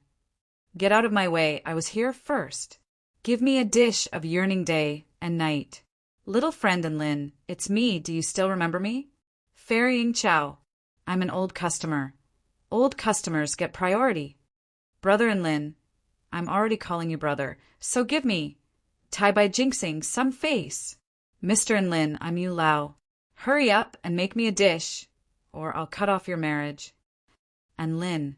Get out of my way, I was here first. Give me a dish of yearning day and night. Little friend and Lin, it's me, do you still remember me? Fairy Ing Chao, I'm an old customer. Old customers get priority. Brother and Lin, I'm already calling you brother, so give me, tie by jinxing, some face. Mr. and Lin, I'm Yu Lao. Hurry up and make me a dish, or I'll cut off your marriage. And Lin.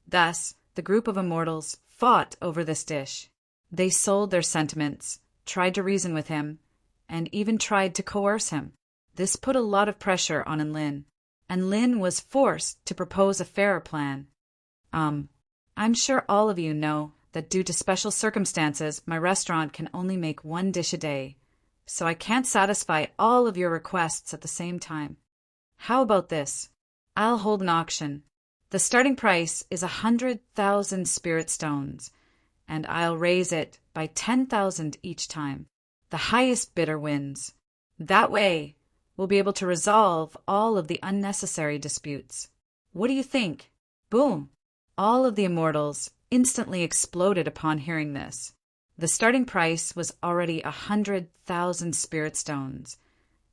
Thus, the group of immortals fought over this dish. They sold their sentiments, tried to reason with him, and even tried to coerce him. This put a lot of pressure on Lin, and Lin was forced to propose a fairer plan. I'm sure all of you know that due to special circumstances, my restaurant can only make one dish a day, so I can't satisfy all of your requests at the same time. How about this? I'll hold an auction. The starting price is 100,000 spirit stones, and I'll raise it by 10,000 each time. The highest bidder wins. That way, we'll be able to resolve all of the unnecessary disputes. What do you think? Boom! All of the immortals instantly exploded upon hearing this. The starting price was already 100,000 spirit stones,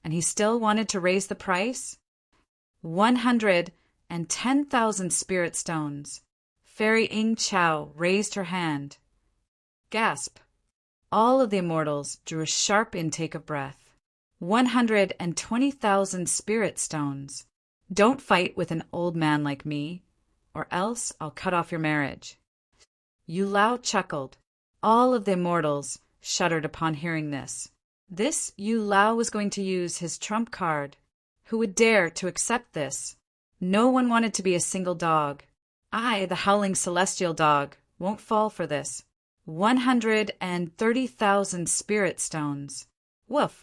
and he still wanted to raise the price? 110,000 spirit stones. Fairy Ing Chao raised her hand. Gasp! All of the immortals drew a sharp intake of breath. 120,000 spirit stones. Don't fight with an old man like me, or else I'll cut off your marriage. Yu Lao chuckled. All of the immortals shuddered upon hearing this. This Yu Lao was going to use his trump card. Who would dare to accept this? No one wanted to be a single dog. I, the howling celestial dog, won't fall for this. 130,000 spirit stones. Woof!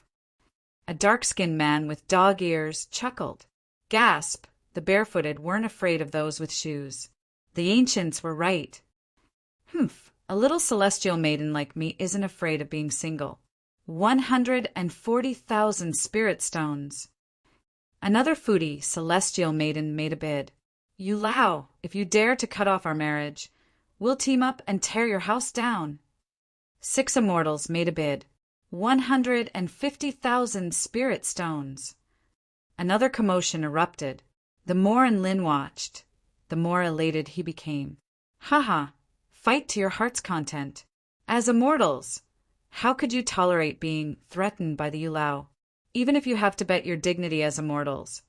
A dark-skinned man with dog ears chuckled. Gasp! The barefooted weren't afraid of those with shoes. The ancients were right. Humph! A little celestial maiden like me isn't afraid of being single. 140,000 spirit stones. Another foodie, celestial maiden made a bid. Yu Lao, if you dare to cut off our marriage, we'll team up and tear your house down. 6 immortals made a bid. 150,000 spirit stones. Another commotion erupted. The more Lin watched, the more elated he became. Haha, fight to your heart's content. As immortals, how could you tolerate being threatened by the Yu Lao? Even if you have to bet your dignity as immortals,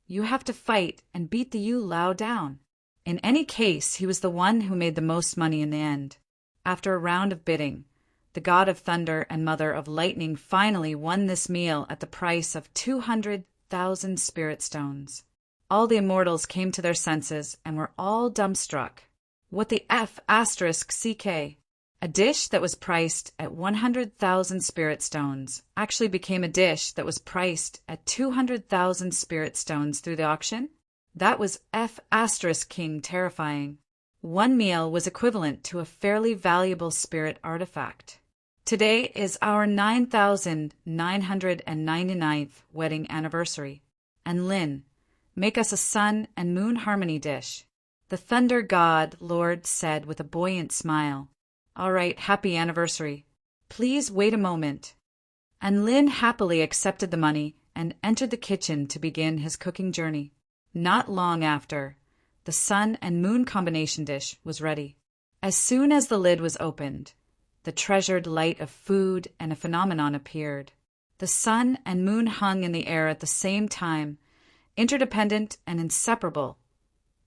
you have to fight and beat the Yu Lao down. In any case, he was the one who made the most money in the end. After a round of bidding, the god of thunder and mother of lightning finally won this meal at the price of 200,000 spirit stones. All the immortals came to their senses and were all dumbstruck. What the F***CK? A dish that was priced at 100,000 spirit stones actually became a dish that was priced at 200,000 spirit stones through the auction? That was F***king terrifying. One meal was equivalent to a fairly valuable spirit artifact. Today is our 9,999th wedding anniversary. And Lin, make us a sun and moon harmony dish. The thunder god lord said with a buoyant smile. All right, happy anniversary. Please wait a moment. And Lin happily accepted the money and entered the kitchen to begin his cooking journey. Not long after, the sun and moon combination dish was ready. As soon as the lid was opened, the treasured light of food and a phenomenon appeared. The sun and moon hung in the air at the same time, interdependent and inseparable,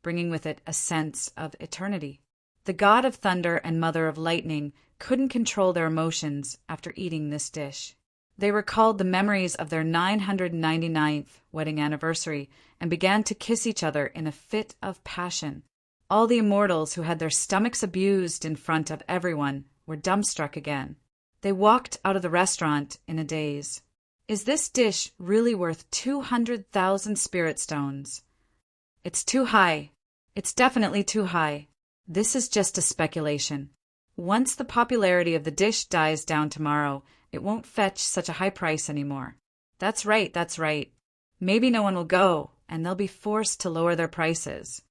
bringing with it a sense of eternity. The god of thunder and mother of lightning couldn't control their emotions after eating this dish. They recalled the memories of their 999th wedding anniversary and began to kiss each other in a fit of passion. All the immortals who had their stomachs abused in front of everyone were dumbstruck again. They walked out of the restaurant in a daze. Is this dish really worth 200,000 spirit stones? It's too high. It's definitely too high. This is just a speculation. Once the popularity of the dish dies down tomorrow, it won't fetch such a high price anymore. That's right, that's right. Maybe no one will go, and they'll be forced to lower their prices.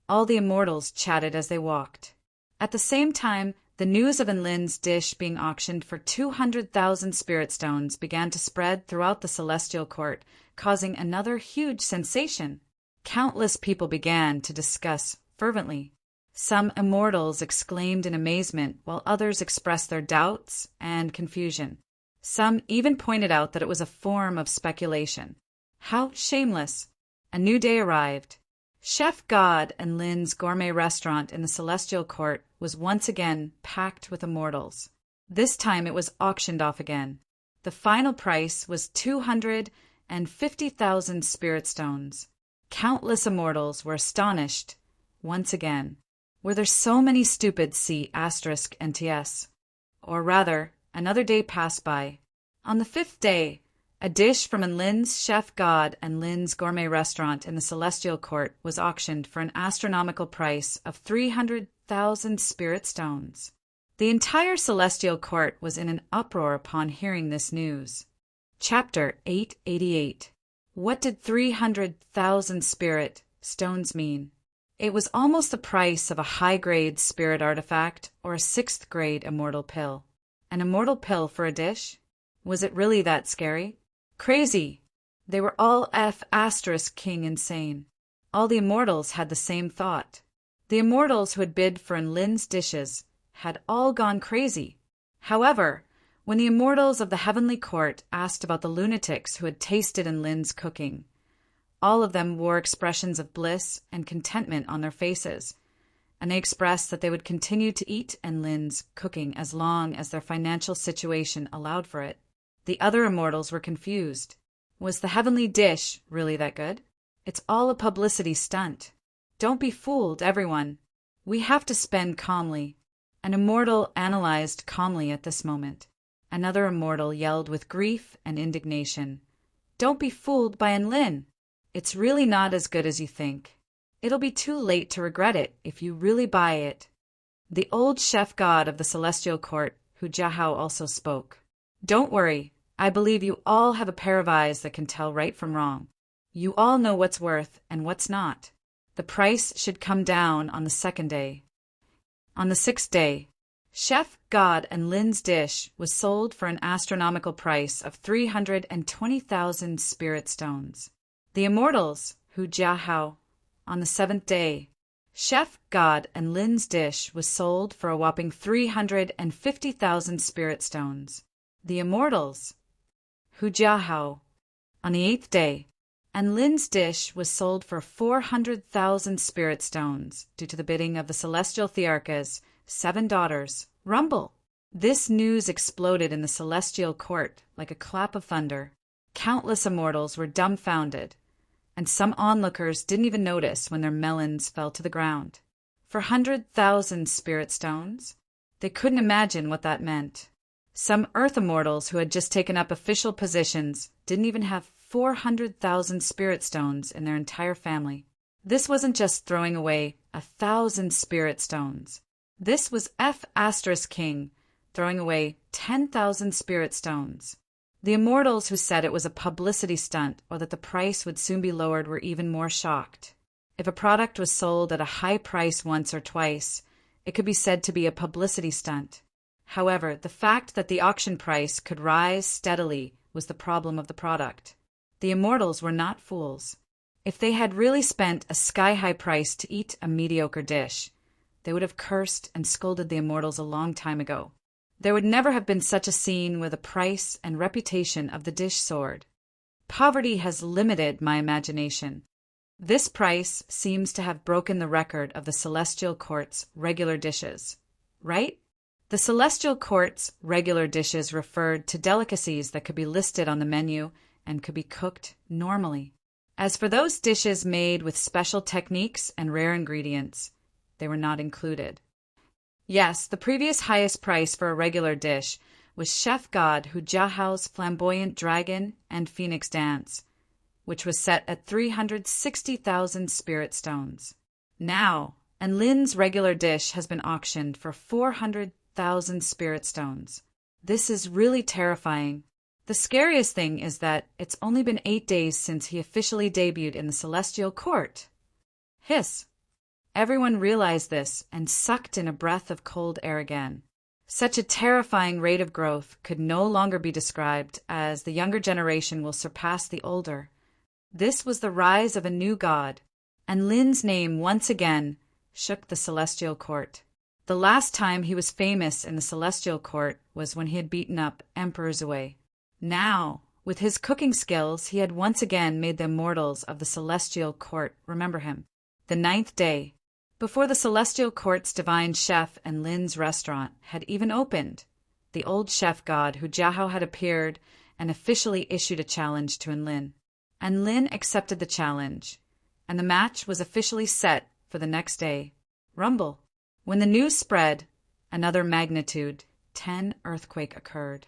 All the immortals chatted as they walked. At the same time, the news of Enlin's dish being auctioned for 200,000 spirit stones began to spread throughout the celestial court, causing another huge sensation. Countless people began to discuss fervently. Some immortals exclaimed in amazement, while others expressed their doubts and confusion. Some even pointed out that it was a form of speculation. How shameless! A new day arrived. Chef God and Lin's gourmet restaurant in the Celestial Court was once again packed with immortals. This time it was auctioned off again. The final price was 250,000 spirit stones. Countless immortals were astonished once again. Were there so many stupid C***NTS? Or rather, another day passed by. On the 5th day, a dish from Lin's Chef God and Lin's gourmet restaurant in the Celestial Court was auctioned for an astronomical price of 300,000 spirit stones. The entire Celestial Court was in an uproar upon hearing this news. Chapter 888. What did 300,000 spirit stones mean? It was almost the price of a high-grade spirit artifact or a 6th-grade immortal pill. An immortal pill for a dish? Was it really that scary? Crazy! They were all King insane. All the immortals had the same thought. The immortals who had bid for Lin's dishes had all gone crazy. However, when the immortals of the heavenly court asked about the lunatics who had tasted Lin's cooking, all of them wore expressions of bliss and contentment on their faces, and they expressed that they would continue to eat Lin's cooking as long as their financial situation allowed for it. The other immortals were confused. Was the heavenly dish really that good? It's all a publicity stunt. Don't be fooled, everyone. We have to spend calmly. An immortal analyzed calmly at this moment. Another immortal yelled with grief and indignation. Don't be fooled by Lin. It's really not as good as you think. It'll be too late to regret it if you really buy it. The old chef god of the celestial court, Hu Jiahao, also spoke. Don't worry. I believe you all have a pair of eyes that can tell right from wrong. You all know what's worth and what's not. The price should come down on the 2nd day. On the 6th day, Chef God and Lin's dish was sold for an astronomical price of 320,000 spirit stones. The immortals, Hu Jiahao, on the 7th day, Chef God and Lin's dish was sold for a whopping 350,000 spirit stones. The immortals, Hu Jiahao, on the 8th day, and Lin's dish was sold for 400,000 spirit stones due to the bidding of the celestial Thearcha's 7 daughters. Rumble! This news exploded in the celestial court like a clap of thunder. Countless immortals were dumbfounded, and some onlookers didn't even notice when their melons fell to the ground. 400,000 spirit stones? They couldn't imagine what that meant. Some Earth immortals who had just taken up official positions didn't even have 400,000 spirit stones in their entire family. This wasn't just throwing away 1,000 spirit stones. This was King throwing away 10,000 spirit stones. The immortals who said it was a publicity stunt or that the price would soon be lowered were even more shocked. If a product was sold at a high price once or twice, it could be said to be a publicity stunt. However, the fact that the auction price could rise steadily was the problem of the product. The immortals were not fools. If they had really spent a sky-high price to eat a mediocre dish, they would have cursed and scolded the immortals a long time ago. There would never have been such a scene where the price and reputation of the dish soared. Poverty has limited my imagination. This price seems to have broken the record of the celestial court's regular dishes, right? The celestial court's regular dishes referred to delicacies that could be listed on the menu and could be cooked normally. As for those dishes made with special techniques and rare ingredients, they were not included. Yes, the previous highest price for a regular dish was Chef God Hu Jiahao's flamboyant dragon and phoenix dance, which was set at 360,000 spirit stones. Now, Lin's regular dish has been auctioned for 400,000 spirit stones. This is really terrifying. The scariest thing is that it's only been 8 days since he officially debuted in the celestial court. Hiss! Everyone realized this and sucked in a breath of cold air again. Such a terrifying rate of growth could no longer be described, as the younger generation will surpass the older. This was the rise of a new god, and Lin's name once again shook the celestial court. The last time he was famous in the celestial court was when he had beaten up Emperor Zui. Now, with his cooking skills, he had once again made the immortals of the celestial court remember him. The 9th day, before the celestial court's divine chef and Lin's restaurant had even opened, the old chef god Hu Jiahao had appeared and officially issued a challenge to Lin. And Lin accepted the challenge, and the match was officially set for the next day. Rumble! When the news spread, another magnitude 10 earthquake occurred.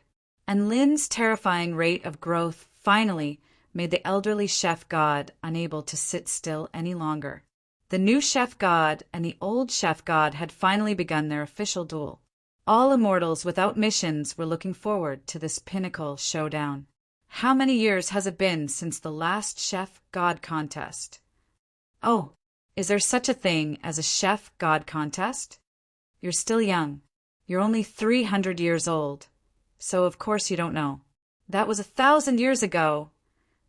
And Lin's terrifying rate of growth finally made the elderly chef god unable to sit still any longer. The new chef god and the old chef god had finally begun their official duel. All immortals without missions were looking forward to this pinnacle showdown. How many years has it been since the last Chef God contest? Oh, is there such a thing as a Chef God contest? You're still young. You're only 300 years old. So of course you don't know. That was 1,000 years ago.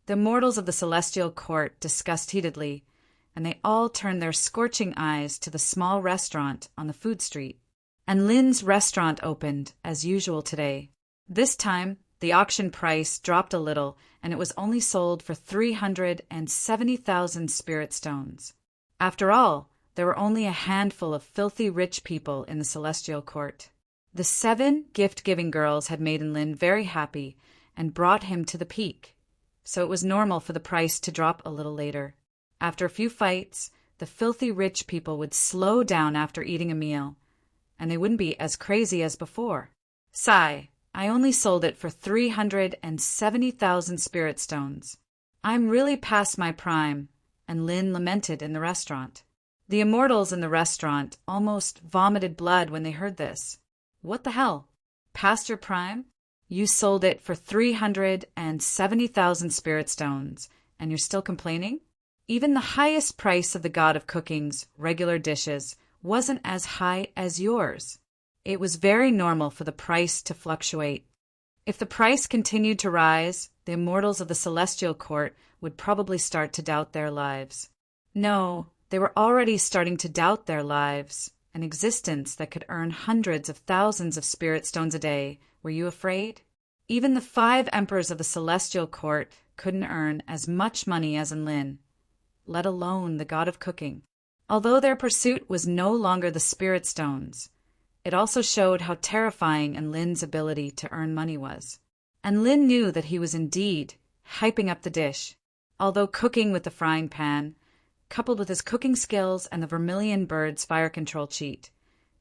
The immortals of the celestial court discussed heatedly, and they all turned their scorching eyes to the small restaurant on the food street. And Lin's restaurant opened, as usual today. This time, the auction price dropped a little, and it was only sold for 370,000 spirit stones. After all, there were only a handful of filthy rich people in the celestial court. The 7 gift-giving girls had made Lin very happy and brought him to the peak, so it was normal for the price to drop a little later. After a few fights, the filthy rich people would slow down after eating a meal, and they wouldn't be as crazy as before. Sigh, I only sold it for 370,000 spirit stones. I'm really past my prime, and Lin lamented in the restaurant. The immortals in the restaurant almost vomited blood when they heard this. What the hell? Past your prime? You sold it for 370,000 spirit stones, and you're still complaining? Even the highest price of the god of cooking's regular dishes wasn't as high as yours. It was very normal for the price to fluctuate. If the price continued to rise, the immortals of the celestial court would probably start to doubt their lives. No, they were already starting to doubt their lives, an existence that could earn hundreds of thousands of spirit stones a day. Were you afraid? Even the 5 emperors of the celestial court couldn't earn as much money as Lin, let alone the god of cooking. Although their pursuit was no longer the spirit stones, it also showed how terrifying Lin's ability to earn money was. And Lin knew that he was indeed hyping up the dish. Although cooking with the frying pan, coupled with his cooking skills and the Vermilion Bird's fire control cheat,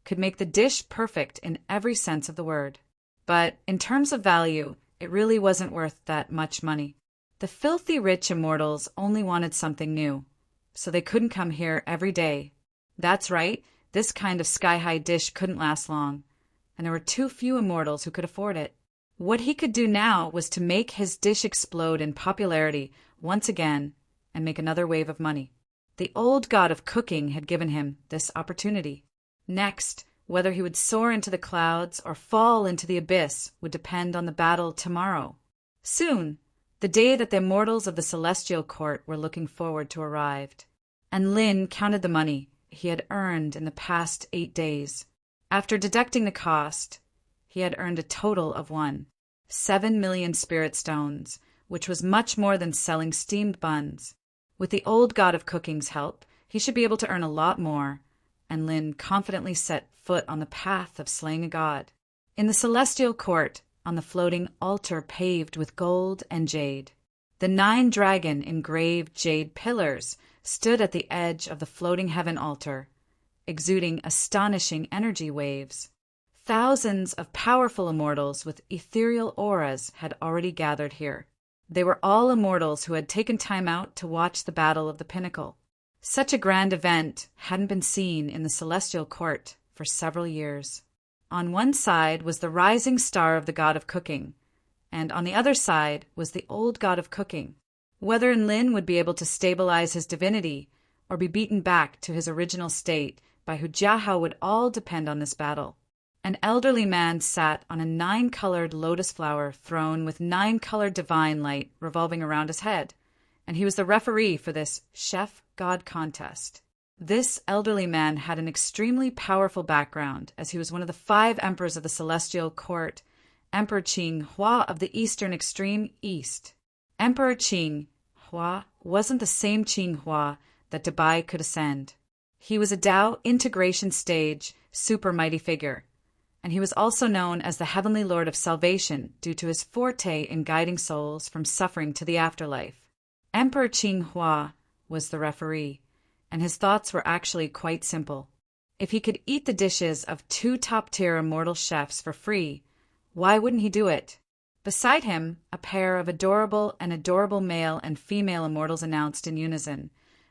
could make the dish perfect in every sense of the word. But in terms of value, it really wasn't worth that much money. The filthy rich immortals only wanted something new, so they couldn't come here every day. That's right, this kind of sky-high dish couldn't last long, and there were too few immortals who could afford it. What he could do now was to make his dish explode in popularity once again and make another wave of money. The old god of cooking had given him this opportunity. Next, whether he would soar into the clouds or fall into the abyss would depend on the battle tomorrow. Soon, the day that the immortals of the celestial court were looking forward to arrived, and Lin counted the money he had earned in the past 8 days. After deducting the cost, he had earned a total of 7 million spirit stones, which was much more than selling steamed buns. With the old god of cooking's help, he should be able to earn a lot more, and Lin confidently set foot on the path of slaying a god. In the celestial court, on the floating altar paved with gold and jade, the 9 dragon engraved jade pillars stood at the edge of the floating heaven altar, exuding astonishing energy waves. Thousands of powerful immortals with ethereal auras had already gathered here. They were all immortals who had taken time out to watch the Battle of the Pinnacle. Such a grand event hadn't been seen in the celestial court for several years. On one side was the rising star of the god of cooking, and on the other side was the old god of cooking. Whether Lin would be able to stabilize his divinity or be beaten back to his original state by Hu Jiahao would all depend on this battle. An elderly man sat on a 9-colored lotus flower throne with 9-colored divine light revolving around his head, and he was the referee for this Chef God contest. This elderly man had an extremely powerful background, as he was one of the 5 emperors of the celestial court, Emperor Qing Hua of the eastern extreme east. Emperor Qing Hua wasn't the same Qing Hua that Dubai could ascend. He was a Tao integration stage super mighty figure, and he was also known as the Heavenly Lord of Salvation due to his forte in guiding souls from suffering to the afterlife. Emperor Qing Hua was the referee, and his thoughts were actually quite simple. If he could eat the dishes of 2 top-tier immortal chefs for free, why wouldn't he do it? Beside him, a pair of adorable male and female immortals announced in unison,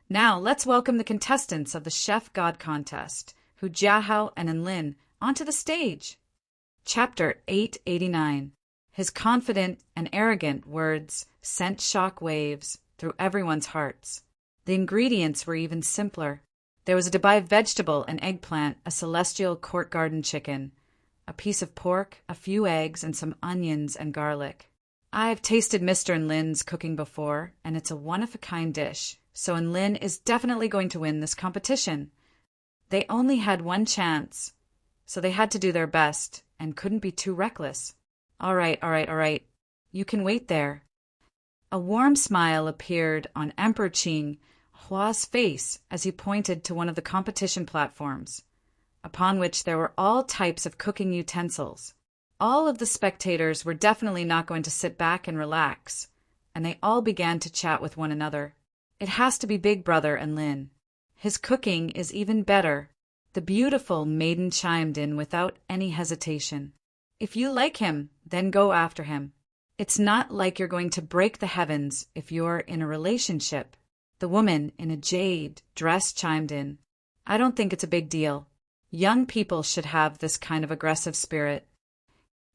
"Now let's welcome the contestants of the Chef God contest, Hu Jiahao and Lin, onto the stage." Chapter 889. His confident and arrogant words sent shock waves through everyone's hearts. The ingredients were even simpler. There was a Dubai vegetable, an eggplant, a celestial court garden chicken, a piece of pork, a few eggs, and some onions and garlic. I've tasted Mr. and Lynn's cooking before, and it's a one-of-a-kind dish, so Lynn is definitely going to win this competition. They only had one chance, so they had to do their best and couldn't be too reckless. All right. You can wait there. A warm smile appeared on Emperor Qing Hua's face as he pointed to one of the competition platforms, upon which there were all types of cooking utensils. All of the spectators were definitely not going to sit back and relax, and they all began to chat with one another. It has to be Big Brother and Lynn. His cooking is even better. The beautiful maiden chimed in without any hesitation. If you like him, then go after him. It's not like you're going to break the heavens if you're in a relationship. The woman in a jade dress chimed in. I don't think it's a big deal. Young people should have this kind of aggressive spirit.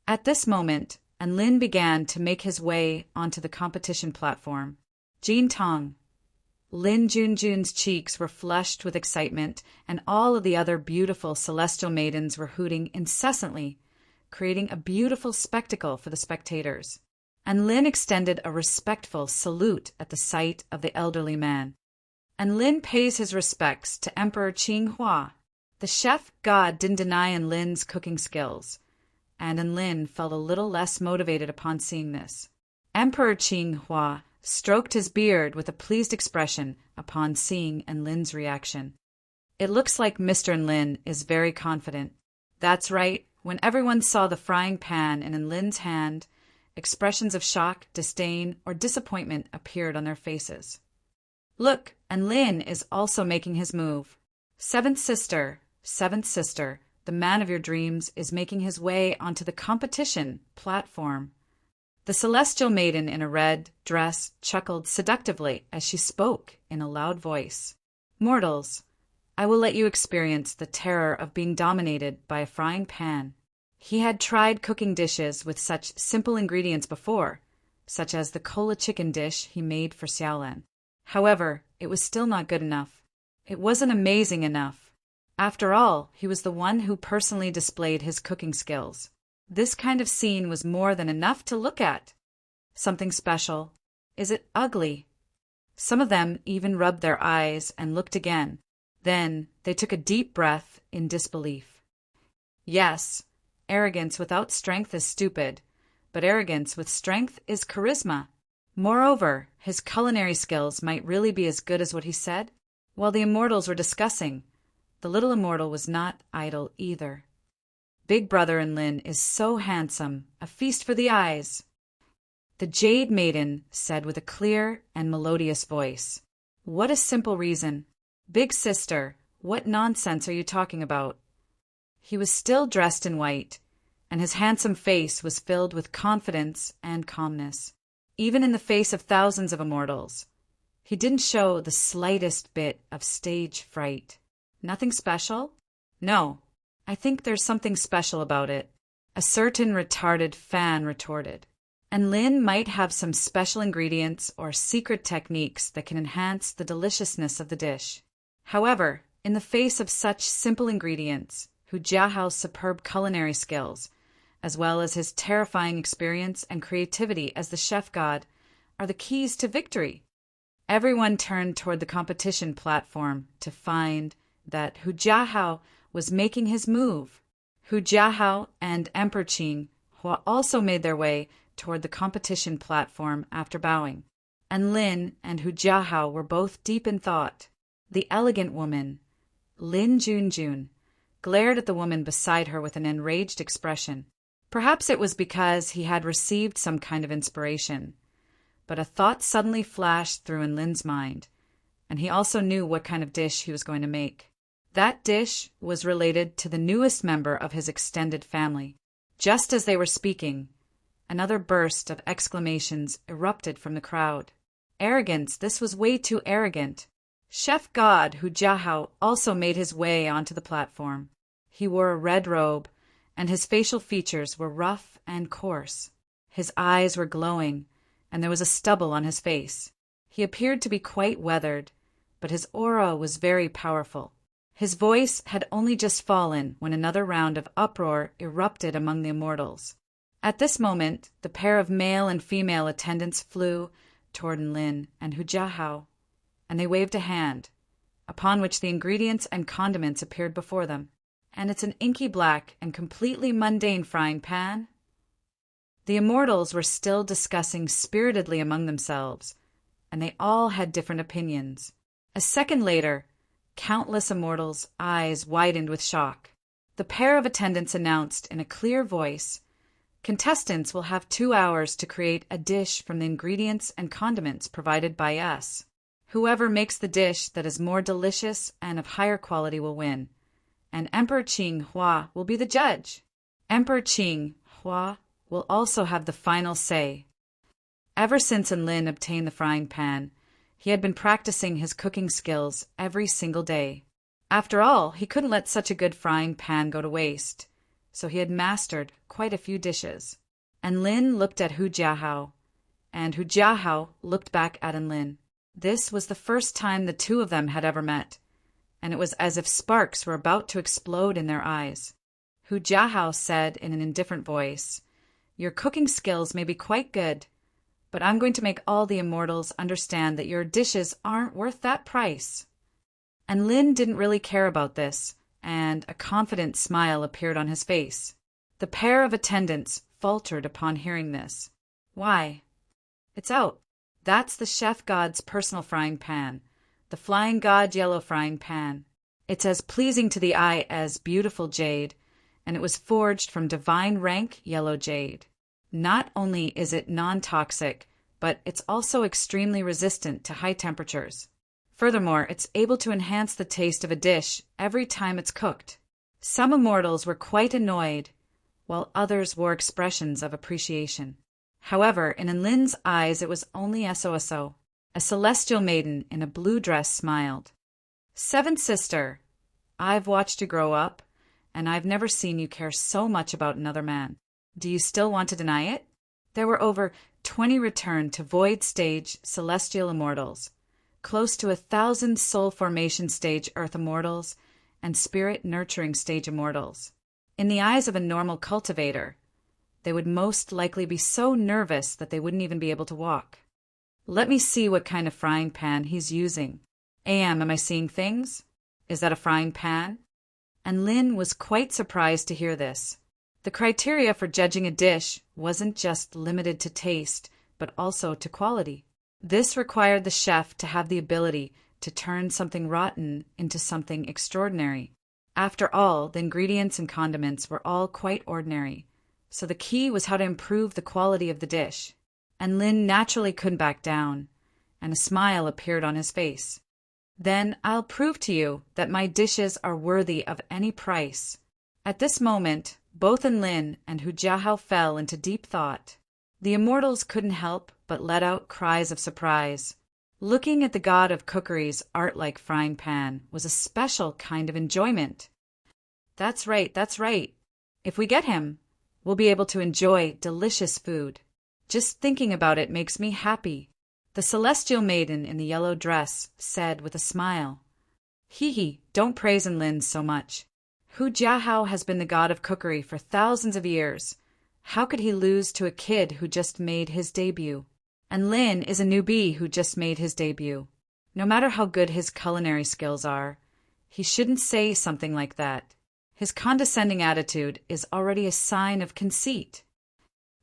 At this moment, Lin began to make his way onto the competition platform. Jin Tong. Lin Junjun's cheeks were flushed with excitement, and all of the other beautiful celestial maidens were hooting incessantly, creating a beautiful spectacle for the spectators. And Lin extended a respectful salute at the sight of the elderly man. And Lin pays his respects to Emperor Qing Hua. The chef god didn't deny Lin's cooking skills, and Lin felt a little less motivated upon seeing this. Emperor Qing Hua stroked his beard with a pleased expression upon seeing Lin's reaction. It looks like Mr. Lin is very confident. That's right. When everyone saw the frying pan in Lin's hand, expressions of shock, disdain, or disappointment appeared on their faces. Look, Lin is also making his move. Seventh sister, the man of your dreams is making his way onto the competition platform. The celestial maiden in a red dress chuckled seductively as she spoke in a loud voice. Mortals, I will let you experience the terror of being dominated by a frying pan. He had tried cooking dishes with such simple ingredients before, such as the cola chicken dish he made for Xiaolan. However, it was still not good enough. It wasn't amazing enough. After all, he was the one who personally displayed his cooking skills. This kind of scene was more than enough to look at. Something special. Is it ugly? Some of them even rubbed their eyes and looked again. Then they took a deep breath in disbelief. Yes, arrogance without strength is stupid, but arrogance with strength is charisma. Moreover, his culinary skills might really be as good as what he said. While the immortals were discussing, the little immortal was not idle either. Big Brother Lin is so handsome, a feast for the eyes. The Jade Maiden said with a clear and melodious voice. What a simple reason. Big sister, what nonsense are you talking about? He was still dressed in white, and his handsome face was filled with confidence and calmness. Even in the face of thousands of immortals, he didn't show the slightest bit of stage fright. Nothing special? No, I think there's something special about it, a certain retarded fan retorted. And Lin might have some special ingredients or secret techniques that can enhance the deliciousness of the dish. However, in the face of such simple ingredients, Hu Jiahao's superb culinary skills, as well as his terrifying experience and creativity as the chef god, are the keys to victory. Everyone turned toward the competition platform to find that Hu Jiahao was making his move. Hu Jiahao and Emperor Qing Hua also made their way toward the competition platform after bowing, and Lin and Hu Jiahao were both deep in thought. The elegant woman, Lin Junjun, glared at the woman beside her with an enraged expression. Perhaps it was because he had received some kind of inspiration, but a thought suddenly flashed through in Lin's mind, and he also knew what kind of dish he was going to make. That dish was related to the newest member of his extended family. Just as they were speaking, another burst of exclamations erupted from the crowd. Arrogance, this was way too arrogant. Chef God Hu Jiahao also made his way onto the platform. He wore a red robe, and his facial features were rough and coarse. His eyes were glowing, and there was a stubble on his face. He appeared to be quite weathered, but his aura was very powerful. His voice had only just fallen when another round of uproar erupted among the immortals. At this moment, the pair of male and female attendants flew toward Lin and Hujiahao, and they waved a hand, upon which the ingredients and condiments appeared before them. And it's an inky black and completely mundane frying pan. The immortals were still discussing spiritedly among themselves, and they all had different opinions. A second later, countless immortals' eyes widened with shock. The pair of attendants announced in a clear voice, "Contestants will have 2 hours to create a dish from the ingredients and condiments provided by us. Whoever makes the dish that is more delicious and of higher quality will win, and Emperor Qing Hua will be the judge. Emperor Qing Hua will also have the final say." Ever since Enlin obtained the frying pan, he had been practicing his cooking skills every single day. After all, he couldn't let such a good frying pan go to waste, so he had mastered quite a few dishes. Enlin looked at Hujiahao, and Hujiahao looked back at Enlin. This was the first time the two of them had ever met, and it was as if sparks were about to explode in their eyes. Hujiahao said in an indifferent voice, "Your cooking skills may be quite good, but I'm going to make all the immortals understand that your dishes aren't worth that price." And Lin didn't really care about this, and a confident smile appeared on his face. The pair of attendants faltered upon hearing this. "Why?" "It's out. That's the chef god's personal frying pan, the flying god yellow frying pan. It's as pleasing to the eye as beautiful jade, and it was forged from divine rank yellow jade. Not only is it non-toxic, but it's also extremely resistant to high temperatures. Furthermore, it's able to enhance the taste of a dish every time it's cooked." Some immortals were quite annoyed, while others wore expressions of appreciation. However, in Enlin's eyes it was only SOSO. A celestial maiden in a blue dress smiled. "Seventh sister, I've watched you grow up, and I've never seen you care so much about another man. Do you still want to deny it?" There were over 20 returned to Void Stage celestial immortals, close to 1,000 Soul Formation Stage Earth immortals, and Spirit Nurturing Stage immortals. In the eyes of a normal cultivator, they would most likely be so nervous that they wouldn't even be able to walk. "Let me see what kind of frying pan he's using. Am I seeing things? Is that a frying pan?" And Lin was quite surprised to hear this. The criteria for judging a dish wasn't just limited to taste, but also to quality. This required the chef to have the ability to turn something rotten into something extraordinary. After all, the ingredients and condiments were all quite ordinary, so the key was how to improve the quality of the dish. And Lin naturally couldn't back down, and a smile appeared on his face. "Then I'll prove to you that my dishes are worthy of any price." At this moment, both Enlin and Hujiahao fell into deep thought. The immortals couldn't help but let out cries of surprise. Looking at the god of cookery's art-like frying pan was a special kind of enjoyment. That's right. If we get him, we'll be able to enjoy delicious food. Just thinking about it makes me happy," the celestial maiden in the yellow dress said with a smile. "Hee, don't praise Enlin so much. Hujiahao has been the god of cookery for thousands of years. How could he lose to a kid who just made his debut? And Lin is a newbie who just made his debut. No matter how good his culinary skills are, he shouldn't say something like that. His condescending attitude is already a sign of conceit."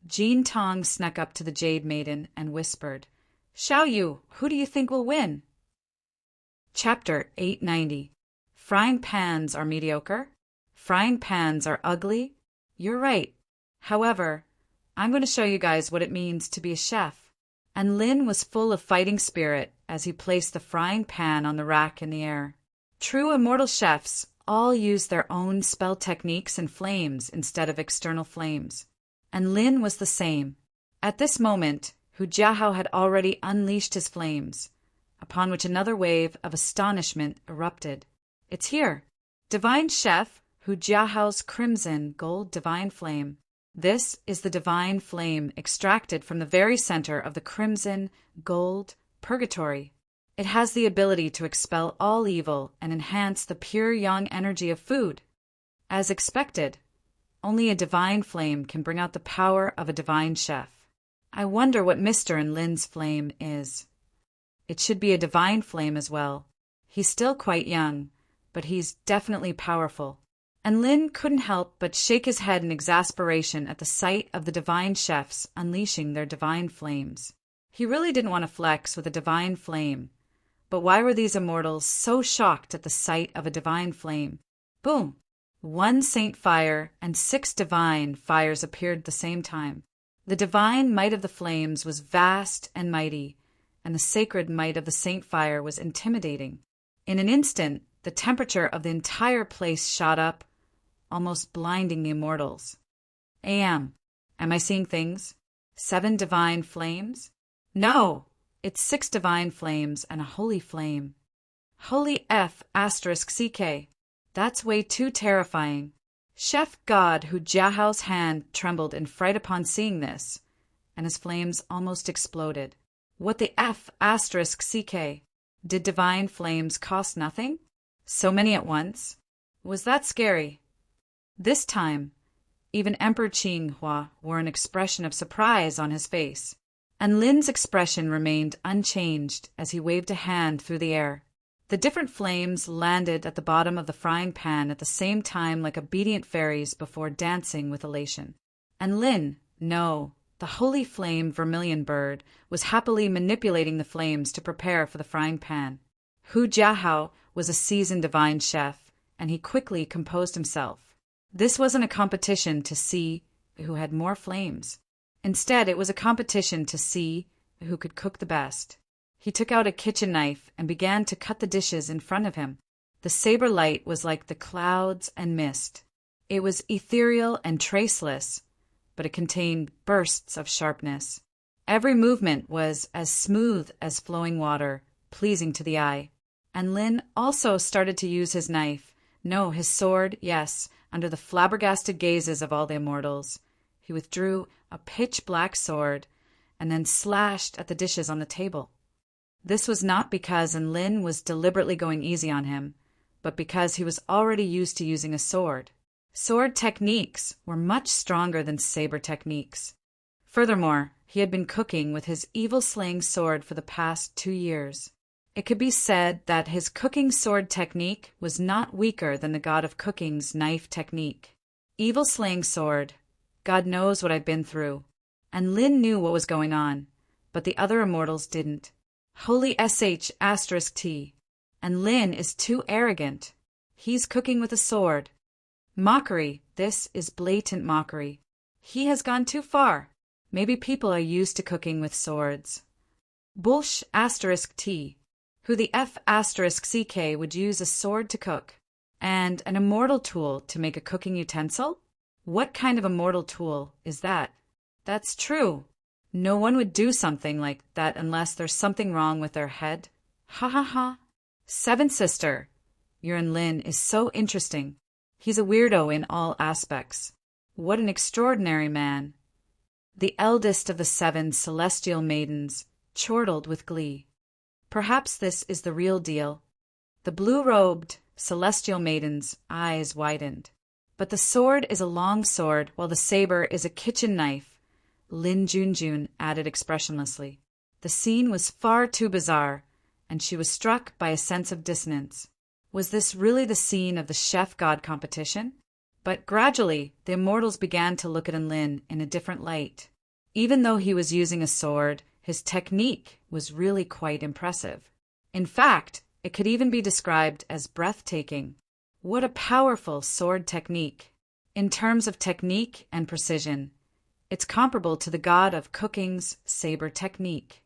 Jean Tong snuck up to the Jade Maiden and whispered, "Xiao Yu, who do you think will win?" Chapter 890. Frying pans are mediocre? Frying pans are ugly? You're right. However, I'm going to show you guys what it means to be a chef. And Lin was full of fighting spirit as he placed the frying pan on the rack in the air. True immortal chefs all use their own spell techniques and flames instead of external flames. And Lin was the same. At this moment, Hujiahao had already unleashed his flames, upon which another wave of astonishment erupted. "It's here! Divine Chef Hujiahao's Crimson Gold Divine Flame." This is the divine flame extracted from the very center of the crimson, gold, purgatory. It has the ability to expel all evil and enhance the pure yang energy of food. As expected, only a divine flame can bring out the power of a divine chef. I wonder what Mr. and Lynn's flame is. It should be a divine flame as well. He's still quite young, but he's definitely powerful. And Lynn couldn't help but shake his head in exasperation at the sight of the divine chefs unleashing their divine flames. He really didn't want to flex with a divine flame, but why were these immortals so shocked at the sight of a divine flame? Boom! 1 saint fire and 6 divine fires appeared at the same time. The divine might of the flames was vast and mighty, and the sacred might of the saint fire was intimidating. In an instant, the temperature of the entire place shot up, almost blinding the immortals. Am I seeing things? 7 divine flames? No! It's 6 divine flames and a holy flame. Holy F***CK. That's way too terrifying. Chef God Hu Jiahao's hand trembled in fright upon seeing this, and his flames almost exploded. What the F***CK? Did divine flames cost nothing? So many at once? Was that scary? This time, even Emperor Qinghua wore an expression of surprise on his face, and Lin's expression remained unchanged as he waved a hand through the air. The different flames landed at the bottom of the frying pan at the same time like obedient fairies before dancing with elation. And Lin, no, the holy flame vermilion bird, was happily manipulating the flames to prepare for the frying pan. Hu Jiahao was a seasoned divine chef, and he quickly composed himself. This wasn't a competition to see who had more flames. Instead, it was a competition to see who could cook the best. He took out a kitchen knife and began to cut the dishes in front of him. The saber light was like the clouds and mist. It was ethereal and traceless, but it contained bursts of sharpness. Every movement was as smooth as flowing water, pleasing to the eye. And Lin also started to use his knife, no, his sword, yes, under the flabbergasted gazes of all the immortals. He withdrew a pitch-black sword and then slashed at the dishes on the table. This was not because Lin was deliberately going easy on him, but because he was already used to using a sword. Sword techniques were much stronger than saber techniques. Furthermore, he had been cooking with his evil-slaying sword for the past 2 years. It could be said that his cooking sword technique was not weaker than the god of cooking's knife technique. Evil-slaying sword, God knows what I've been through. And Lin knew what was going on, but the other immortals didn't. Holy **T. And Lin is too arrogant. He's cooking with a sword. Mockery, this is blatant mockery. He has gone too far. Maybe people are used to cooking with swords. Bullsh **T. Who the F***CK would use a sword to cook, and an immortal tool to make a cooking utensil? What kind of immortal tool is that? That's true. No one would do something like that unless there's something wrong with their head. Ha ha ha. Seven sister, Lin is so interesting. He's a weirdo in all aspects. What an extraordinary man. The eldest of the 7 celestial maidens chortled with glee. Perhaps this is the real deal. The blue-robed celestial maiden's eyes widened. But the sword is a long sword, while the saber is a kitchen knife, Lin Junjun added expressionlessly. The scene was far too bizarre, and she was struck by a sense of dissonance. Was this really the scene of the chef god competition? But gradually, the immortals began to look at Lin in a different light. Even though he was using a sword, his technique was really quite impressive. In fact, it could even be described as breathtaking. What a powerful sword technique! In terms of technique and precision, it's comparable to the god of cooking's saber technique.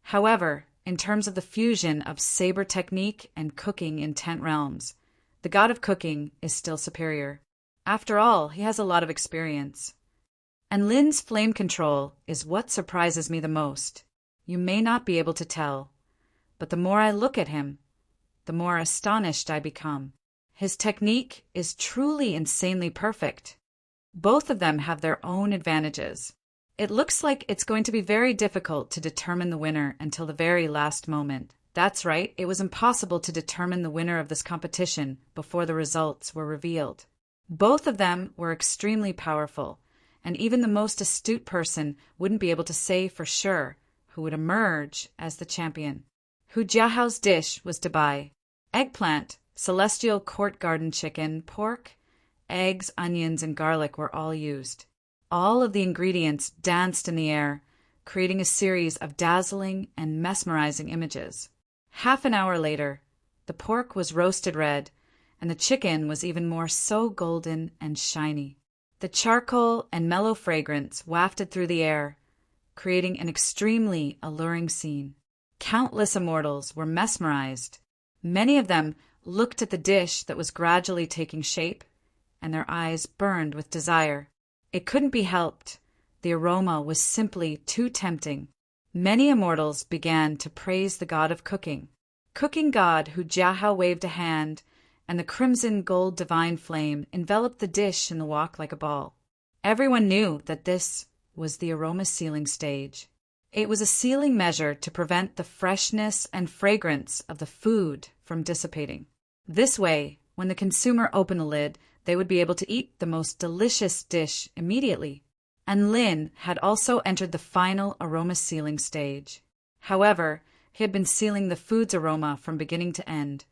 However, in terms of the fusion of saber technique and cooking in 10 realms, the god of cooking is still superior. After all, he has a lot of experience. And Lin's flame control is what surprises me the most. You may not be able to tell, but the more I look at him, the more astonished I become. His technique is truly insanely perfect. Both of them have their own advantages. It looks like it's going to be very difficult to determine the winner until the very last moment. That's right, it was impossible to determine the winner of this competition before the results were revealed. Both of them were extremely powerful, and even the most astute person wouldn't be able to say for sure who would emerge as the champion. Hu Jiahao's dish was to buy eggplant, celestial court garden chicken, pork, eggs, onions, and garlic were all used. All of the ingredients danced in the air, creating a series of dazzling and mesmerizing images. Half an hour later, the pork was roasted red, and the chicken was even more so golden and shiny. The charcoal and mellow fragrance wafted through the air, creating an extremely alluring scene. Countless immortals were mesmerized. Many of them looked at the dish that was gradually taking shape, and their eyes burned with desire. It couldn't be helped. The aroma was simply too tempting. Many immortals began to praise the god of cooking. Cooking god Hu Jiahao waved a hand, and the crimson gold divine flame enveloped the dish in the wok like a ball. Everyone knew that this was the aroma sealing stage. It was a sealing measure to prevent the freshness and fragrance of the food from dissipating. This way, when the consumer opened the lid, they would be able to eat the most delicious dish immediately. And Lin had also entered the final aroma sealing stage. However, he had been sealing the food's aroma from beginning to end,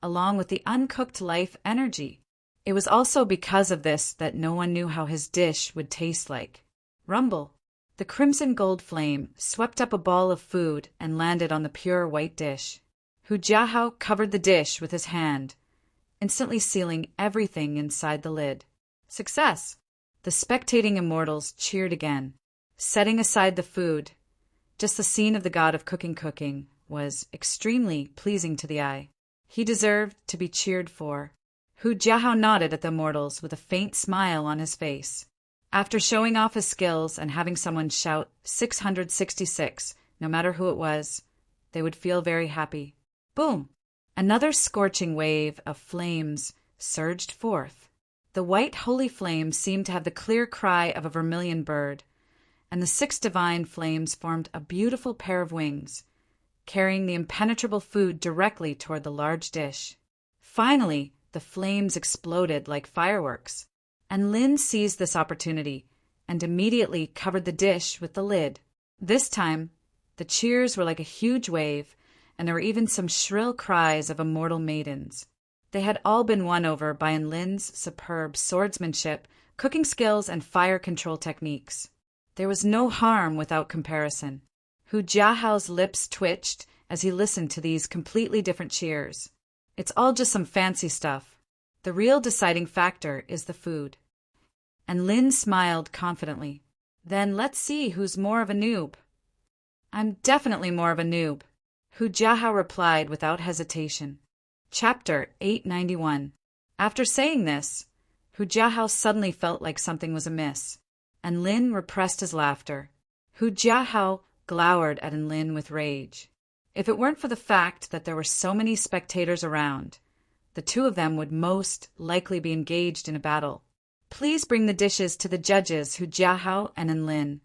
along with the uncooked life energy. It was also because of this that no one knew how his dish would taste like. Rumble. The crimson gold flame swept up a ball of food and landed on the pure white dish. Hu Jiahao covered the dish with his hand, instantly sealing everything inside the lid. Success! The spectating immortals cheered again. Setting aside the food, just the scene of the god of cooking was extremely pleasing to the eye. He deserved to be cheered for. Hu Jiahao nodded at the immortals with a faint smile on his face. After showing off his skills and having someone shout 666, no matter who it was, they would feel very happy. Boom! Another scorching wave of flames surged forth. The white holy flame seemed to have the clear cry of a vermilion bird, and the 6 divine flames formed a beautiful pair of wings, carrying the impenetrable food directly toward the large dish. Finally, the flames exploded like fireworks, and Lin seized this opportunity and immediately covered the dish with the lid. This time, the cheers were like a huge wave, and there were even some shrill cries of immortal maidens. They had all been won over by Lin's superb swordsmanship, cooking skills, and fire control techniques. There was no harm without comparison. Hu Jiahao's lips twitched as he listened to these completely different cheers. It's all just some fancy stuff. The real deciding factor is the food. And Lin smiled confidently. Then let's see who's more of a noob. I'm definitely more of a noob, Hu Jiahao replied without hesitation. Chapter 891. After saying this, Hu Jiahao suddenly felt like something was amiss, and Lin repressed his laughter. Hu Jiahao glowered at Lin with rage. If it weren't for the fact that there were so many spectators around, the two of them would most likely be engaged in a battle. Please bring the dishes to the judges, Hu Jiahao and Lin,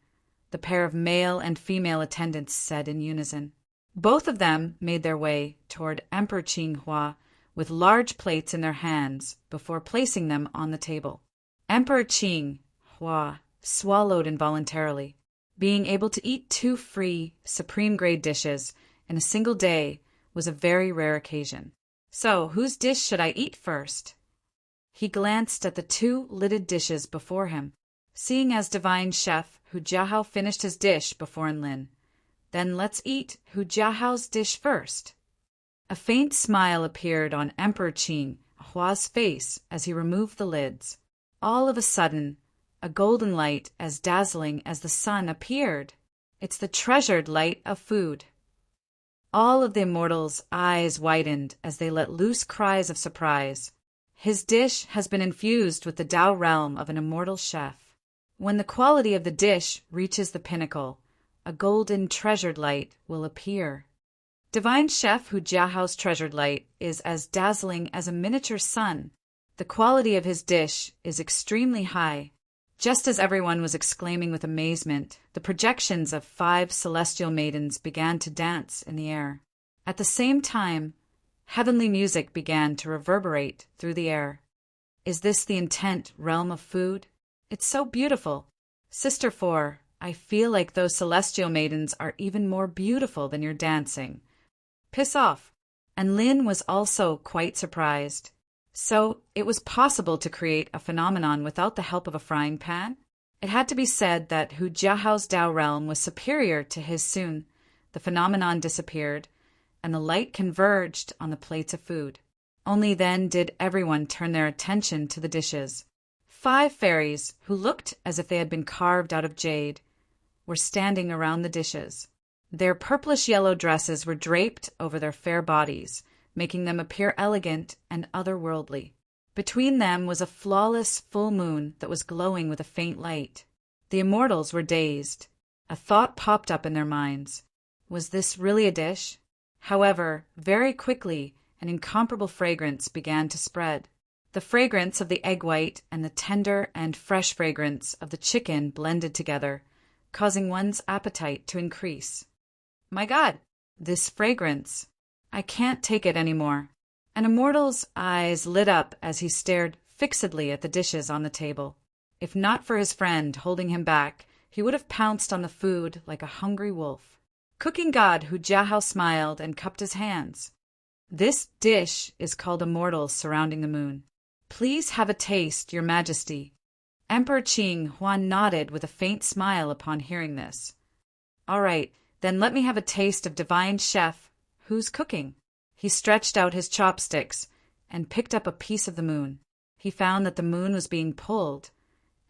the pair of male and female attendants said in unison. Both of them made their way toward Emperor Qinghua with large plates in their hands before placing them on the table. Emperor Qinghua swallowed involuntarily. Being able to eat 2 free, supreme-grade dishes in a single day was a very rare occasion. So, whose dish should I eat first? He glanced at the 2 lidded dishes before him, seeing as divine chef Hu Jiahao finished his dish before Lin. Then let's eat Hu Jiahao's dish first. A faint smile appeared on Emperor Qinghua's face as he removed the lids. All of a sudden, a golden light as dazzling as the sun appeared. It's the treasured light of food. All of the immortals' eyes widened as they let loose cries of surprise. His dish has been infused with the Tao realm of an immortal chef. When the quality of the dish reaches the pinnacle, a golden treasured light will appear. Divine Chef Hu Jiahao's treasured light is as dazzling as a miniature sun. The quality of his dish is extremely high. Just as everyone was exclaiming with amazement, the projections of 5 celestial maidens began to dance in the air. At the same time, heavenly music began to reverberate through the air. Is this the intent realm of food? It's so beautiful. Sister 4, I feel like those celestial maidens are even more beautiful than your dancing. Piss off. And Lin was also quite surprised. So, it was possible to create a phenomenon without the help of a frying pan? It had to be said that Hu Jiahao's Dao realm was superior to his soon. The phenomenon disappeared, and the light converged on the plates of food. Only then did everyone turn their attention to the dishes. 5 fairies, who looked as if they had been carved out of jade, were standing around the dishes. Their purplish-yellow dresses were draped over their fair bodies, making them appear elegant and otherworldly. Between them was a flawless full moon that was glowing with a faint light. The immortals were dazed. A thought popped up in their minds. Was this really a dish? However, very quickly, an incomparable fragrance began to spread. The fragrance of the egg white and the tender and fresh fragrance of the chicken blended together, causing one's appetite to increase. My God, this fragrance! I can't take it anymore. An immortal's eyes lit up as he stared fixedly at the dishes on the table. If not for his friend holding him back, he would have pounced on the food like a hungry wolf. Cooking god Hu Jiahao smiled and cupped his hands. This dish is called Immortals Surrounding the Moon. Please have a taste, Your Majesty. Emperor Qing Huan nodded with a faint smile upon hearing this. All right, then let me have a taste of divine chef. Who's cooking? He stretched out his chopsticks and picked up a piece of the moon. He found that the moon was being pulled,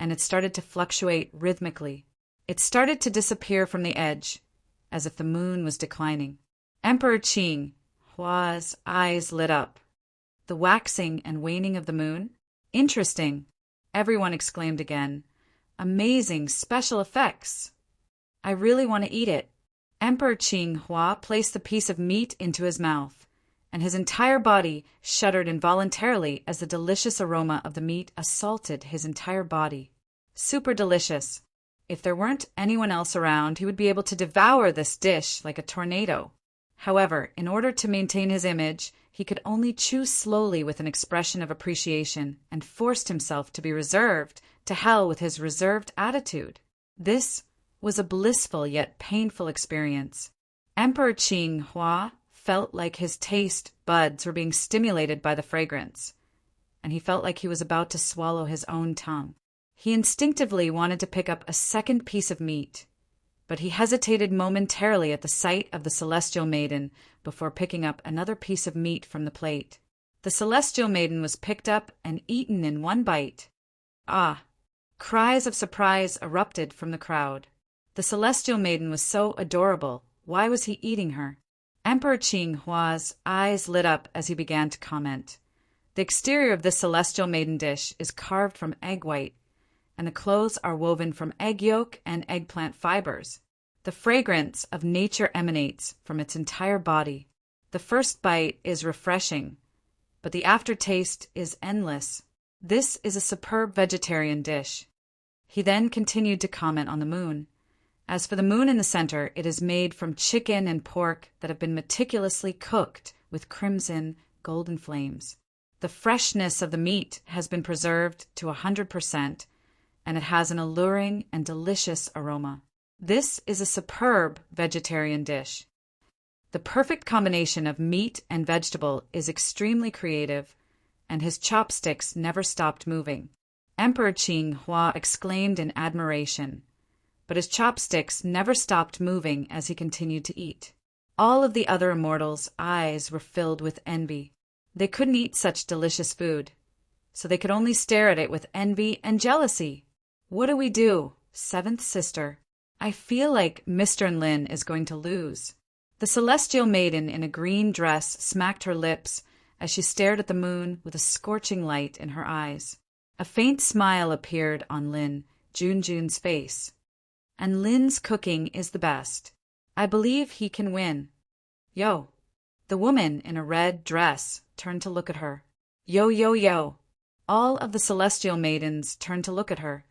and it started to fluctuate rhythmically. It started to disappear from the edge, as if the moon was declining. Emperor Qing Hua's eyes lit up. The waxing and waning of the moon? Interesting, everyone exclaimed again. Amazing special effects. I really want to eat it. Emperor Qing Hua placed the piece of meat into his mouth, and his entire body shuddered involuntarily as the delicious aroma of the meat assaulted his entire body. Super delicious. If there weren't anyone else around, he would be able to devour this dish like a tornado. However, in order to maintain his image, he could only chew slowly with an expression of appreciation and forced himself to be reserved, to hell with his reserved attitude. This was a blissful yet painful experience. Emperor Qing Hua felt like his taste buds were being stimulated by the fragrance, and he felt like he was about to swallow his own tongue. He instinctively wanted to pick up a second piece of meat, but he hesitated momentarily at the sight of the celestial maiden before picking up another piece of meat from the plate. The celestial maiden was picked up and eaten in one bite. Ah! Cries of surprise erupted from the crowd. The celestial maiden was so adorable. Why was he eating her? Emperor Qing Hua's eyes lit up as he began to comment. The exterior of this celestial maiden dish is carved from egg white, and the clothes are woven from egg yolk and eggplant fibers. The fragrance of nature emanates from its entire body. The first bite is refreshing, but the aftertaste is endless. This is a superb vegetarian dish. He then continued to comment on the moon. As for the moon in the center, it is made from chicken and pork that have been meticulously cooked with crimson, golden flames. The freshness of the meat has been preserved to 100%, and it has an alluring and delicious aroma. This is a superb vegetarian dish. The perfect combination of meat and vegetable is extremely creative, and his chopsticks never stopped moving. Emperor Qing Hua exclaimed in admiration, but his chopsticks never stopped moving as he continued to eat. All of the other immortals' eyes were filled with envy. They couldn't eat such delicious food, so they could only stare at it with envy and jealousy. What do we do, seventh sister? I feel like Mr. Lin is going to lose. The celestial maiden in a green dress smacked her lips as she stared at the moon with a scorching light in her eyes. A faint smile appeared on Lin Junjun's face. And Lin's cooking is the best. I believe he can win. Yo. The woman in a red dress turned to look at her. Yo, yo, yo. All of the celestial maidens turned to look at her,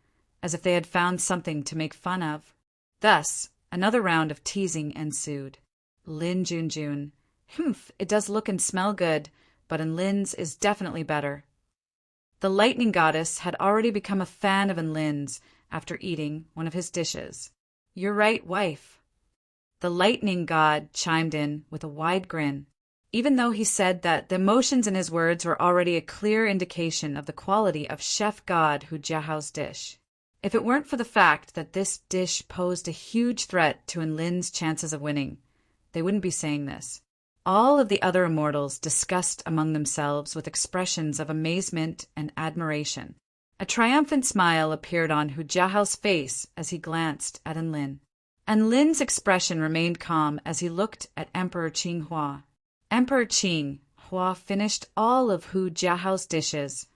as if they had found something to make fun of. Thus, another round of teasing ensued. Lin Junjun. Humph, it does look and smell good, but Enlin's is definitely better. The lightning goddess had already become a fan of Enlin's after eating one of his dishes. You're right, wife. The lightning god chimed in with a wide grin, even though he said that the emotions in his words were already a clear indication of the quality of chef god Hu Jiahao's dish. If it weren't for the fact that this dish posed a huge threat to Enlin's chances of winning, they wouldn't be saying this. All of the other immortals discussed among themselves with expressions of amazement and admiration. A triumphant smile appeared on Hu Jiahao's face as he glanced at Enlin. Enlin's expression remained calm as he looked at Emperor Qing Hua. Emperor Qing Hua finished all of Hu Jiahao's dishes,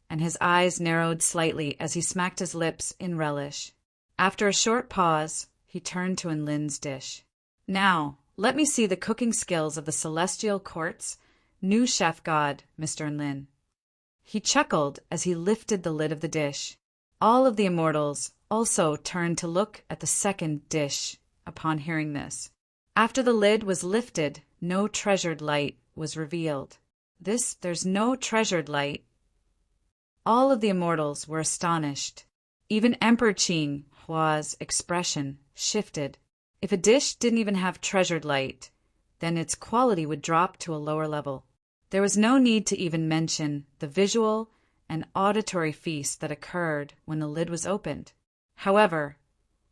and his eyes narrowed slightly as he smacked his lips in relish. After a short pause, he turned to Enlin's dish. Now, let me see the cooking skills of the celestial court's new chef god, Mr. Enlin. He chuckled as he lifted the lid of the dish. All of the immortals also turned to look at the second dish upon hearing this. After the lid was lifted, no treasured light was revealed. There's no treasured light. All of the immortals were astonished. Even Emperor Qing Hua's expression shifted. If a dish didn't even have treasured light, then its quality would drop to a lower level. There was no need to even mention the visual and auditory feast that occurred when the lid was opened. However,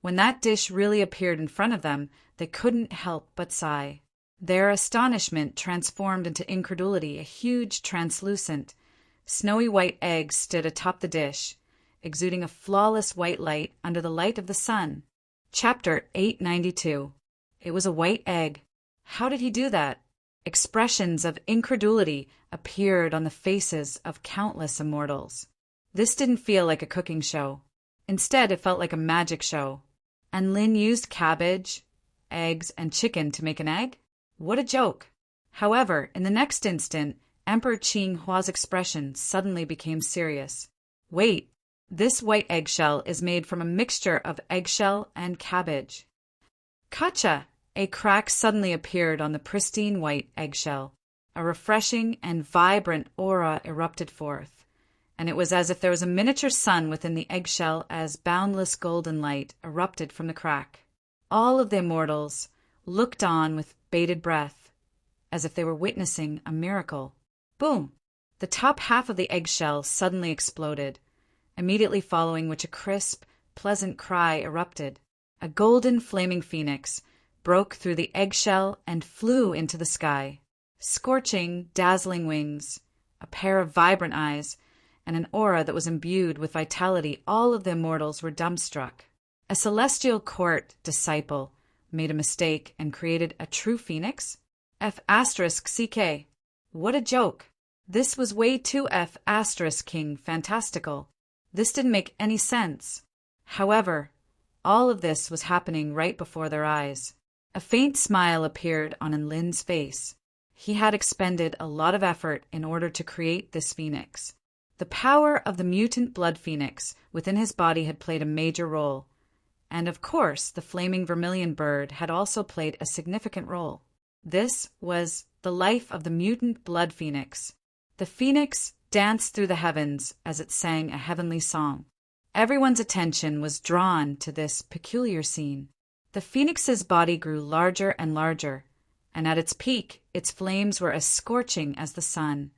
when that dish really appeared in front of them, they couldn't help but sigh. Their astonishment transformed into incredulity. A huge, translucent, snowy white egg stood atop the dish, exuding a flawless white light under the light of the sun. Chapter 892. It was a white egg. How did he do that? Expressions of incredulity appeared on the faces of countless immortals. This didn't feel like a cooking show. Instead, it felt like a magic show. And Lin used cabbage, eggs, and chicken to make an egg? What a joke! However, in the next instant, Emperor Qing Hua's expression suddenly became serious. Wait, this white eggshell is made from a mixture of eggshell and cabbage. Gotcha! A crack suddenly appeared on the pristine white eggshell. A refreshing and vibrant aura erupted forth, and it was as if there was a miniature sun within the eggshell as boundless golden light erupted from the crack. All of the immortals looked on with bated breath, as if they were witnessing a miracle. Boom! The top half of the eggshell suddenly exploded, immediately following which a crisp, pleasant cry erupted. A golden flaming phoenix broke through the eggshell and flew into the sky. Scorching, dazzling wings, a pair of vibrant eyes, and an aura that was imbued with vitality, all of the immortals were dumbstruck. A celestial court disciple made a mistake and created a true phoenix? F***CK. What a joke. This was way too F***king fantastical. This didn't make any sense. However, all of this was happening right before their eyes. A faint smile appeared on Enlin's face. He had expended a lot of effort in order to create this phoenix. The power of the mutant blood phoenix within his body had played a major role, and of course the flaming vermilion bird had also played a significant role. This was the life of the mutant blood phoenix. The phoenix danced through the heavens as it sang a heavenly song. Everyone's attention was drawn to this peculiar scene. The phoenix's body grew larger and larger, and at its peak, its flames were as scorching as the sun,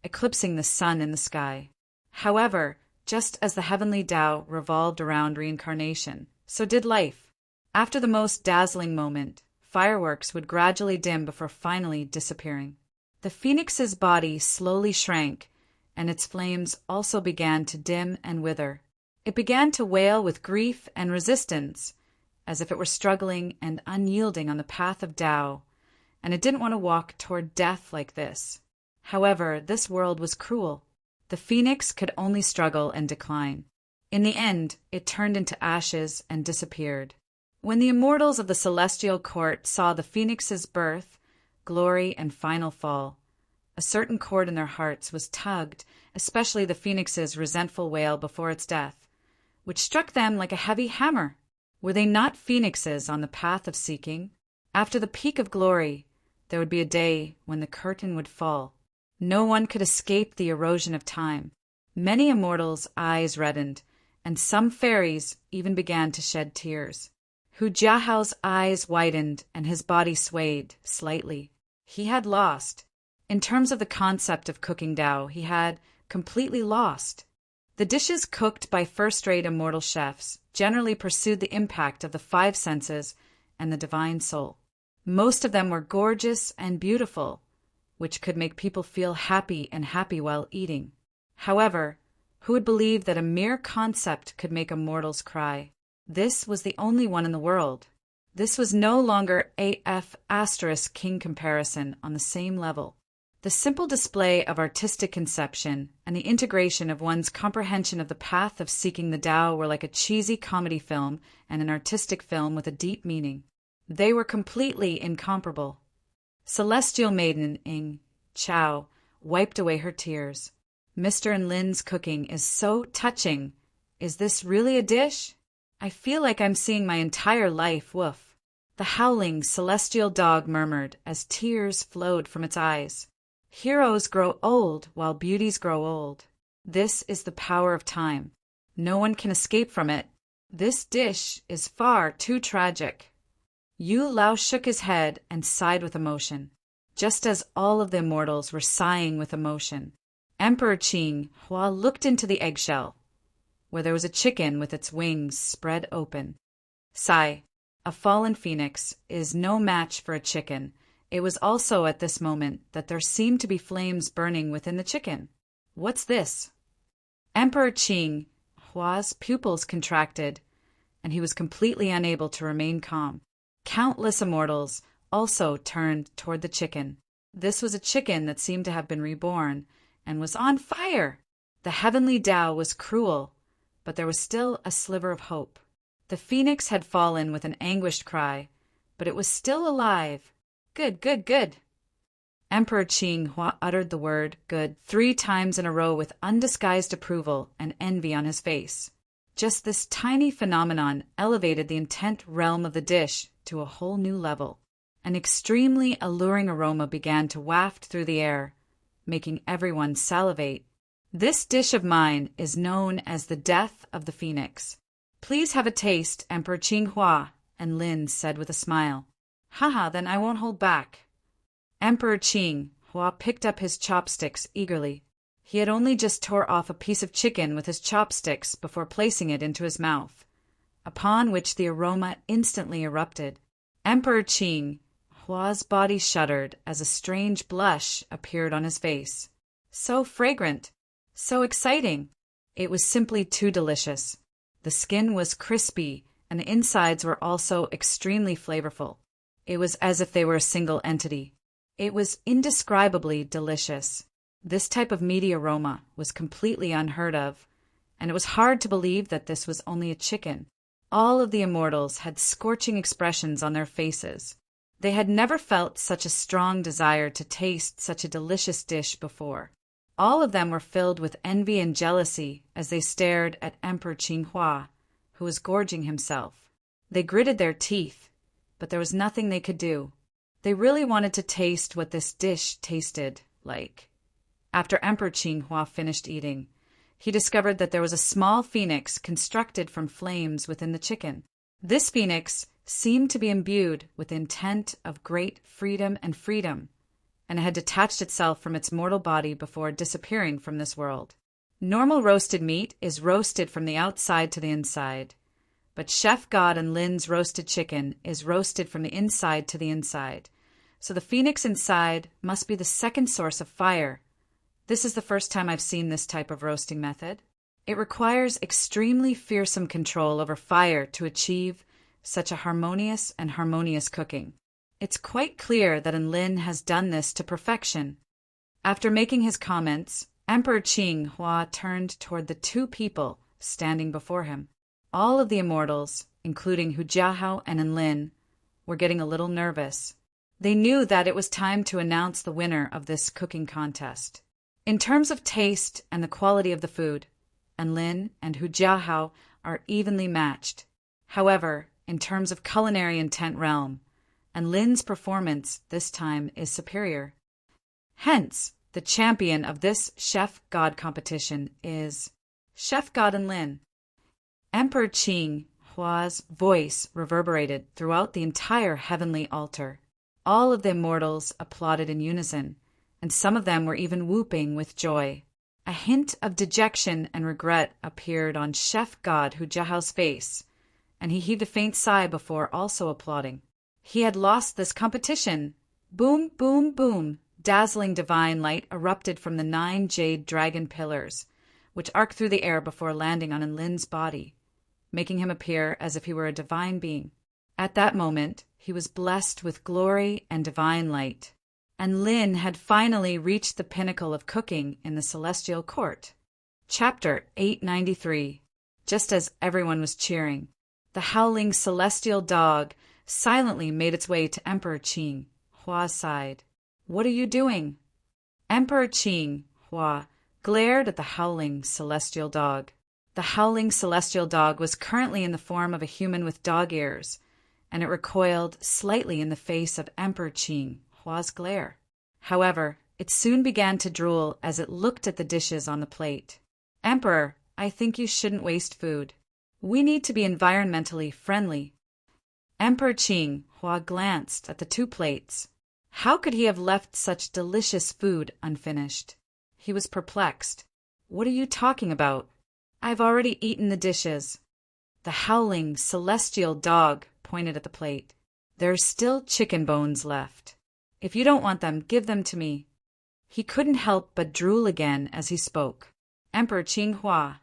eclipsing the sun in the sky. However, just as the heavenly Tao revolved around reincarnation, so did life. After the most dazzling moment, fireworks would gradually dim before finally disappearing. The phoenix's body slowly shrank, and its flames also began to dim and wither. It began to wail with grief and resistance, as if it were struggling and unyielding on the path of Tao, and it didn't want to walk toward death like this. However, this world was cruel. The phoenix could only struggle and decline. In the end, it turned into ashes and disappeared. When the immortals of the celestial court saw the phoenix's birth, glory, and final fall, a certain chord in their hearts was tugged, especially the phoenix's resentful wail before its death, which struck them like a heavy hammer. Were they not phoenixes on the path of seeking? After the peak of glory, there would be a day when the curtain would fall. No one could escape the erosion of time. Many immortals' eyes reddened, and some fairies even began to shed tears. Hu Jiahao's eyes widened and his body swayed slightly. He had lost. In terms of the concept of cooking Dao, he had completely lost. The dishes cooked by first-rate immortal chefs generally pursued the impact of the five senses and the divine soul. Most of them were gorgeous and beautiful, which could make people feel happy while eating. However, who would believe that a mere concept could make immortals cry? This was the only one in the world. This was no longer AF * king comparison on the same level. The simple display of artistic conception and the integration of one's comprehension of the path of seeking the Tao were like a cheesy comedy film and an artistic film with a deep meaning. They were completely incomparable. Celestial Maiden Ing Chao wiped away her tears. Mr. and Lin's cooking is so touching. Is this really a dish? I feel like I'm seeing my entire life, woof. The howling celestial dog murmured as tears flowed from its eyes. Heroes grow old while beauties grow old. This is the power of time. No one can escape from it. This dish is far too tragic. Yu Lao shook his head and sighed with emotion, just as all of the immortals were sighing with emotion. Emperor Qing Hua looked into the eggshell, where there was a chicken with its wings spread open. Sigh, a fallen phoenix is no match for a chicken. It was also at this moment that there seemed to be flames burning within the chicken. What's this? Emperor Qing Hua's pupils contracted, and he was completely unable to remain calm. Countless immortals also turned toward the chicken. This was a chicken that seemed to have been reborn and was on fire. The heavenly Tao was cruel, but there was still a sliver of hope. The phoenix had fallen with an anguished cry, but it was still alive. Good, good, good. Emperor Qing Hua uttered the word good 3 times in a row with undisguised approval and envy on his face. Just this tiny phenomenon elevated the intent realm of the dish to a whole new level. An extremely alluring aroma began to waft through the air, making everyone salivate. This dish of mine is known as the death of the phoenix. Please have a taste, Emperor Qing Hua, and Lin said with a smile. Haha, then I won't hold back. Emperor Qing Hua picked up his chopsticks eagerly. He had only just tore off a piece of chicken with his chopsticks before placing it into his mouth, upon which the aroma instantly erupted. Emperor Qing Hua's body shuddered as a strange blush appeared on his face. So fragrant, so exciting. It was simply too delicious. The skin was crispy, and the insides were also extremely flavorful. It was as if they were a single entity. It was indescribably delicious. This type of meaty aroma was completely unheard of, and it was hard to believe that this was only a chicken. All of the immortals had scorching expressions on their faces. They had never felt such a strong desire to taste such a delicious dish before. All of them were filled with envy and jealousy as they stared at Emperor Qing Hua, who was gorging himself. They gritted their teeth, but there was nothing they could do. They really wanted to taste what this dish tasted like. After Emperor Qing Hua finished eating, he discovered that there was a small phoenix constructed from flames within the chicken. This phoenix seemed to be imbued with the intent of great freedom, and it had detached itself from its mortal body before disappearing from this world. Normal roasted meat is roasted from the outside to the inside, but Chef God and Lin's roasted chicken is roasted from the inside to the inside. So the phoenix inside must be the second source of fire. This is the first time I've seen this type of roasting method. It requires extremely fearsome control over fire to achieve such a harmonious cooking. It's quite clear that Lin has done this to perfection. After making his comments, Emperor Qing Hua turned toward the 2 people standing before him. All of the immortals, including Hu Jiahao and Lin, were getting a little nervous. They knew that it was time to announce the winner of this cooking contest. In terms of taste and the quality of the food, Lin and Hu Jiahao are evenly matched. However, in terms of culinary intent realm, and Lin's performance this time is superior. Hence, the champion of this Chef God competition is Chef God and Lin. Emperor Qing Hua's voice reverberated throughout the entire heavenly altar. All of the immortals applauded in unison, and some of them were even whooping with joy. A hint of dejection and regret appeared on Chef God Hu Jiahao's face, and he heaved a faint sigh before also applauding. He had lost this competition. Boom, boom, boom. Dazzling divine light erupted from the 9 jade dragon pillars, which arced through the air before landing on Lin's body, making him appear as if he were a divine being. At that moment, he was blessed with glory and divine light, and Lin had finally reached the pinnacle of cooking in the celestial court. Chapter 893. Just as everyone was cheering, the howling celestial dog silently made its way to Emperor Qing Hua's side. "What are you doing?" Emperor Qing Hua glared at the howling celestial dog. The howling celestial dog was currently in the form of a human with dog ears, and it recoiled slightly in the face of Emperor Qing Hua's glare. However, it soon began to drool as it looked at the dishes on the plate. "Emperor, I think you shouldn't waste food. We need to be environmentally friendly." Emperor Qing Hua glanced at the 2 plates. How could he have left such delicious food unfinished? He was perplexed. "What are you talking about? I've already eaten the dishes." The howling celestial dog pointed at the plate. "There's still chicken bones left. If you don't want them, give them to me." He couldn't help but drool again as he spoke. Emperor Qing Hua.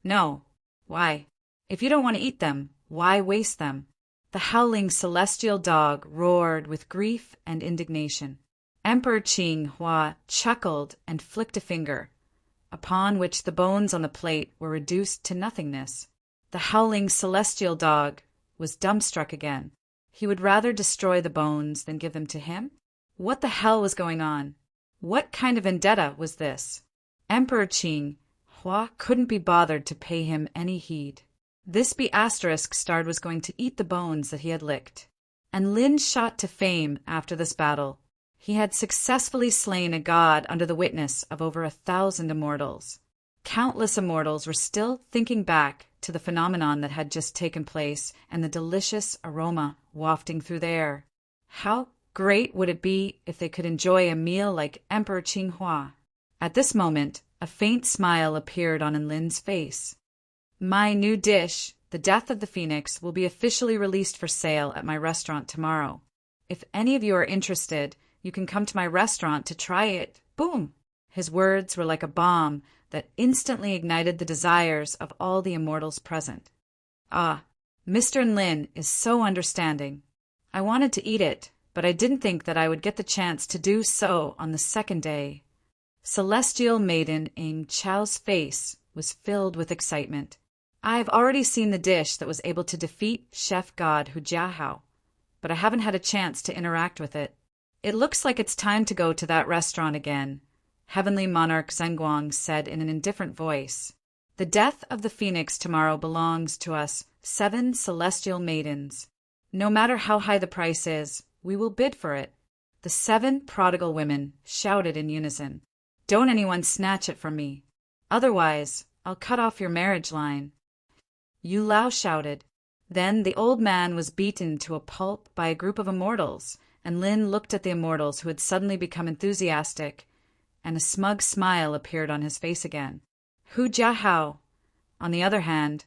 "No. Why? If you don't want to eat them, why waste them?" The howling celestial dog roared with grief and indignation. Emperor Qing Hua chuckled and flicked a finger, upon which the bones on the plate were reduced to nothingness. The howling celestial dog was dumbstruck again. He would rather destroy the bones than give them to him? What the hell was going on? What kind of vendetta was this? Emperor Qing Hua couldn't be bothered to pay him any heed. This B***star was going to eat the bones that he had licked. And Lin shot to fame after this battle. He had successfully slain a god under the witness of over 1,000 immortals. Countless immortals were still thinking back to the phenomenon that had just taken place and the delicious aroma wafting through the air. How great would it be if they could enjoy a meal like Emperor Qing Hua? At this moment, a faint smile appeared on Lin's face. "My new dish, the Death of the Phoenix, will be officially released for sale at my restaurant tomorrow. If any of you are interested, you can come to my restaurant to try it." Boom! His words were like a bomb that instantly ignited the desires of all the immortals present. "Ah, Mr. Lin is so understanding. I wanted to eat it, but I didn't think that I would get the chance to do so on the second day." Celestial Maiden Ing Chao's face was filled with excitement. "I've already seen the dish that was able to defeat Chef God Hu Jiahao, but I haven't had a chance to interact with it. It looks like it's time to go to that restaurant again," Heavenly Monarch Zhenguang said in an indifferent voice. "The Death of the Phoenix tomorrow belongs to us 7 celestial maidens. No matter how high the price is, we will bid for it." The 7 prodigal women shouted in unison. "Don't anyone snatch it from me. Otherwise, I'll cut off your marriage line." Yu Lao shouted. Then the old man was beaten to a pulp by a group of immortals, and Lin looked at the immortals who had suddenly become enthusiastic, and a smug smile appeared on his face again. Hu Jiahao, on the other hand,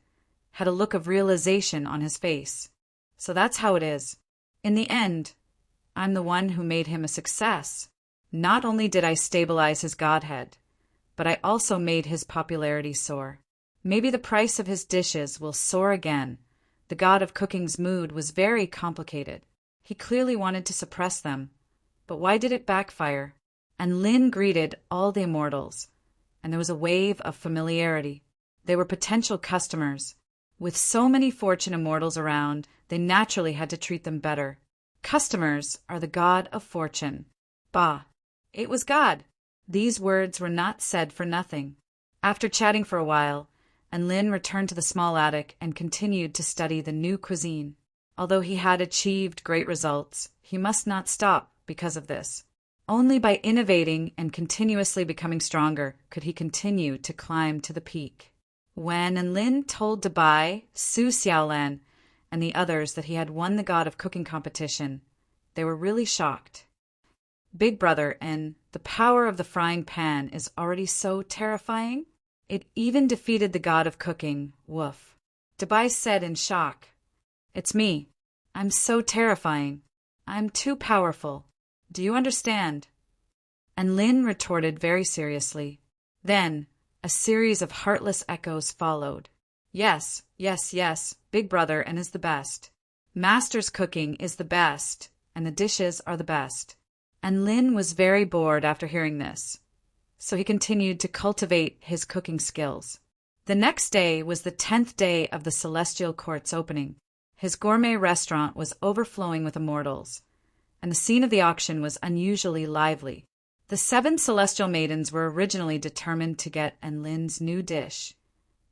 had a look of realization on his face. "So that's how it is. In the end, I'm the one who made him a success. Not only did I stabilize his godhead, but I also made his popularity soar. Maybe the price of his dishes will soar again." The god of cooking's mood was very complicated. He clearly wanted to suppress them, but why did it backfire? And Lin greeted all the immortals, and there was a wave of familiarity. They were potential customers. With so many fortune immortals around, they naturally had to treat them better. Customers are the god of fortune. Bah! It was God! These words were not said for nothing. After chatting for a while, and Lin returned to the small attic and continued to study the new cuisine. Although he had achieved great results, he must not stop because of this. Only by innovating and continuously becoming stronger could he continue to climb to the peak. When Lin told Dabai, Su Xiaolan, and the others that he had won the God of Cooking competition, they were really shocked. Big Brother and the power of the frying pan is already so terrifying. It even defeated the God of Cooking, woof. Dabai said in shock, "It's me. I'm so terrifying. I'm too powerful. Do you understand?" And Lin retorted very seriously. Then, a series of heartless echoes followed. "Yes, yes, yes, Big Brother and is the best. Master's cooking is the best, and the dishes are the best." And Lin was very bored after hearing this, so he continued to cultivate his cooking skills. The next day was the 10th day of the Celestial Court's opening. His gourmet restaurant was overflowing with immortals, and the scene of the auction was unusually lively. The 7 celestial maidens were originally determined to get Lin's new dish,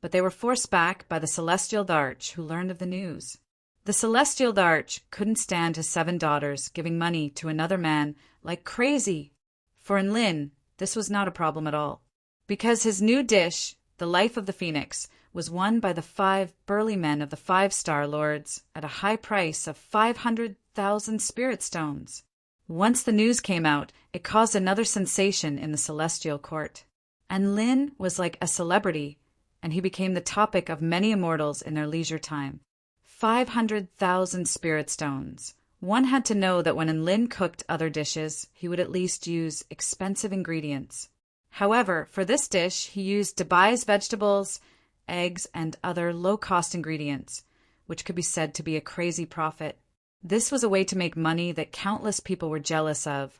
but they were forced back by the celestial Darch, who learned of the news. The celestial Darch couldn't stand his 7 daughters giving money to another man like crazy. For Lin, this was not a problem at all, because his new dish, the life of the phoenix, was won by the 5 burly men of the 5-star lords at a high price of 500,000 spirit stones. Once the news came out, it caused another sensation in the celestial court. And Lin was like a celebrity, and he became the topic of many immortals in their leisure time. 500,000 spirit stones. One had to know that when Lin cooked other dishes, he would at least use expensive ingredients. However, for this dish, he used Dubai's vegetables, eggs, and other low-cost ingredients, which could be said to be a crazy profit. This was a way to make money that countless people were jealous of,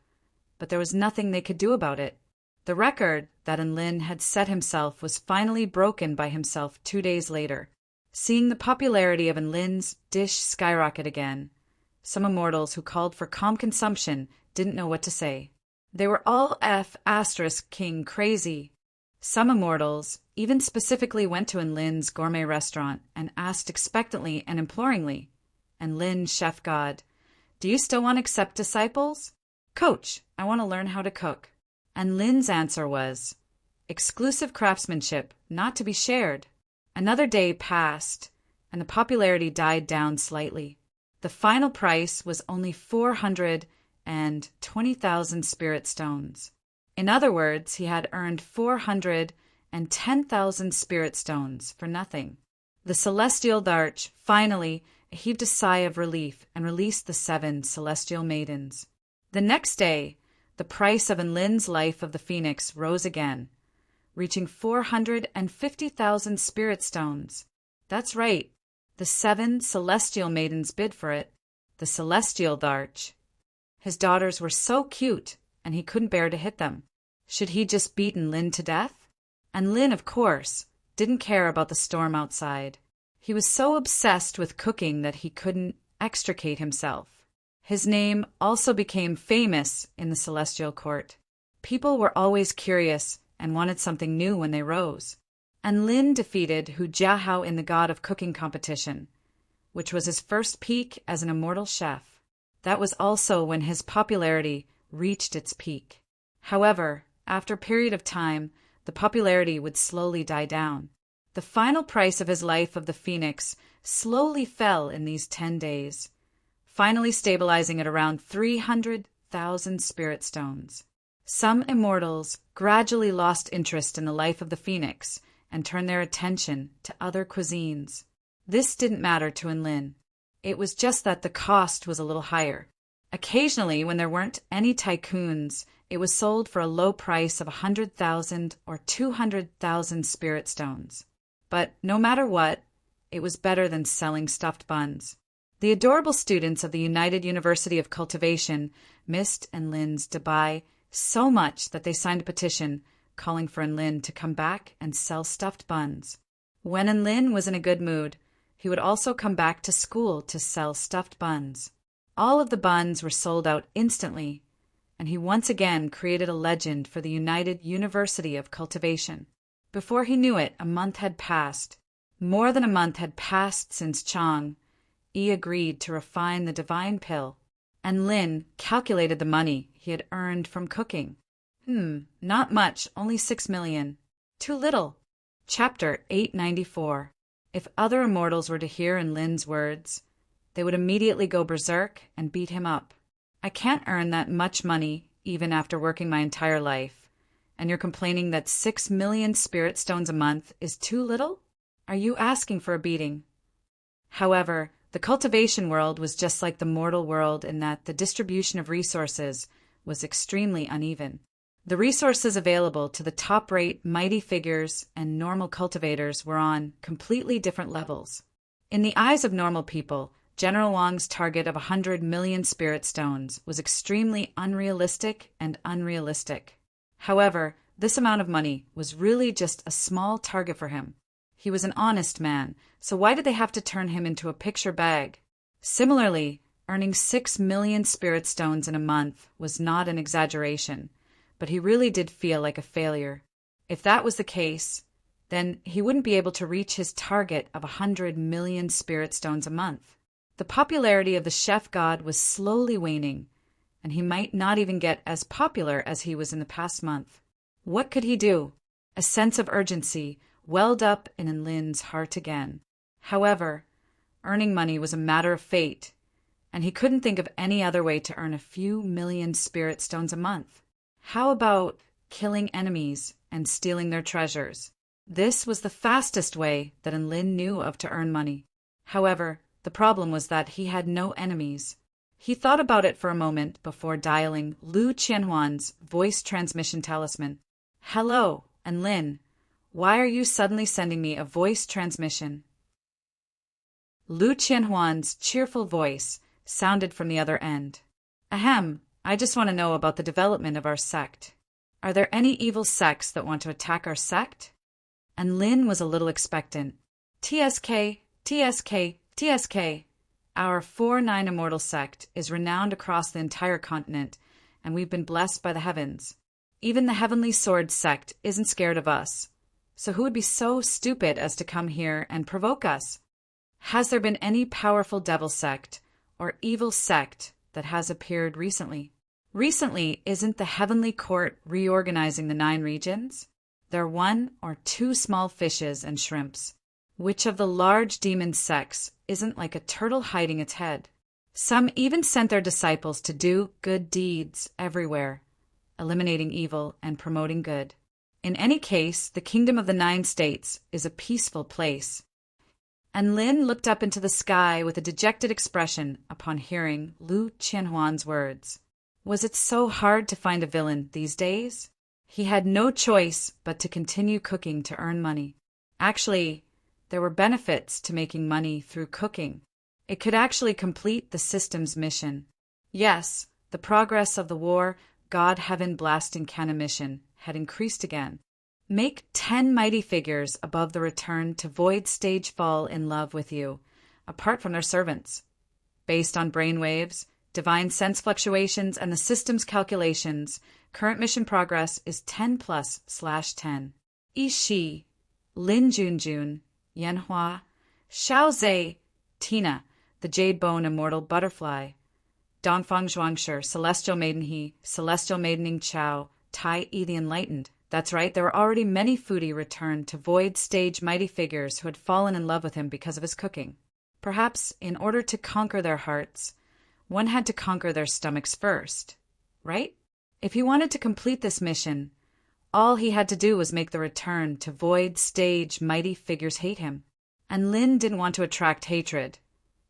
but there was nothing they could do about it. The record that Lin had set himself was finally broken by himself 2 days later. Seeing the popularity of Lin's dish skyrocket again, some immortals who called for calm consumption didn't know what to say. They were all King crazy. Some immortals even specifically went to Lin's gourmet restaurant and asked expectantly and imploringly, "And Lin, chef god, do you still want to accept disciples? Coach, I want to learn how to cook." And Lin's answer was, "Exclusive craftsmanship, not to be shared." Another day passed, and the popularity died down slightly. The final price was only 420,000 spirit stones. In other words, he had earned 410,000 spirit stones for nothing. The celestial Darch finally heaved a sigh of relief and released the 7 celestial maidens. The next day, the price of Lin's life of the phoenix rose again, reaching 450,000 spirit stones. That's right, the 7 celestial maidens bid for it, the celestial Darch. His daughters were so cute, and he couldn't bear to hit them. Should he just beaten Lin to death? And Lin, of course, didn't care about the storm outside. He was so obsessed with cooking that he couldn't extricate himself. His name also became famous in the celestial court. People were always curious and wanted something new when they rose. And Lin defeated Hu Jiahao in the God of Cooking competition, which was his first peak as an immortal chef. That was also when his popularity reached its peak. However, after a period of time, the popularity would slowly die down. The final price of his life of the phoenix slowly fell in these 10 days, finally stabilizing at around 300,000 spirit stones. Some immortals gradually lost interest in the life of the phoenix and turned their attention to other cuisines. This didn't matter to Lin. It was just that the cost was a little higher. Occasionally, when there weren't any tycoons, it was sold for a low price of 100,000 or 200,000 spirit stones. But no matter what, it was better than selling stuffed buns. The adorable students of the United University of Cultivation missed Lin's Dubai so much that they signed a petition calling for Lin to come back and sell stuffed buns. When Lin was in a good mood, he would also come back to school to sell stuffed buns. All of the buns were sold out instantly, and he once again created a legend for the United University of Cultivation. Before he knew it, a month had passed. More than a month had passed since Chang-yi agreed to refine the divine pill, and Lin calculated the money he had earned from cooking. Not much, only 6 million. Too little. Chapter 894. If other immortals were to hear in Lin's words, they would immediately go berserk and beat him up. I can't earn that much money even after working my entire life. And you're complaining that 6 million spirit stones a month is too little? Are you asking for a beating? However, the cultivation world was just like the mortal world in that the distribution of resources was extremely uneven. The resources available to the top-rate mighty figures and normal cultivators were on completely different levels. In the eyes of normal people, General Wang's target of 100 million spirit stones was extremely unrealistic and unrealistic. However, this amount of money was really just a small target for him. He was an honest man, so why did they have to turn him into a picture bag? Similarly, earning 6 million spirit stones in a month was not an exaggeration, but he really did feel like a failure. If that was the case, then he wouldn't be able to reach his target of 100 million spirit stones a month. The popularity of the chef god was slowly waning, and he might not even get as popular as he was in the past month. What could he do? A sense of urgency welled up in Lin's heart again. However, earning money was a matter of fate, and he couldn't think of any other way to earn a few million spirit stones a month. How about killing enemies and stealing their treasures? This was the fastest way that Lin knew of to earn money. However, the problem was that he had no enemies. He thought about it for a moment before dialing Lu Qianhuan's voice transmission talisman. Hello, Lin. Why are you suddenly sending me a voice transmission? Lu Qianhuan's cheerful voice sounded from the other end. Ahem, I just want to know about the development of our sect. Are there any evil sects that want to attack our sect? And Lin was a little expectant. TSK, TSK, TSK. Our 4-9 Immortal sect is renowned across the entire continent, and we've been blessed by the heavens. Even the Heavenly Sword sect isn't scared of us. So who would be so stupid as to come here and provoke us? Has there been any powerful devil sect or evil sect that has appeared recently? Recently, isn't the Heavenly Court reorganizing the 9 regions? There are 1 or 2 small fishes and shrimps. Which of the large demon sects isn't like a turtle hiding its head? Some even sent their disciples to do good deeds everywhere, eliminating evil and promoting good. In any case, the kingdom of the 9 states is a peaceful place. And Lin looked up into the sky with a dejected expression upon hearing Lu Qianhuan's words. Was it so hard to find a villain these days? He had no choice but to continue cooking to earn money. Actually, there were benefits to making money through cooking. It could actually complete the system's mission. Yes, the progress of the war God Heaven Blasting Cannon mission had increased again. Make 10 mighty figures above the return to void stage fall in love with you, apart from their servants. Based on brainwaves, divine sense fluctuations, and the system's calculations, current mission progress is 10+/10. Yi, Lin Junjun, Yanhua, Xiaozhe, Tina, the Jade Bone Immortal Butterfly, Dongfang Zhuangshi, Celestial Maiden He, Celestial Maidening Chao, Tai Yi the Enlightened. That's right, there were already many foodie returned to void stage mighty figures who had fallen in love with him because of his cooking. Perhaps, in order to conquer their hearts, one had to conquer their stomachs first, right? If he wanted to complete this mission, all he had to do was make the return to void stage mighty figures hate him. And Lin didn't want to attract hatred,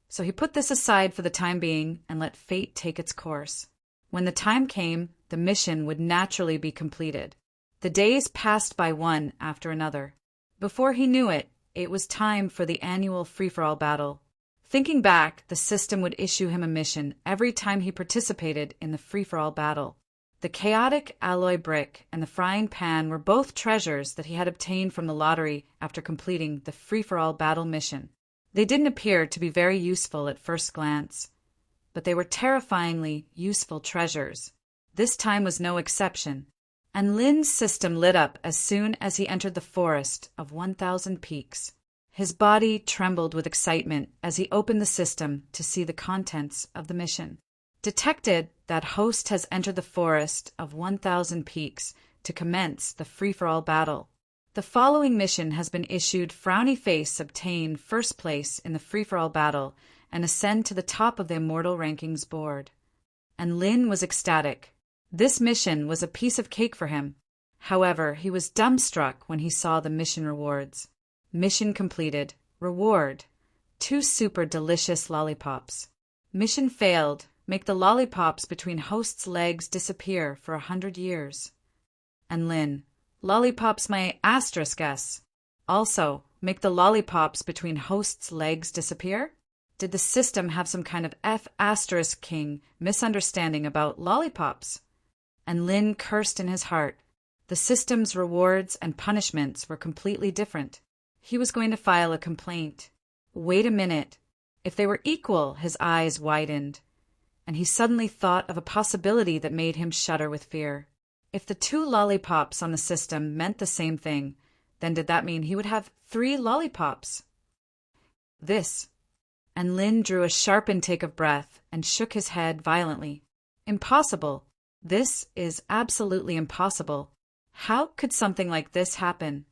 so he put this aside for the time being and let fate take its course. When the time came, the mission would naturally be completed. The days passed by one after another. Before he knew it, it was time for the annual free-for-all battle. Thinking back, the system would issue him a mission every time he participated in the free-for-all battle. The chaotic alloy brick and the frying pan were both treasures that he had obtained from the lottery after completing the free-for-all battle mission. They didn't appear to be very useful at first glance, but they were terrifyingly useful treasures. This time was no exception. And Lin's system lit up as soon as he entered the forest of 1,000 peaks. His body trembled with excitement as he opened the system to see the contents of the mission. Detected that host has entered the forest of 1,000 peaks to commence the free-for-all battle. The following mission has been issued. Frowny face obtain first place in the free-for-all battle and ascend to the top of the immortal rankings board. And Lin was ecstatic. This mission was a piece of cake for him. However, he was dumbstruck when he saw the mission rewards. Mission completed. Reward: 2 super delicious lollipops. Mission failed. Make the lollipops between host's legs disappear for 100 years. And Lin: lollipops my *s. Also, make the lollipops between host's legs disappear? Did the system have some kind of F***king misunderstanding about lollipops? And Lin cursed in his heart. The system's rewards and punishments were completely different. He was going to file a complaint. Wait a minute. If they were equal, his eyes widened, and he suddenly thought of a possibility that made him shudder with fear. If the 2 lollipops on the system meant the same thing, then did that mean he would have 3 lollipops? And Lin drew a sharp intake of breath and shook his head violently. Impossible. This is absolutely impossible. How could something like this happen?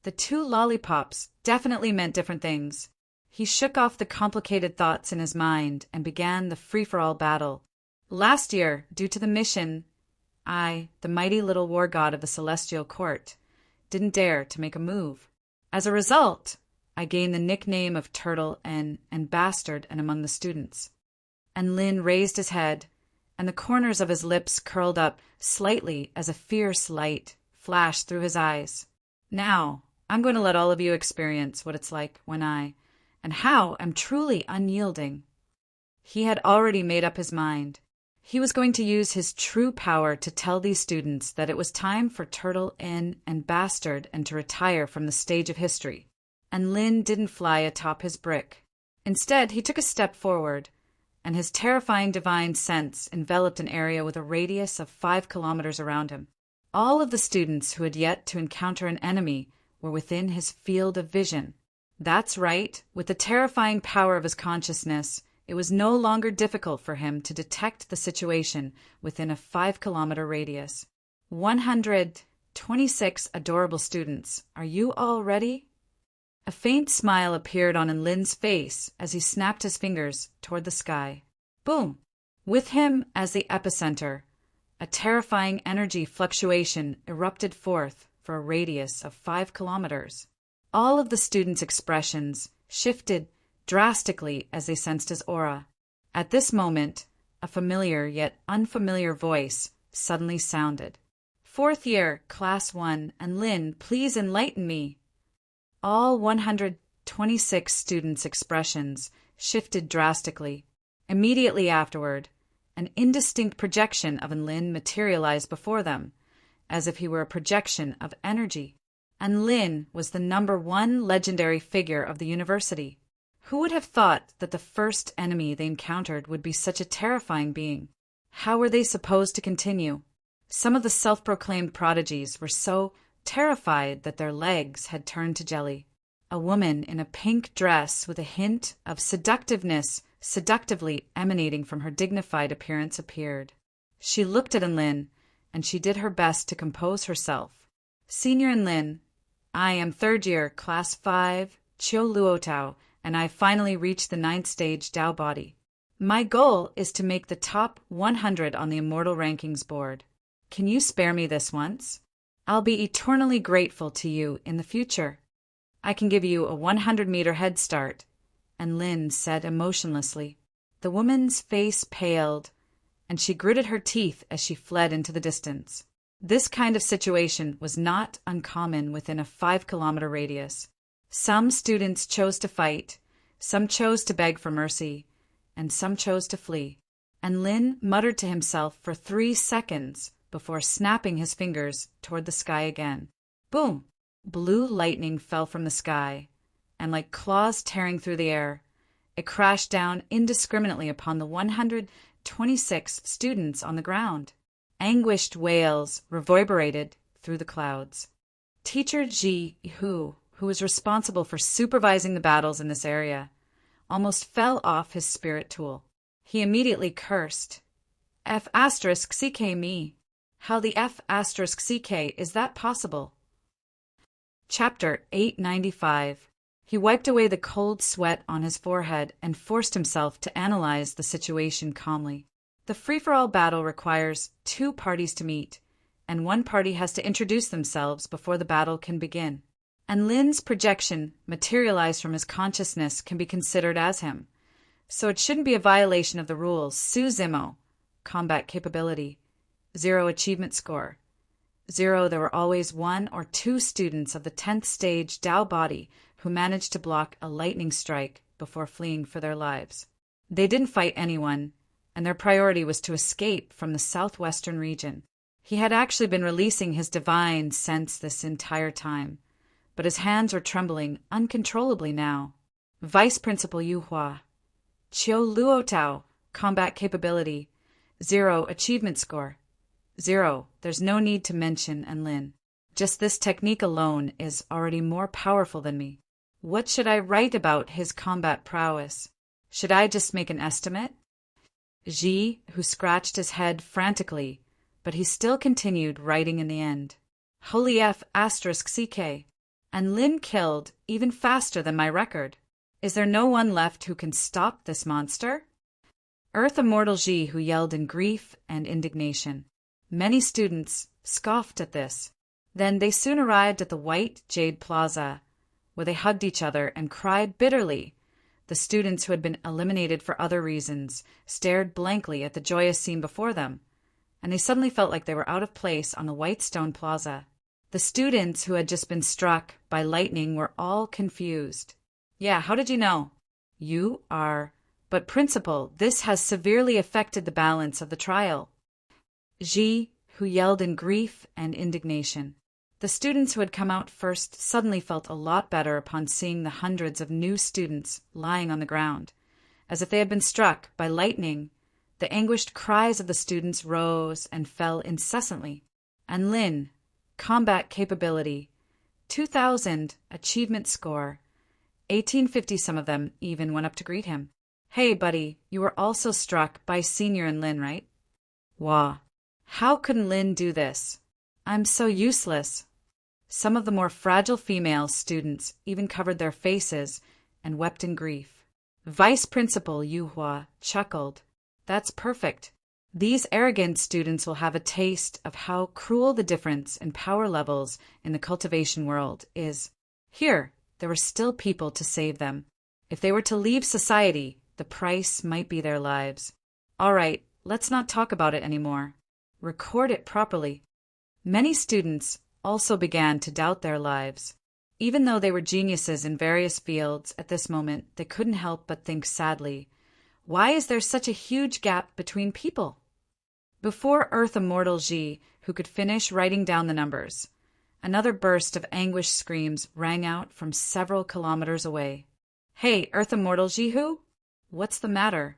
The 2 lollipops definitely meant different things. He shook off the complicated thoughts in his mind and began the free-for-all battle. Last year, due to the mission, I, the mighty little war god of the Celestial Court, didn't dare to make a move. As a result, I gained the nickname of Turtle and Bastard and among the students. And Lin raised his head, and the corners of his lips curled up slightly as a fierce light flashed through his eyes. Now, I'm going to let all of you experience what it's like when and how I'm truly unyielding. He had already made up his mind. He was going to use his true power to tell these students that it was time for Turtle and Bastard and to retire from the stage of history. And Lin didn't fly atop his brick. Instead, he took a step forward, and his terrifying divine sense enveloped an area with a radius of 5 kilometers around him. All of the students who had yet to encounter an enemy were within his field of vision. That's right, with the terrifying power of his consciousness, it was no longer difficult for him to detect the situation within a 5-kilometer radius. 126 adorable students. Are you all ready? A faint smile appeared on Lin's face as he snapped his fingers toward the sky. Boom! With him as the epicenter, a terrifying energy fluctuation erupted forth for a radius of 5 kilometers. All of the students' expressions shifted drastically as they sensed his aura. At this moment, a familiar yet unfamiliar voice suddenly sounded. 4th year, Class 1, and Lin, please enlighten me. All 126 students' expressions shifted drastically. Immediately afterward, an indistinct projection of Lin materialized before them, as if he were a projection of energy. And Lin was the #1 legendary figure of the university. Who would have thought that the first enemy they encountered would be such a terrifying being? How were they supposed to continue? Some of the self-proclaimed prodigies were so terrified that their legs had turned to jelly. A woman in a pink dress with a hint of seductiveness seductively emanating from her dignified appearance appeared. She looked at Lin, and she did her best to compose herself. Senior Lin, I am 3rd year, Class 5, Chiu Luotao, and I finally reached the 9th stage Dao body. My goal is to make the top 100 on the Immortal Rankings board. Can you spare me this once? I'll be eternally grateful to you in the future. I can give you a 100-meter head start. And Lin said emotionlessly. The woman's face paled, and she gritted her teeth as she fled into the distance. This kind of situation was not uncommon within a 5-kilometer radius. Some students chose to fight, some chose to beg for mercy, and some chose to flee. And Lin muttered to himself for 3 seconds before snapping his fingers toward the sky again. Boom! Blue lightning fell from the sky, and like claws tearing through the air, it crashed down indiscriminately upon the 126 students on the ground. Anguished wails reverberated through the clouds. Teacher Ji Hu was responsible for supervising the battles in this area, almost fell off his spirit tool. He immediately cursed. F*ck me. How the F*ck is that possible? Chapter 895. He wiped away the cold sweat on his forehead and forced himself to analyze the situation calmly. The free-for-all battle requires 2 parties to meet, and one party has to introduce themselves before the battle can begin. And Lin's projection, materialized from his consciousness, can be considered as him. So it shouldn't be a violation of the rules. Suzimo, combat capability. 0 achievement score. 0, there were always 1 or 2 students of the 10th stage Dao body who managed to block a lightning strike before fleeing for their lives. They didn't fight anyone, and their priority was to escape from the southwestern region. He had actually been releasing his divine sense this entire time, but his hands were trembling uncontrollably now. Vice Principal Yu Hua. Qiu Luotao, combat capability. 0 achievement score. 0, there's no need to mention Enlin. Just this technique alone is already more powerful than me. What should I write about his combat prowess? Should I just make an estimate? Ji, who scratched his head frantically, but he still continued writing in the end. Holy F*ck. And Lin killed even faster than my record. Is there no one left who can stop this monster? Earth Immortal Ji, who yelled in grief and indignation. Many students scoffed at this. Then they soon arrived at the White Jade Plaza, where they hugged each other and cried bitterly. The students who had been eliminated for other reasons stared blankly at the joyous scene before them, and they suddenly felt like they were out of place on the white stone plaza. The students who had just been struck by lightning were all confused. Yeah, how did you know? You are... But Principal, this has severely affected the balance of the trial. Ji, who yelled in grief and indignation. The students who had come out first suddenly felt a lot better upon seeing the hundreds of new students lying on the ground. As if they had been struck by lightning, the anguished cries of the students rose and fell incessantly. And Lin, combat capability, 2000 achievement score. 1850 some of them even went up to greet him. Hey, buddy, you were also struck by Senior and Lin, right? Wah. How could Lin do this? I'm so useless. Some of the more fragile female students even covered their faces and wept in grief. Vice Principal Yu Hua chuckled. That's perfect. These arrogant students will have a taste of how cruel the difference in power levels in the cultivation world is. Here, there were still people to save them. If they were to leave society, the price might be their lives. All right, let's not talk about it anymore. Record it properly. Many students also began to doubt their lives. Even though they were geniuses in various fields at this moment, they couldn't help but think sadly, why is there such a huge gap between people? Before Earth Immortal Ji, who could finish writing down the numbers, another burst of anguished screams rang out from several kilometers away. Hey, Earth Immortal Ji who? What's the matter?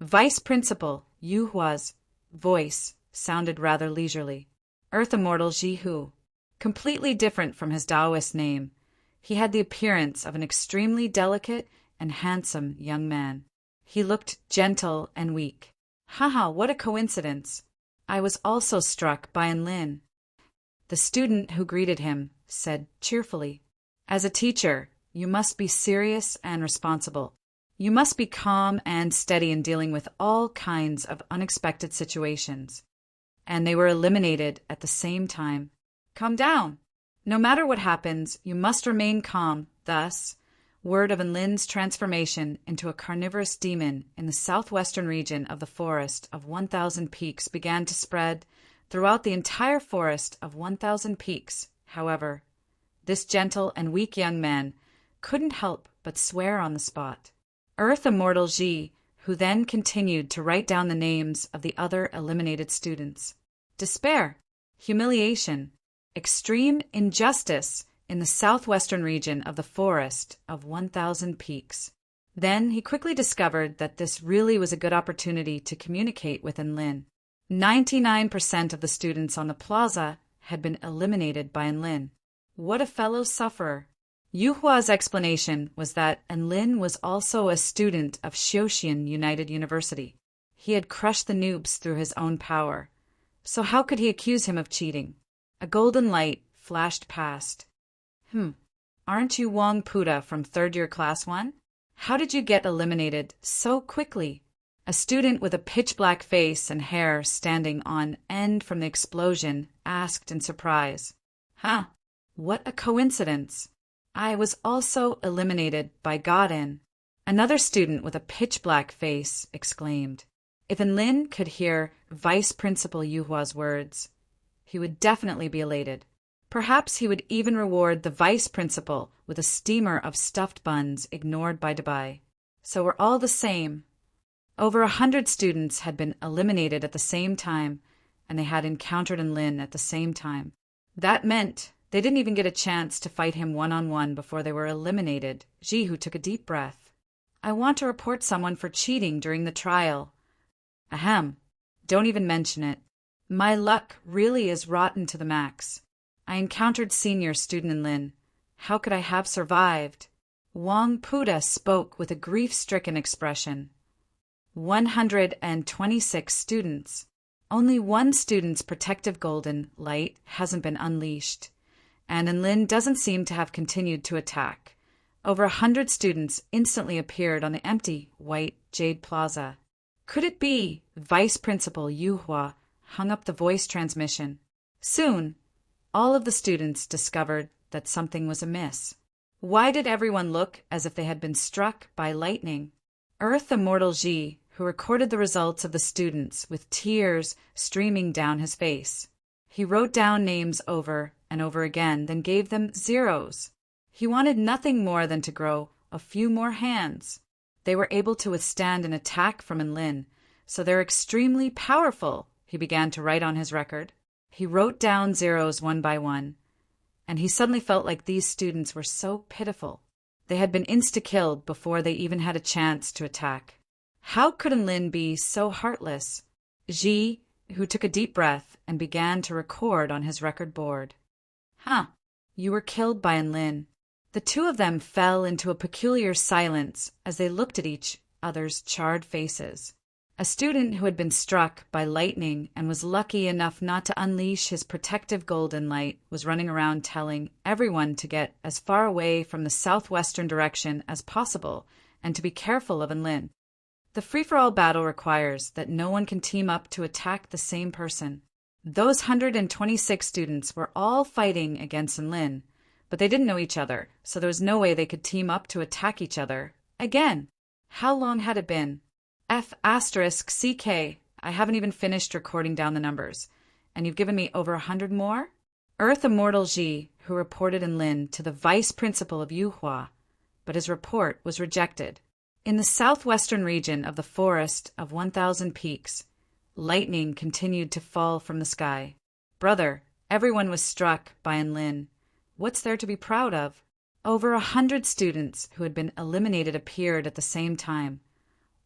Vice Principal Yu Hua's voice sounded rather leisurely. Earth Immortal Ji Hu. Completely different from his Taoist name, he had the appearance of an extremely delicate and handsome young man. He looked gentle and weak. Haha, what a coincidence. I was also struck by Enlin. The student who greeted him said cheerfully, as a teacher, you must be serious and responsible. You must be calm and steady in dealing with all kinds of unexpected situations. And they were eliminated at the same time. Calm down. No matter what happens, you must remain calm. Thus, word of Enlin's transformation into a carnivorous demon in the southwestern region of the Forest of 1,000 Peaks began to spread throughout the entire Forest of 1,000 Peaks. However, this gentle and weak young man couldn't help but swear on the spot. Earth Immortal Ji, who then continued to write down the names of the other eliminated students. Despair, humiliation, extreme injustice in the southwestern region of the Forest of 1,000 Peaks. Then he quickly discovered that this really was a good opportunity to communicate with Enlin. 99% of the students on the plaza had been eliminated by Enlin. What a fellow sufferer! Yuhua's explanation was that Enlin was also a student of Xiaoxian United University. He had crushed the noobs through his own power. So how could he accuse him of cheating? A golden light flashed past. Aren't you Wang Puda from third-year class 1? How did you get eliminated so quickly? A student with a pitch-black face and hair standing on end from the explosion asked in surprise. What a coincidence. I was also eliminated by Godin. Another student with a pitch-black face exclaimed. If Enlin could hear Vice Principal Yuhua's words, he would definitely be elated. Perhaps he would even reward the vice principal with a steamer of stuffed buns ignored by Dubai. So we're all the same. Over 100 students had been eliminated at the same time, and they had encountered Enlin at the same time. That meant they didn't even get a chance to fight him one-on-one before they were eliminated. Jihu took a deep breath. I want to report someone for cheating during the trial. Ahem. Don't even mention it. My luck really is rotten to the max. I encountered senior student Enlin. How could I have survived? Wang Puda spoke with a grief-stricken expression. 126 students. Only one student's protective golden light hasn't been unleashed, and Enlin doesn't seem to have continued to attack. Over 100 students instantly appeared on the empty white jade plaza. Could it be? Vice Principal Yuhua hung up the voice transmission. Soon, all of the students discovered that something was amiss. Why did everyone look as if they had been struck by lightning? Earth Immortal Ji, who recorded the results of the students with tears streaming down his face. He wrote down names over and over again, then gave them zeros. He wanted nothing more than to grow a few more hands. They were able to withstand an attack from Enlin, so they're extremely powerful, he began to write on his record. He wrote down zeros one by one, and he suddenly felt like these students were so pitiful. They had been insta-killed before they even had a chance to attack. How could Enlin be so heartless? Ji, who took a deep breath and began to record on his record board. You were killed by Enlin. The two of them fell into a peculiar silence as they looked at each other's charred faces. A student who had been struck by lightning and was lucky enough not to unleash his protective golden light was running around telling everyone to get as far away from the southwestern direction as possible and to be careful of Enlin. The free-for-all battle requires that no one can team up to attack the same person. Those 126 students were all fighting against Enlin, but they didn't know each other, so there was no way they could team up to attack each other. Again, how long had it been? F***CK, I haven't even finished recording down the numbers, and you've given me over 100 more? Earth Immortal Ji, who reported Enlin to the vice principal of Yuhua, but his report was rejected. In the southwestern region of the Forest of 1,000 Peaks, lightning continued to fall from the sky. Brother, everyone was struck by Enlin. What's there to be proud of? Over 100 students who had been eliminated appeared at the same time,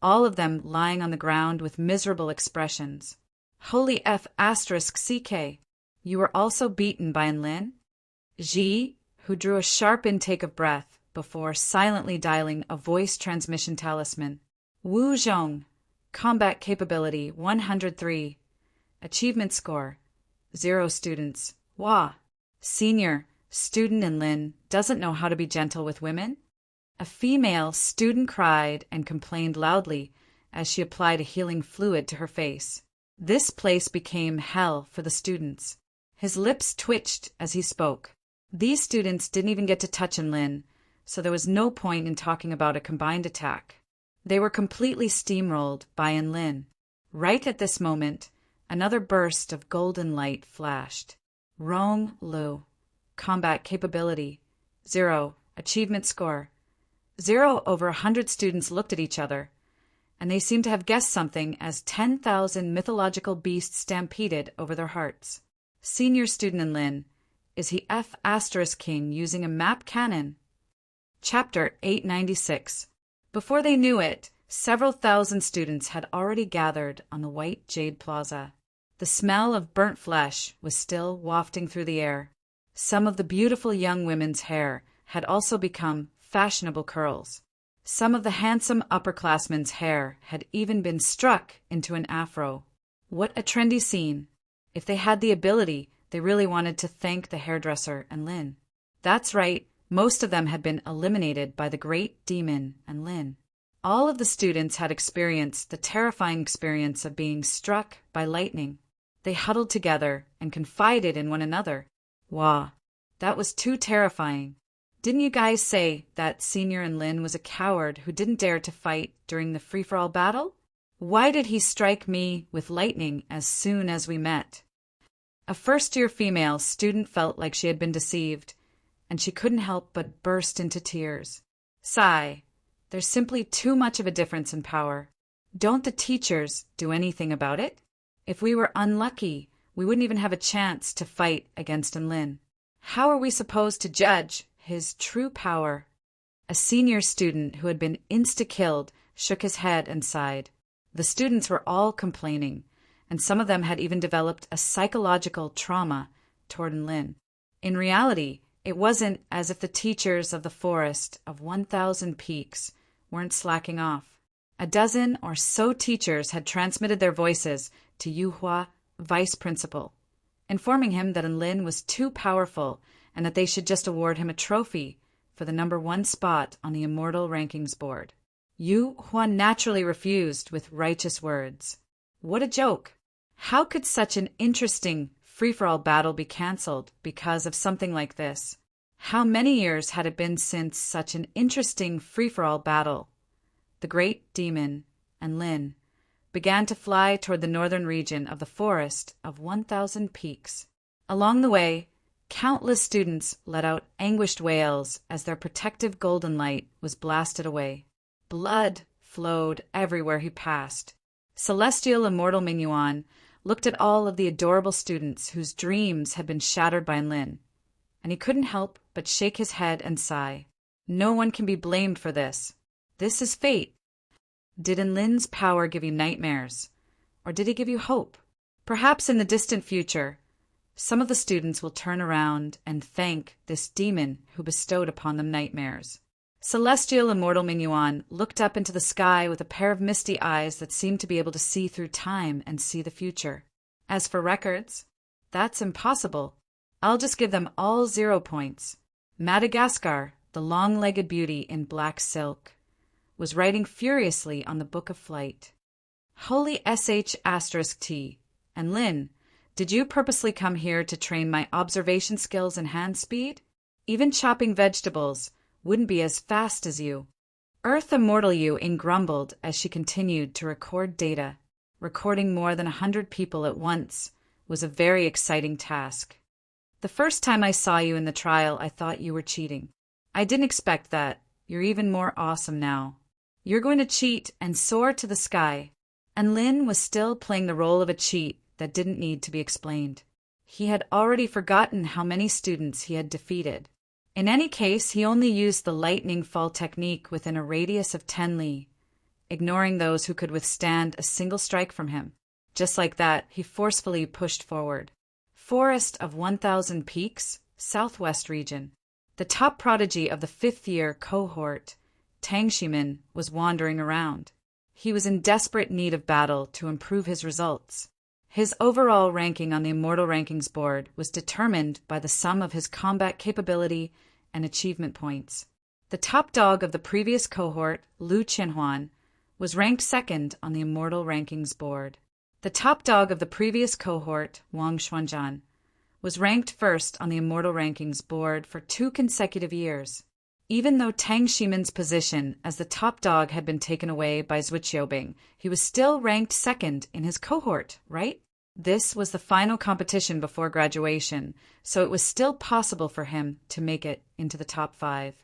all of them lying on the ground with miserable expressions. Holy F***CK, you were also beaten by Enlin? Ji, who drew a sharp intake of breath before silently dialing a voice transmission talisman. Wu Zhong, combat capability 103, achievement score 0 students. Wah, senior student Enlin doesn't know how to be gentle with women? A female student cried and complained loudly as she applied a healing fluid to her face. This place became hell for the students. His lips twitched as he spoke. These students didn't even get to touch Enlin, so there was no point in talking about a combined attack. They were completely steamrolled by Enlin. Right at this moment, another burst of golden light flashed. Rong Lu. Combat capability 0. Achievement score 0. Over 100 students looked at each other, and they seemed to have guessed something as 10,000 mythological beasts stampeded over their hearts. Senior student Enlin, is he F***king using a map cannon? Chapter 896. Before they knew it, several thousand students had already gathered on the White Jade Plaza. The smell of burnt flesh was still wafting through the air. Some of the beautiful young women's hair had also become fashionable curls. Some of the handsome upperclassmen's hair had even been struck into an afro. What a trendy scene! If they had the ability, they really wanted to thank the hairdresser and Lin. That's right, most of them had been eliminated by the great demon and Lin. All of the students had experienced the terrifying experience of being struck by lightning. They huddled together and confided in one another. Wah, that was too terrifying. Didn't you guys say that Senior and Lin was a coward who didn't dare to fight during the free-for-all battle? Why did he strike me with lightning as soon as we met? A first-year female student felt like she had been deceived, and she couldn't help but burst into tears. Sigh, there's simply too much of a difference in power. Don't the teachers do anything about it? If we were unlucky, we wouldn't even have a chance to fight against Lin. How are we supposed to judge his true power? A senior student who had been insta-killed shook his head and sighed. The students were all complaining, and some of them had even developed a psychological trauma toward Lin. In reality, it wasn't as if the teachers of the forest of 1,000 peaks weren't slacking off. A dozen or so teachers had transmitted their voices to Yuhua, vice principal, informing him that Lin was too powerful and that they should just award him a trophy for the #1 spot on the Immortal Rankings board. Yuhua naturally refused with righteous words. What a joke! How could such an interesting free-for-all battle be cancelled because of something like this? How many years had it been since such an interesting free-for-all battle? The great demon and Lin began to fly toward the northern region of the forest of 1,000 peaks. Along the way, countless students let out anguished wails as their protective golden light was blasted away. Blood flowed everywhere he passed. Celestial Immortal Mingyuan looked at all of the adorable students whose dreams had been shattered by Lin, and he couldn't help but shake his head and sigh. No one can be blamed for this. This is fate. Did Lin's power give you nightmares, or did he give you hope? Perhaps in the distant future, some of the students will turn around and thank this demon who bestowed upon them nightmares. Celestial Immortal Mingyuan looked up into the sky with a pair of misty eyes that seemed to be able to see through time and see the future. As for records, that's impossible. I'll just give them all 0 points. Madagascar, the long-legged beauty in black silk, was writing furiously on the Book of Flight. Holy *T. And Lin, did you purposely come here to train my observation skills and hand speed? Even chopping vegetables wouldn't be as fast as you. Earth Immortal Yu grumbled as she continued to record data. Recording more than 100 people at once was a very exciting task. The first time I saw you in the trial, I thought you were cheating. I didn't expect that. You're even more awesome now. You're going to cheat and soar to the sky. And Lin was still playing the role of a cheat that didn't need to be explained. He had already forgotten how many students he had defeated. In any case, he only used the lightning fall technique within a radius of 10 li, ignoring those who could withstand a single strike from him. Just like that, he forcefully pushed forward. Forest of 1,000 Peaks, Southwest region. The top prodigy of the 5th-year cohort, Tang Shimin, was wandering around. He was in desperate need of battle to improve his results. His overall ranking on the Immortal Rankings board was determined by the sum of his combat capability and achievement points. The top dog of the previous cohort, Lu Qianhuan, was ranked 2nd on the Immortal Rankings board. The top dog of the previous cohort, Wang Xuanzhan, was ranked 1st on the Immortal Rankings board for 2 consecutive years. Even though Tang Shimin's position as the top dog had been taken away by Zhu Qiubing, he was still ranked 2nd in his cohort, right? This was the final competition before graduation, so it was still possible for him to make it into the top 5.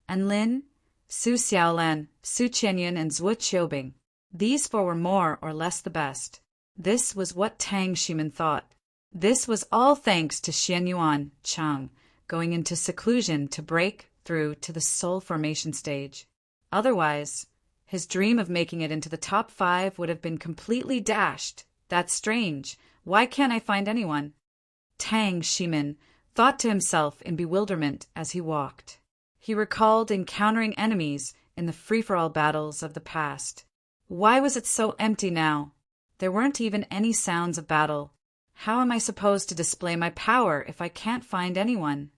And Lin, Su Xiaolan, Su Qianyun, and Zhu Qiubing, these 4 were more or less the best. This was what Tang Shimin thought. This was all thanks to Xianyuan Chang going into seclusion to break through to the soul formation stage. Otherwise, his dream of making it into the top 5 would have been completely dashed. That's strange. Why can't I find anyone? Tang Shimin thought to himself in bewilderment as he walked. He recalled encountering enemies in the free-for-all battles of the past. Why was it so empty now? There weren't even any sounds of battle. How am I supposed to display my power if I can't find anyone?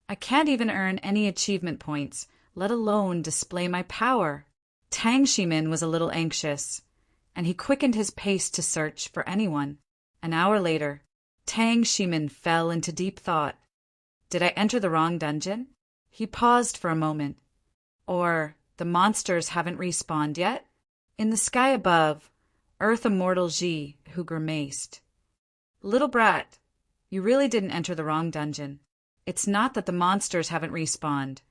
I can't even earn any achievement points, let alone display my power. Tang Shimin was a little anxious, and he quickened his pace to search for anyone. An hour later, Tang Shimin fell into deep thought. Did I enter the wrong dungeon? He paused for a moment. Or the monsters haven't respawned yet? In the sky above, Earth Immortal Ji, who grimaced. Little brat, you really didn't enter the wrong dungeon. It's not that the monsters haven't respawned.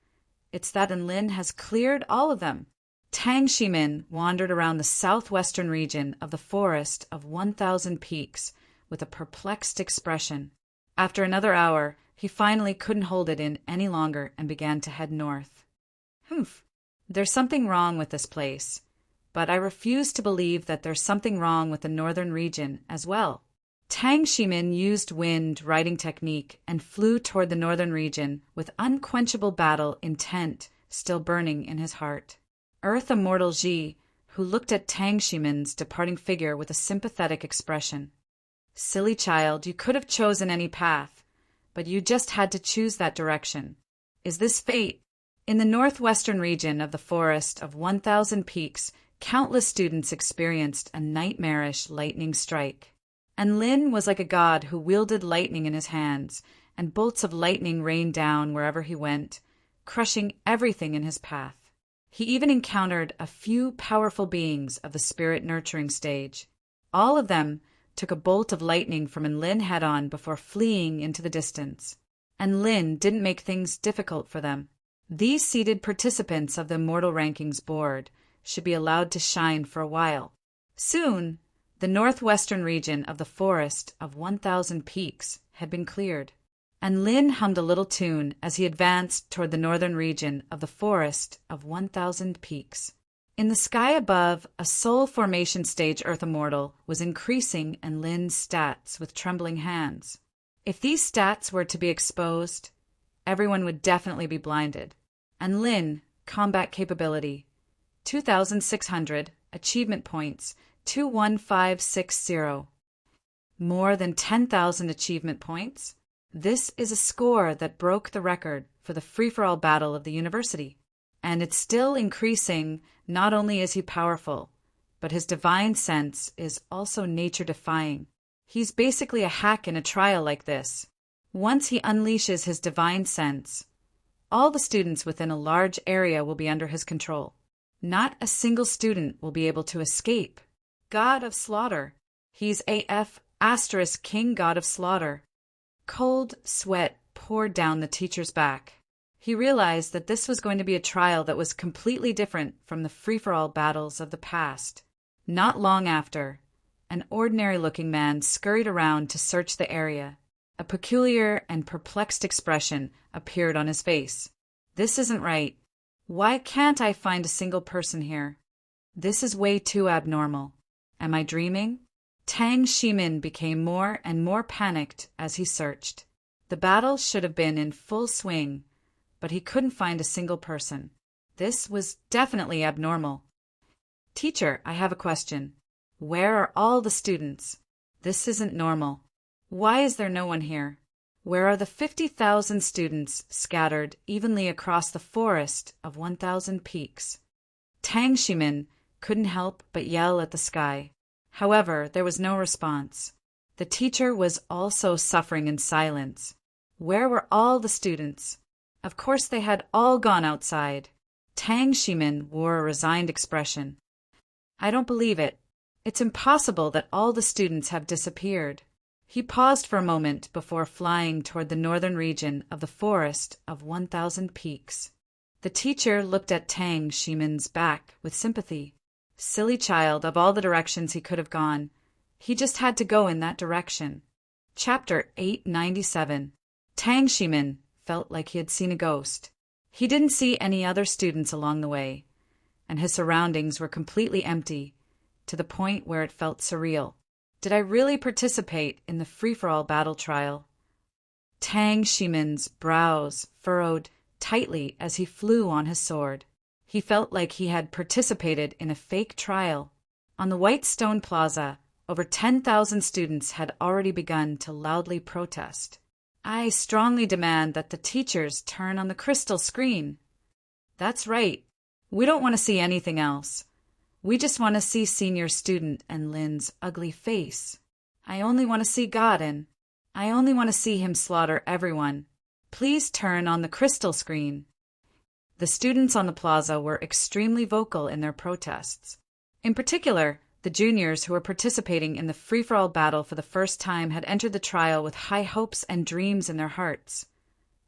It's that Enlin has cleared all of them. Tang Shimin wandered around the southwestern region of the Forest of 1,000 Peaks with a perplexed expression. After another hour, he finally couldn't hold it in any longer and began to head north. Humph, there's something wrong with this place, but I refuse to believe that there's something wrong with the northern region as well. Tang Shimin used wind riding technique and flew toward the northern region with unquenchable battle intent still burning in his heart. Earth Immortal Ji, who looked at Tang Shimin's departing figure with a sympathetic expression. Silly child, you could have chosen any path, but you just had to choose that direction. Is this fate? In the northwestern region of the Forest of 1,000 Peaks, countless students experienced a nightmarish lightning strike. Enlin was like a god who wielded lightning in his hands, and bolts of lightning rained down wherever he went, crushing everything in his path. He even encountered a few powerful beings of the spirit nurturing stage. All of them took a bolt of lightning from Enlin head-on before fleeing into the distance. Enlin didn't make things difficult for them. These seated participants of the Immortal Rankings board should be allowed to shine for a while. Soon, the northwestern region of the Forest of 1,000 Peaks had been cleared. Enlin hummed a little tune as he advanced toward the northern region of the Forest of 1,000 Peaks. In the sky above, a soul formation stage Earth Immortal was increasing Enlin's stats with trembling hands. If these stats were to be exposed, everyone would definitely be blinded. Enlin, combat capability, 2,600, achievement points, 21560. More than 10,000 achievement points. This is a score that broke the record for the free-for-all battle of the university. And it's still increasing. Not only is he powerful, but his divine sense is also nature-defying. He's basically a hack in a trial like this. Once he unleashes his divine sense, all the students within a large area will be under his control. Not a single student will be able to escape. God of Slaughter. He's AF * King God of Slaughter. Cold sweat poured down the teacher's back. He realized that this was going to be a trial that was completely different from the free-for-all battles of the past. Not long after, an ordinary-looking man scurried around to search the area. A peculiar and perplexed expression appeared on his face. This isn't right. Why can't I find a single person here? This is way too abnormal. Am I dreaming? Tang Shimin became more and more panicked as he searched. The battle should have been in full swing, but he couldn't find a single person. This was definitely abnormal. Teacher, I have a question. Where are all the students? This isn't normal. Why is there no one here? Where are the 50,000 students scattered evenly across the Forest of 1,000 Peaks? Tang Shimin couldn't help but yell at the sky. However, there was no response. The teacher was also suffering in silence. Where were all the students? Of course they had all gone outside. Tang Shimin wore a resigned expression. I don't believe it. It's impossible that all the students have disappeared. He paused for a moment before flying toward the northern region of the Forest of 1,000 Peaks. The teacher looked at Tang Shimin's back with sympathy. Silly child, of all the directions he could have gone, he just had to go in that direction. Chapter 897. Tang Shimin felt like he had seen a ghost. He didn't see any other students along the way, and his surroundings were completely empty, to the point where it felt surreal. Did I really participate in the free-for-all battle trial? Tang Shimin's brows furrowed tightly as he flew on his sword. He felt like he had participated in a fake trial. On the white stone plaza, over 10,000 students had already begun to loudly protest. I strongly demand that the teachers turn on the crystal screen. That's right. We don't want to see anything else. We just want to see senior student and Lin's ugly face. I only want to see Godin. I only want to see him slaughter everyone. Please turn on the crystal screen. The students on the plaza were extremely vocal in their protests. In particular, the juniors who were participating in the free-for-all battle for the first time had entered the trial with high hopes and dreams in their hearts,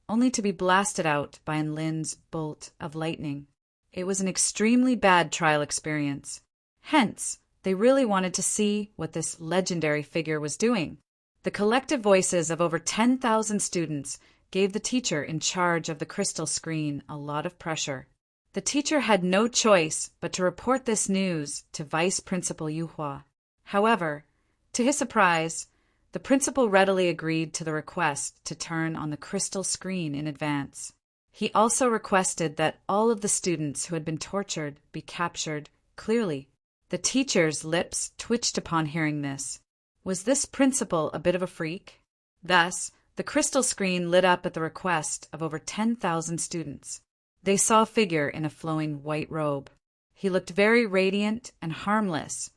only to be blasted out by Lin's bolt of lightning. It was an extremely bad trial experience. Hence, they really wanted to see what this legendary figure was doing. The collective voices of over 10,000 students gave the teacher in charge of the crystal screen a lot of pressure. The teacher had no choice but to report this news to Vice Principal Yuhua. However, to his surprise, the principal readily agreed to the request to turn on the crystal screen in advance. He also requested that all of the students who had been tortured be captured clearly. The teacher's lips twitched upon hearing this. Was this principal a bit of a freak? Thus, the crystal screen lit up at the request of over 10,000 students. They saw a figure in a flowing white robe. He looked very radiant and harmless,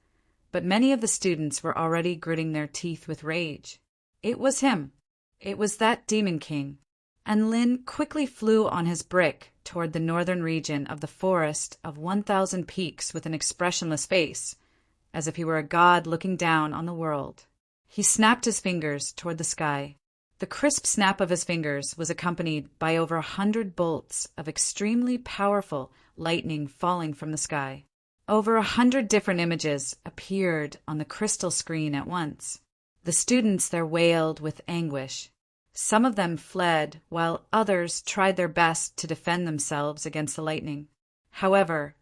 but many of the students were already gritting their teeth with rage. It was him. It was that Demon King. And Lin quickly flew on his brick toward the northern region of the forest of 1,000 peaks with an expressionless face, as if he were a god looking down on the world. He snapped his fingers toward the sky. The crisp snap of his fingers was accompanied by over 100 bolts of extremely powerful lightning falling from the sky. Over 100 different images appeared on the crystal screen at once. The students there wailed with anguish. Some of them fled, while others tried their best to defend themselves against the lightning. However,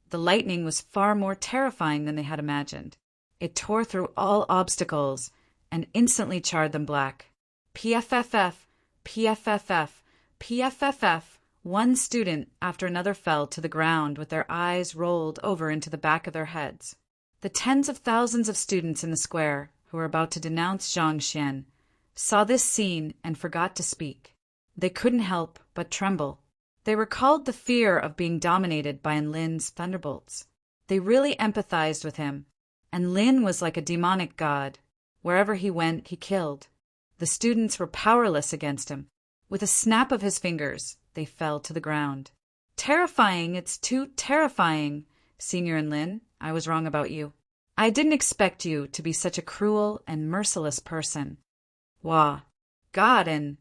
the lightning was far more terrifying than they had imagined. It tore through all obstacles and instantly charred them black. PFFF, PFFF, PFFF. One student after another fell to the ground with their eyes rolled over into the back of their heads. The tens of thousands of students in the square who were about to denounce Zhang Xian saw this scene and forgot to speak. They couldn't help but tremble. They recalled the fear of being dominated by Lin's thunderbolts. They really empathized with him, and Lin was like a demonic god. Wherever he went, he killed. The students were powerless against him. With a snap of his fingers, they fell to the ground. Terrifying, it's too terrifying, Senior and Lin. I was wrong about you. I didn't expect you to be such a cruel and merciless person. Wah, God, and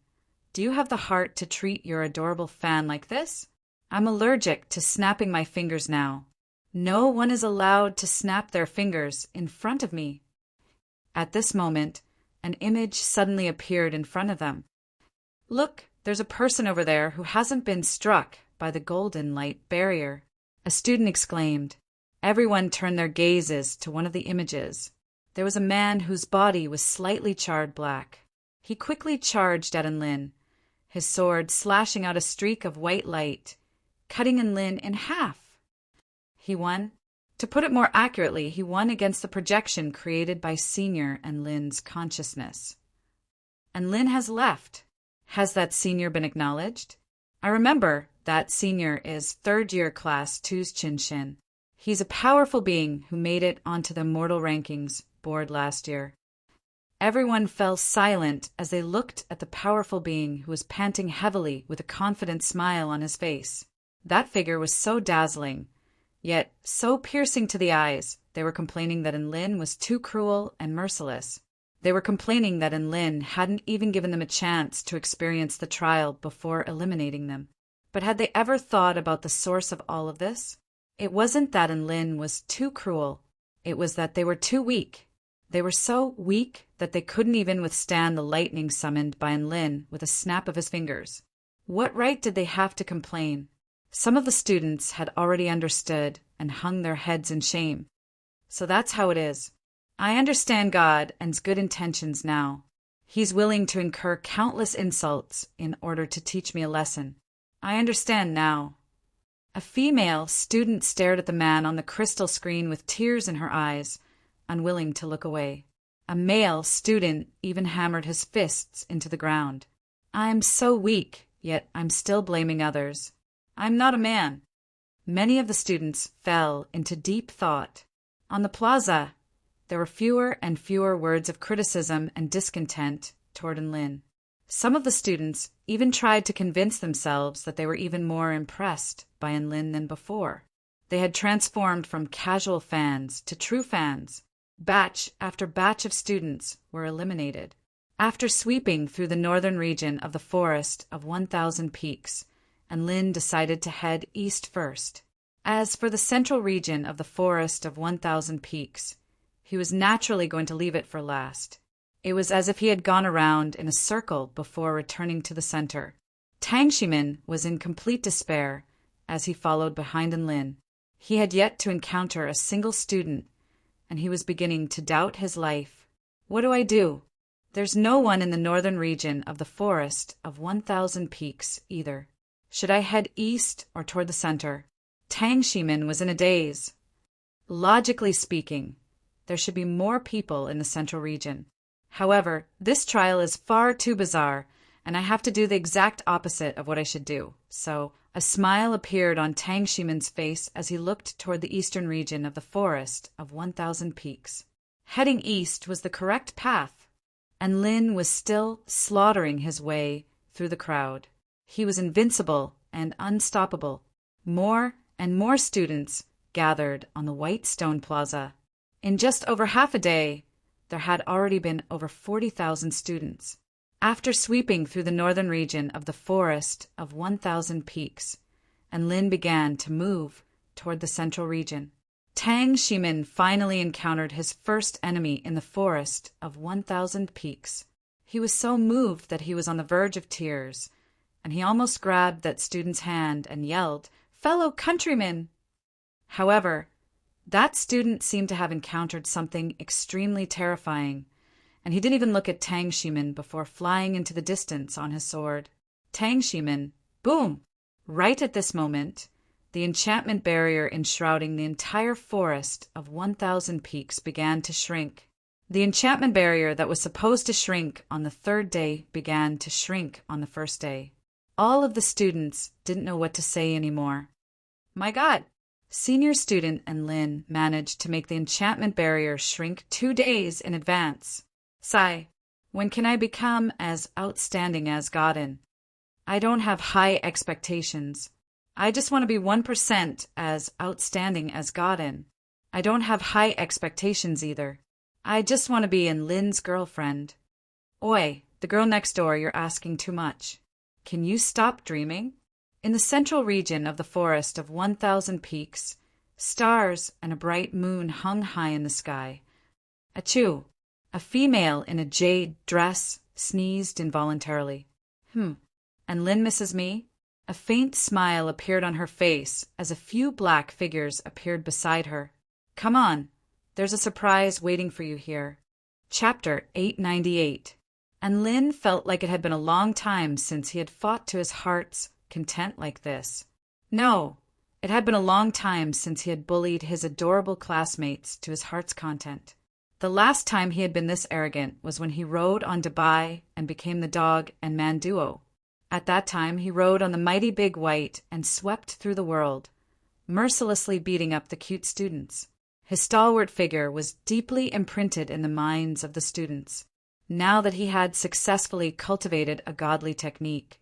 do you have the heart to treat your adorable fan like this? I'm allergic to snapping my fingers now. No one is allowed to snap their fingers in front of me. At this moment, an image suddenly appeared in front of them. Look, there's a person over there who hasn't been struck by the golden light barrier. A student exclaimed. Everyone turned their gazes to one of the images. There was a man whose body was slightly charred black. He quickly charged at Lin, his sword slashing out a streak of white light, cutting Lin in half. He won. To put it more accurately, he won against the projection created by Senior and Lin's consciousness. And Lin has left. Has that Senior been acknowledged? I remember that Senior is third-year class 2's Chin. He's a powerful being who made it onto the Mortal Rankings board last year. Everyone fell silent as they looked at the powerful being who was panting heavily with a confident smile on his face. That figure was so dazzling, yet so piercing to the eyes. They were complaining that Lin was too cruel and merciless. They were complaining that Lin hadn't even given them a chance to experience the trial before eliminating them. But had they ever thought about the source of all of this? It wasn't that Lin was too cruel. It was that they were too weak. They were so weak that they couldn't even withstand the lightning summoned by Lin with a snap of his fingers. What right did they have to complain? Some of the students had already understood and hung their heads in shame. So that's how it is. I understand God and's good intentions now. He's willing to incur countless insults in order to teach me a lesson. I understand now. A female student stared at the man on the crystal screen with tears in her eyes, unwilling to look away. A male student even hammered his fists into the ground. I'm so weak, yet I'm still blaming others. I'm not a man. Many of the students fell into deep thought. On the plaza, there were fewer and fewer words of criticism and discontent toward Lin. Some of the students even tried to convince themselves that they were even more impressed by Lin than before. They had transformed from casual fans to true fans. Batch after batch of students were eliminated. After sweeping through the northern region of the Forest of 1,000 Peaks, Lin decided to head east first. As for the central region of the Forest of 1,000 Peaks, he was naturally going to leave it for last. It was as if he had gone around in a circle before returning to the center. Tang Shimin was in complete despair as he followed behind Lin. He had yet to encounter a single student, and he was beginning to doubt his life. What do I do? There's no one in the northern region of the Forest of 1,000 Peaks either. Should I head east or toward the center? Tang Shimin was in a daze. Logically speaking, there should be more people in the central region. However, this trial is far too bizarre, and I have to do the exact opposite of what I should do. So, a smile appeared on Tang Shimin's face as he looked toward the eastern region of the Forest of 1,000 Peaks. Heading east was the correct path, and Lin was still slaughtering his way through the crowd. He was invincible and unstoppable. More and more students gathered on the white stone plaza. In just over half a day, there had already been over 40,000 students. After sweeping through the northern region of the Forest of 1,000 Peaks, Lin began to move toward the central region. Tang Shimin finally encountered his first enemy in the Forest of 1,000 Peaks. He was so moved that he was on the verge of tears, and he almost grabbed that student's hand and yelled, "Fellow countrymen!" However, that student seemed to have encountered something extremely terrifying, and he didn't even look at Tang Shimin before flying into the distance on his sword. Tang Shimin, boom! Right at this moment, the enchantment barrier enshrouding the entire Forest of 1,000 Peaks began to shrink. The enchantment barrier that was supposed to shrink on the third day began to shrink on the first day. All of the students didn't know what to say anymore. My God! Senior student Lin managed to make the enchantment barrier shrink 2 days in advance. Sigh, when can I become as outstanding as Godin? I don't have high expectations. I just want to be 1% as outstanding as Godin. I don't have high expectations either. I just want to be Lin's girlfriend. Oi, the girl next door, you're asking too much. Can you stop dreaming? In the central region of the Forest of 1,000 Peaks, stars and a bright moon hung high in the sky. Achoo! A female in a jade dress sneezed involuntarily. And Lin misses me? A faint smile appeared on her face as a few black figures appeared beside her. Come on, there's a surprise waiting for you here. Chapter 898. And Lin felt like it had been a long time since he had fought to his heart's content like this. No, it had been a long time since he had bullied his adorable classmates to his heart's content. The last time he had been this arrogant was when he rode on Dubai and became the dog and man duo. At that time, he rode on the mighty big white and swept through the world, mercilessly beating up the cute students. His stalwart figure was deeply imprinted in the minds of the students. Now that he had successfully cultivated a godly technique,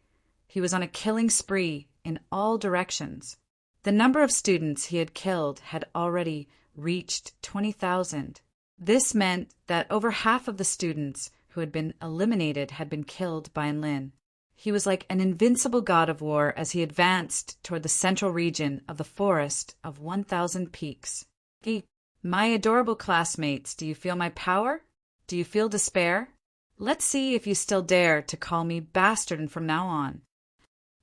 he was on a killing spree in all directions. The number of students he had killed had already reached 20,000. This meant that over half of the students who had been eliminated had been killed by Lin. He was like an invincible god of war as he advanced toward the central region of the Forest of 1,000 Peaks. My adorable classmates, do you feel my power? Do you feel despair? Let's see if you still dare to call me bastard from now on.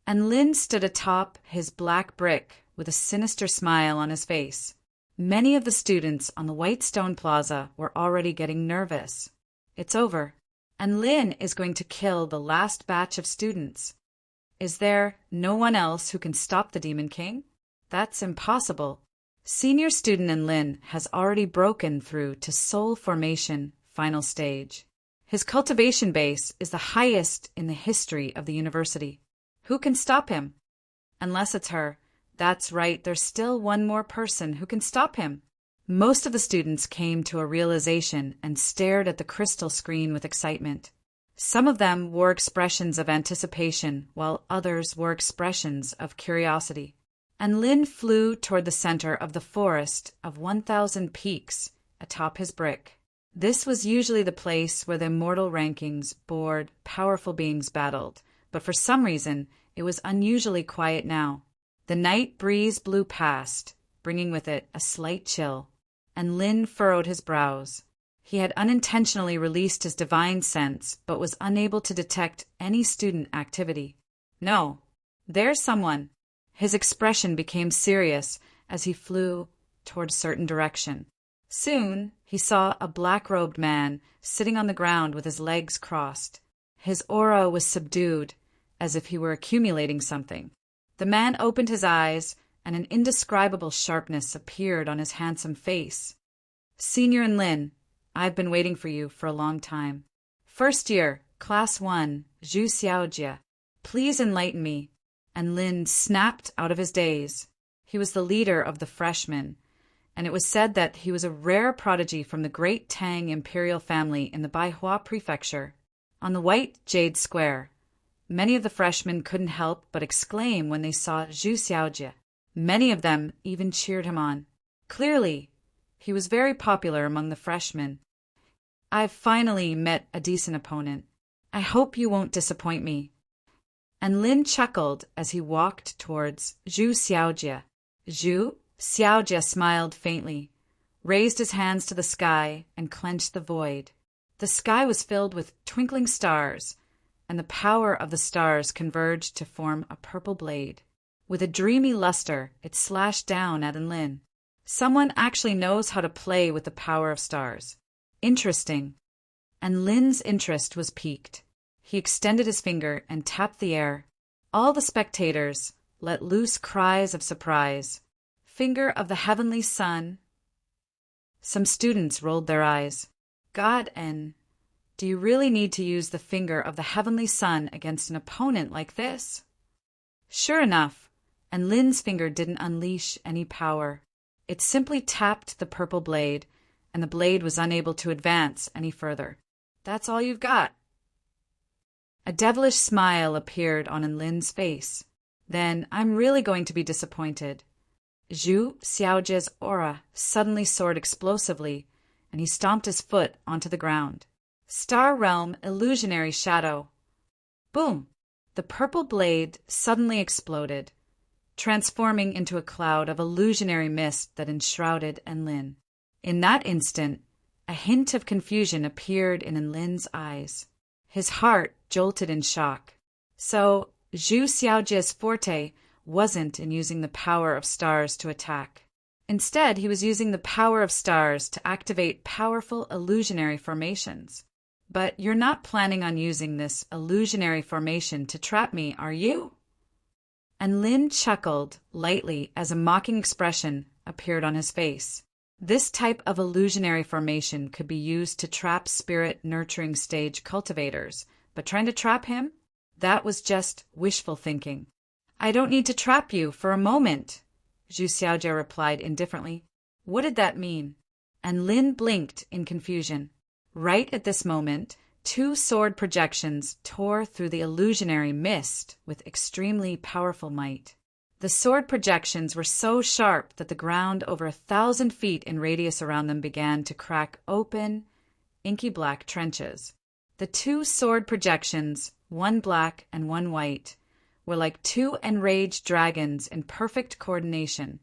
And Lin stood atop his black brick with a sinister smile on his face. Many of the students on the White Stone Plaza were already getting nervous. It's over, and Lin is going to kill the last batch of students. Is there no one else who can stop the Demon King? That's impossible. Senior student in Lin has already broken through to Soul Formation final stage. His cultivation base is the highest in the history of the university. Who can stop him? Unless it's her. That's right, there's still one more person who can stop him. Most of the students came to a realization and stared at the crystal screen with excitement. Some of them wore expressions of anticipation, while others wore expressions of curiosity. And Lin flew toward the center of the forest of 1,000 peaks atop his brick. This was usually the place where the immortal rankings bored, powerful beings battled, but for some reason it was unusually quiet now. The night breeze blew past, bringing with it a slight chill, and Lin furrowed his brows. He had unintentionally released his divine sense, but was unable to detect any student activity. No, there's someone. His expression became serious as he flew toward a certain direction. Soon, he saw a black-robed man sitting on the ground with his legs crossed. His aura was subdued, as if he were accumulating something. The man opened his eyes, and an indescribable sharpness appeared on his handsome face. Senior and Lin, I've been waiting for you for a long time. First year, Class 1, Zhu Xiaojie. Please enlighten me. And Lin snapped out of his daze. He was the leader of the freshmen, and it was said that he was a rare prodigy from the great Tang imperial family in the Baihua prefecture. On the white jade square, many of the freshmen couldn't help but exclaim when they saw Zhu Xiaojie. Many of them even cheered him on. Clearly, he was very popular among the freshmen. I've finally met a decent opponent. I hope you won't disappoint me. And Lin chuckled as he walked towards Zhu Xiaojie. Zhu Xiaojie smiled faintly, raised his hands to the sky, and clenched the void. The sky was filled with twinkling stars, and the power of the stars converged to form a purple blade. With a dreamy luster, it slashed down at Lin. Someone actually knows how to play with the power of stars. Interesting. And Lin's interest was piqued. He extended his finger and tapped the air. All the spectators let loose cries of surprise. Finger of the heavenly sun. Some students rolled their eyes. God, do you really need to use the finger of the heavenly sun against an opponent like this? Sure enough, and Lin's finger didn't unleash any power. It simply tapped the purple blade, and the blade was unable to advance any further. That's all you've got. A devilish smile appeared on Lin's face. Then I'm really going to be disappointed. Zhu Xiaojie's aura suddenly soared explosively, and he stomped his foot onto the ground. Star Realm Illusionary Shadow. Boom! The purple blade suddenly exploded, transforming into a cloud of illusionary mist that enshrouded Lin. In that instant, a hint of confusion appeared in Lin's eyes. His heart jolted in shock. So, Zhu Xiaojie's forte wasn't in using the power of stars to attack. Instead, he was using the power of stars to activate powerful illusionary formations. But you're not planning on using this illusionary formation to trap me, are you? And Lin chuckled lightly as a mocking expression appeared on his face. This type of illusionary formation could be used to trap spirit nurturing stage cultivators, but trying to trap him? That was just wishful thinking. I don't need to trap you for a moment, Zhu Xiaojie replied indifferently. What did that mean? And Lin blinked in confusion. Right at this moment, two sword projections tore through the illusionary mist with extremely powerful might. The sword projections were so sharp that the ground over 1,000 feet in radius around them began to crack open, inky black trenches. The two sword projections, one black and one white, were like two enraged dragons in perfect coordination,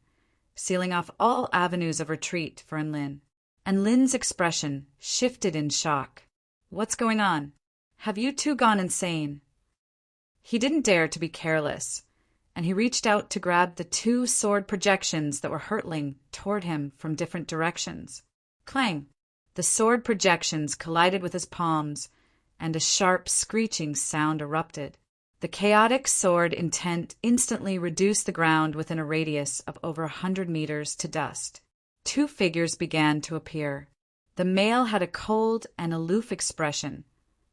sealing off all avenues of retreat for Lin. And Lin's expression shifted in shock. What's going on? Have you two gone insane? He didn't dare to be careless, and he reached out to grab the two sword projections that were hurtling toward him from different directions. Clang! The sword projections collided with his palms, and a sharp, screeching sound erupted. The chaotic sword intent instantly reduced the ground within a radius of over 100 meters to dust. Two figures began to appear. The male had a cold and aloof expression,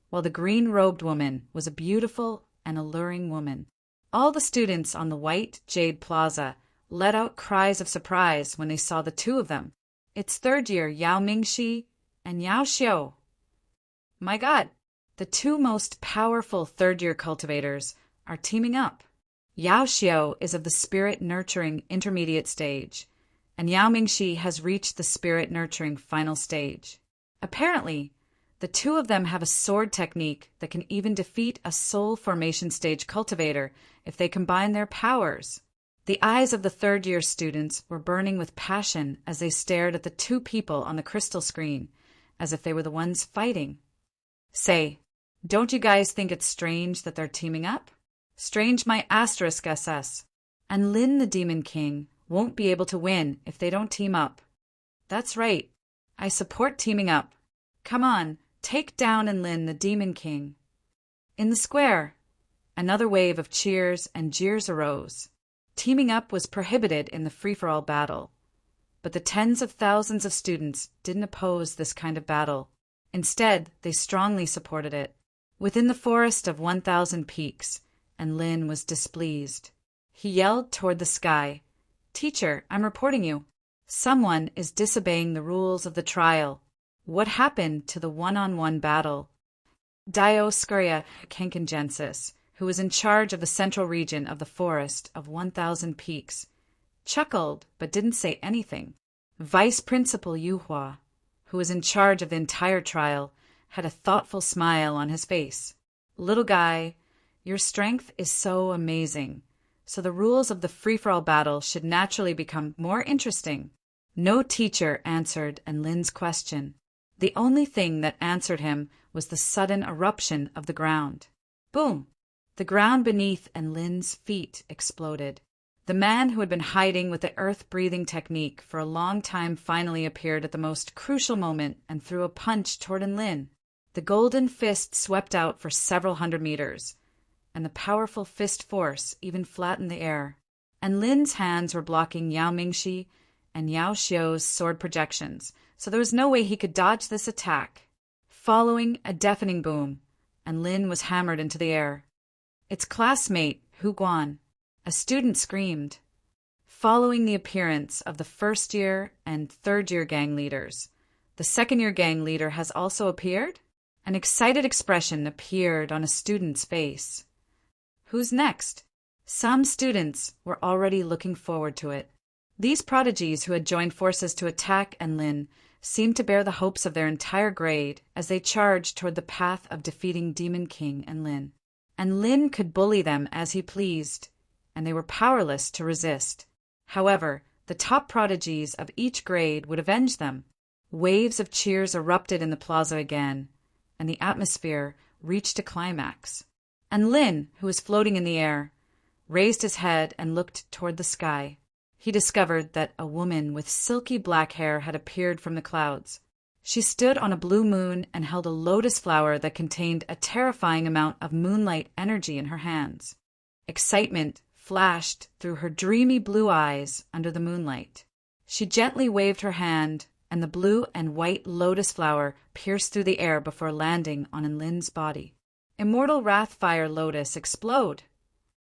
while the green-robed woman was a beautiful and alluring woman. All the students on the white jade plaza let out cries of surprise when they saw the two of them. It's third year Yao Mingxi and Yao Xiao. My God, the two most powerful third-year cultivators are teaming up. Yao Xiao is of the spirit-nurturing intermediate stage, and Yao Mingxi has reached the spirit-nurturing final stage. Apparently, the two of them have a sword technique that can even defeat a soul formation stage cultivator if they combine their powers. The eyes of the third-year students were burning with passion as they stared at the two people on the crystal screen, as if they were the ones fighting. Say, don't you guys think it's strange that they're teaming up? Strange my asterisk SS. And Lin the Demon King won't be able to win if they don't team up. That's right. I support teaming up. Come on, take down Lin the Demon King. In the square, another wave of cheers and jeers arose. Teaming up was prohibited in the free-for-all battle, but the tens of thousands of students didn't oppose this kind of battle. Instead, they strongly supported it. Within the forest of 1,000 peaks, and Lin was displeased. He yelled toward the sky, "Teacher, I'm reporting you. Someone is disobeying the rules of the trial. What happened to the one-on-one battle?" Dioscuria Kankangensis, who was in charge of the central region of the forest of 1,000 peaks, chuckled but didn't say anything. Vice Principal Yuhua, who was in charge of the entire trial, had a thoughtful smile on his face. "Little guy, your strength is so amazing, so the rules of the free-for-all battle should naturally become more interesting." No teacher answered Lin's question. The only thing that answered him was the sudden eruption of the ground. Boom! The ground beneath Lin's feet exploded. The man who had been hiding with the earth-breathing technique for a long time finally appeared at the most crucial moment and threw a punch toward Lin. The golden fist swept out for several hundred meters, and the powerful fist force even flattened the air. And Lin's hands were blocking Yao Mingxi and Yao Xiao's sword projections, so there was no way he could dodge this attack. Following a deafening boom, and Lin was hammered into the air. Its classmate, Hu Guan, a student, screamed. Following the appearance of the first-year and third-year gang leaders, the second-year gang leader has also appeared? An excited expression appeared on a student's face. Who's next? Some students were already looking forward to it. These prodigies who had joined forces to attack Lin seemed to bear the hopes of their entire grade as they charged toward the path of defeating Demon King Lin. And Lin could bully them as he pleased, and they were powerless to resist. However, the top prodigies of each grade would avenge them. Waves of cheers erupted in the plaza again, and the atmosphere reached a climax. And Lin, who was floating in the air, raised his head and looked toward the sky. He discovered that a woman with silky black hair had appeared from the clouds. She stood on a blue moon and held a lotus flower that contained a terrifying amount of moonlight energy in her hands. Excitement flashed through her dreamy blue eyes under the moonlight. She gently waved her hand, and the blue and white lotus flower pierced through the air before landing on Lin's body. Immortal Wrathfire Lotus explode!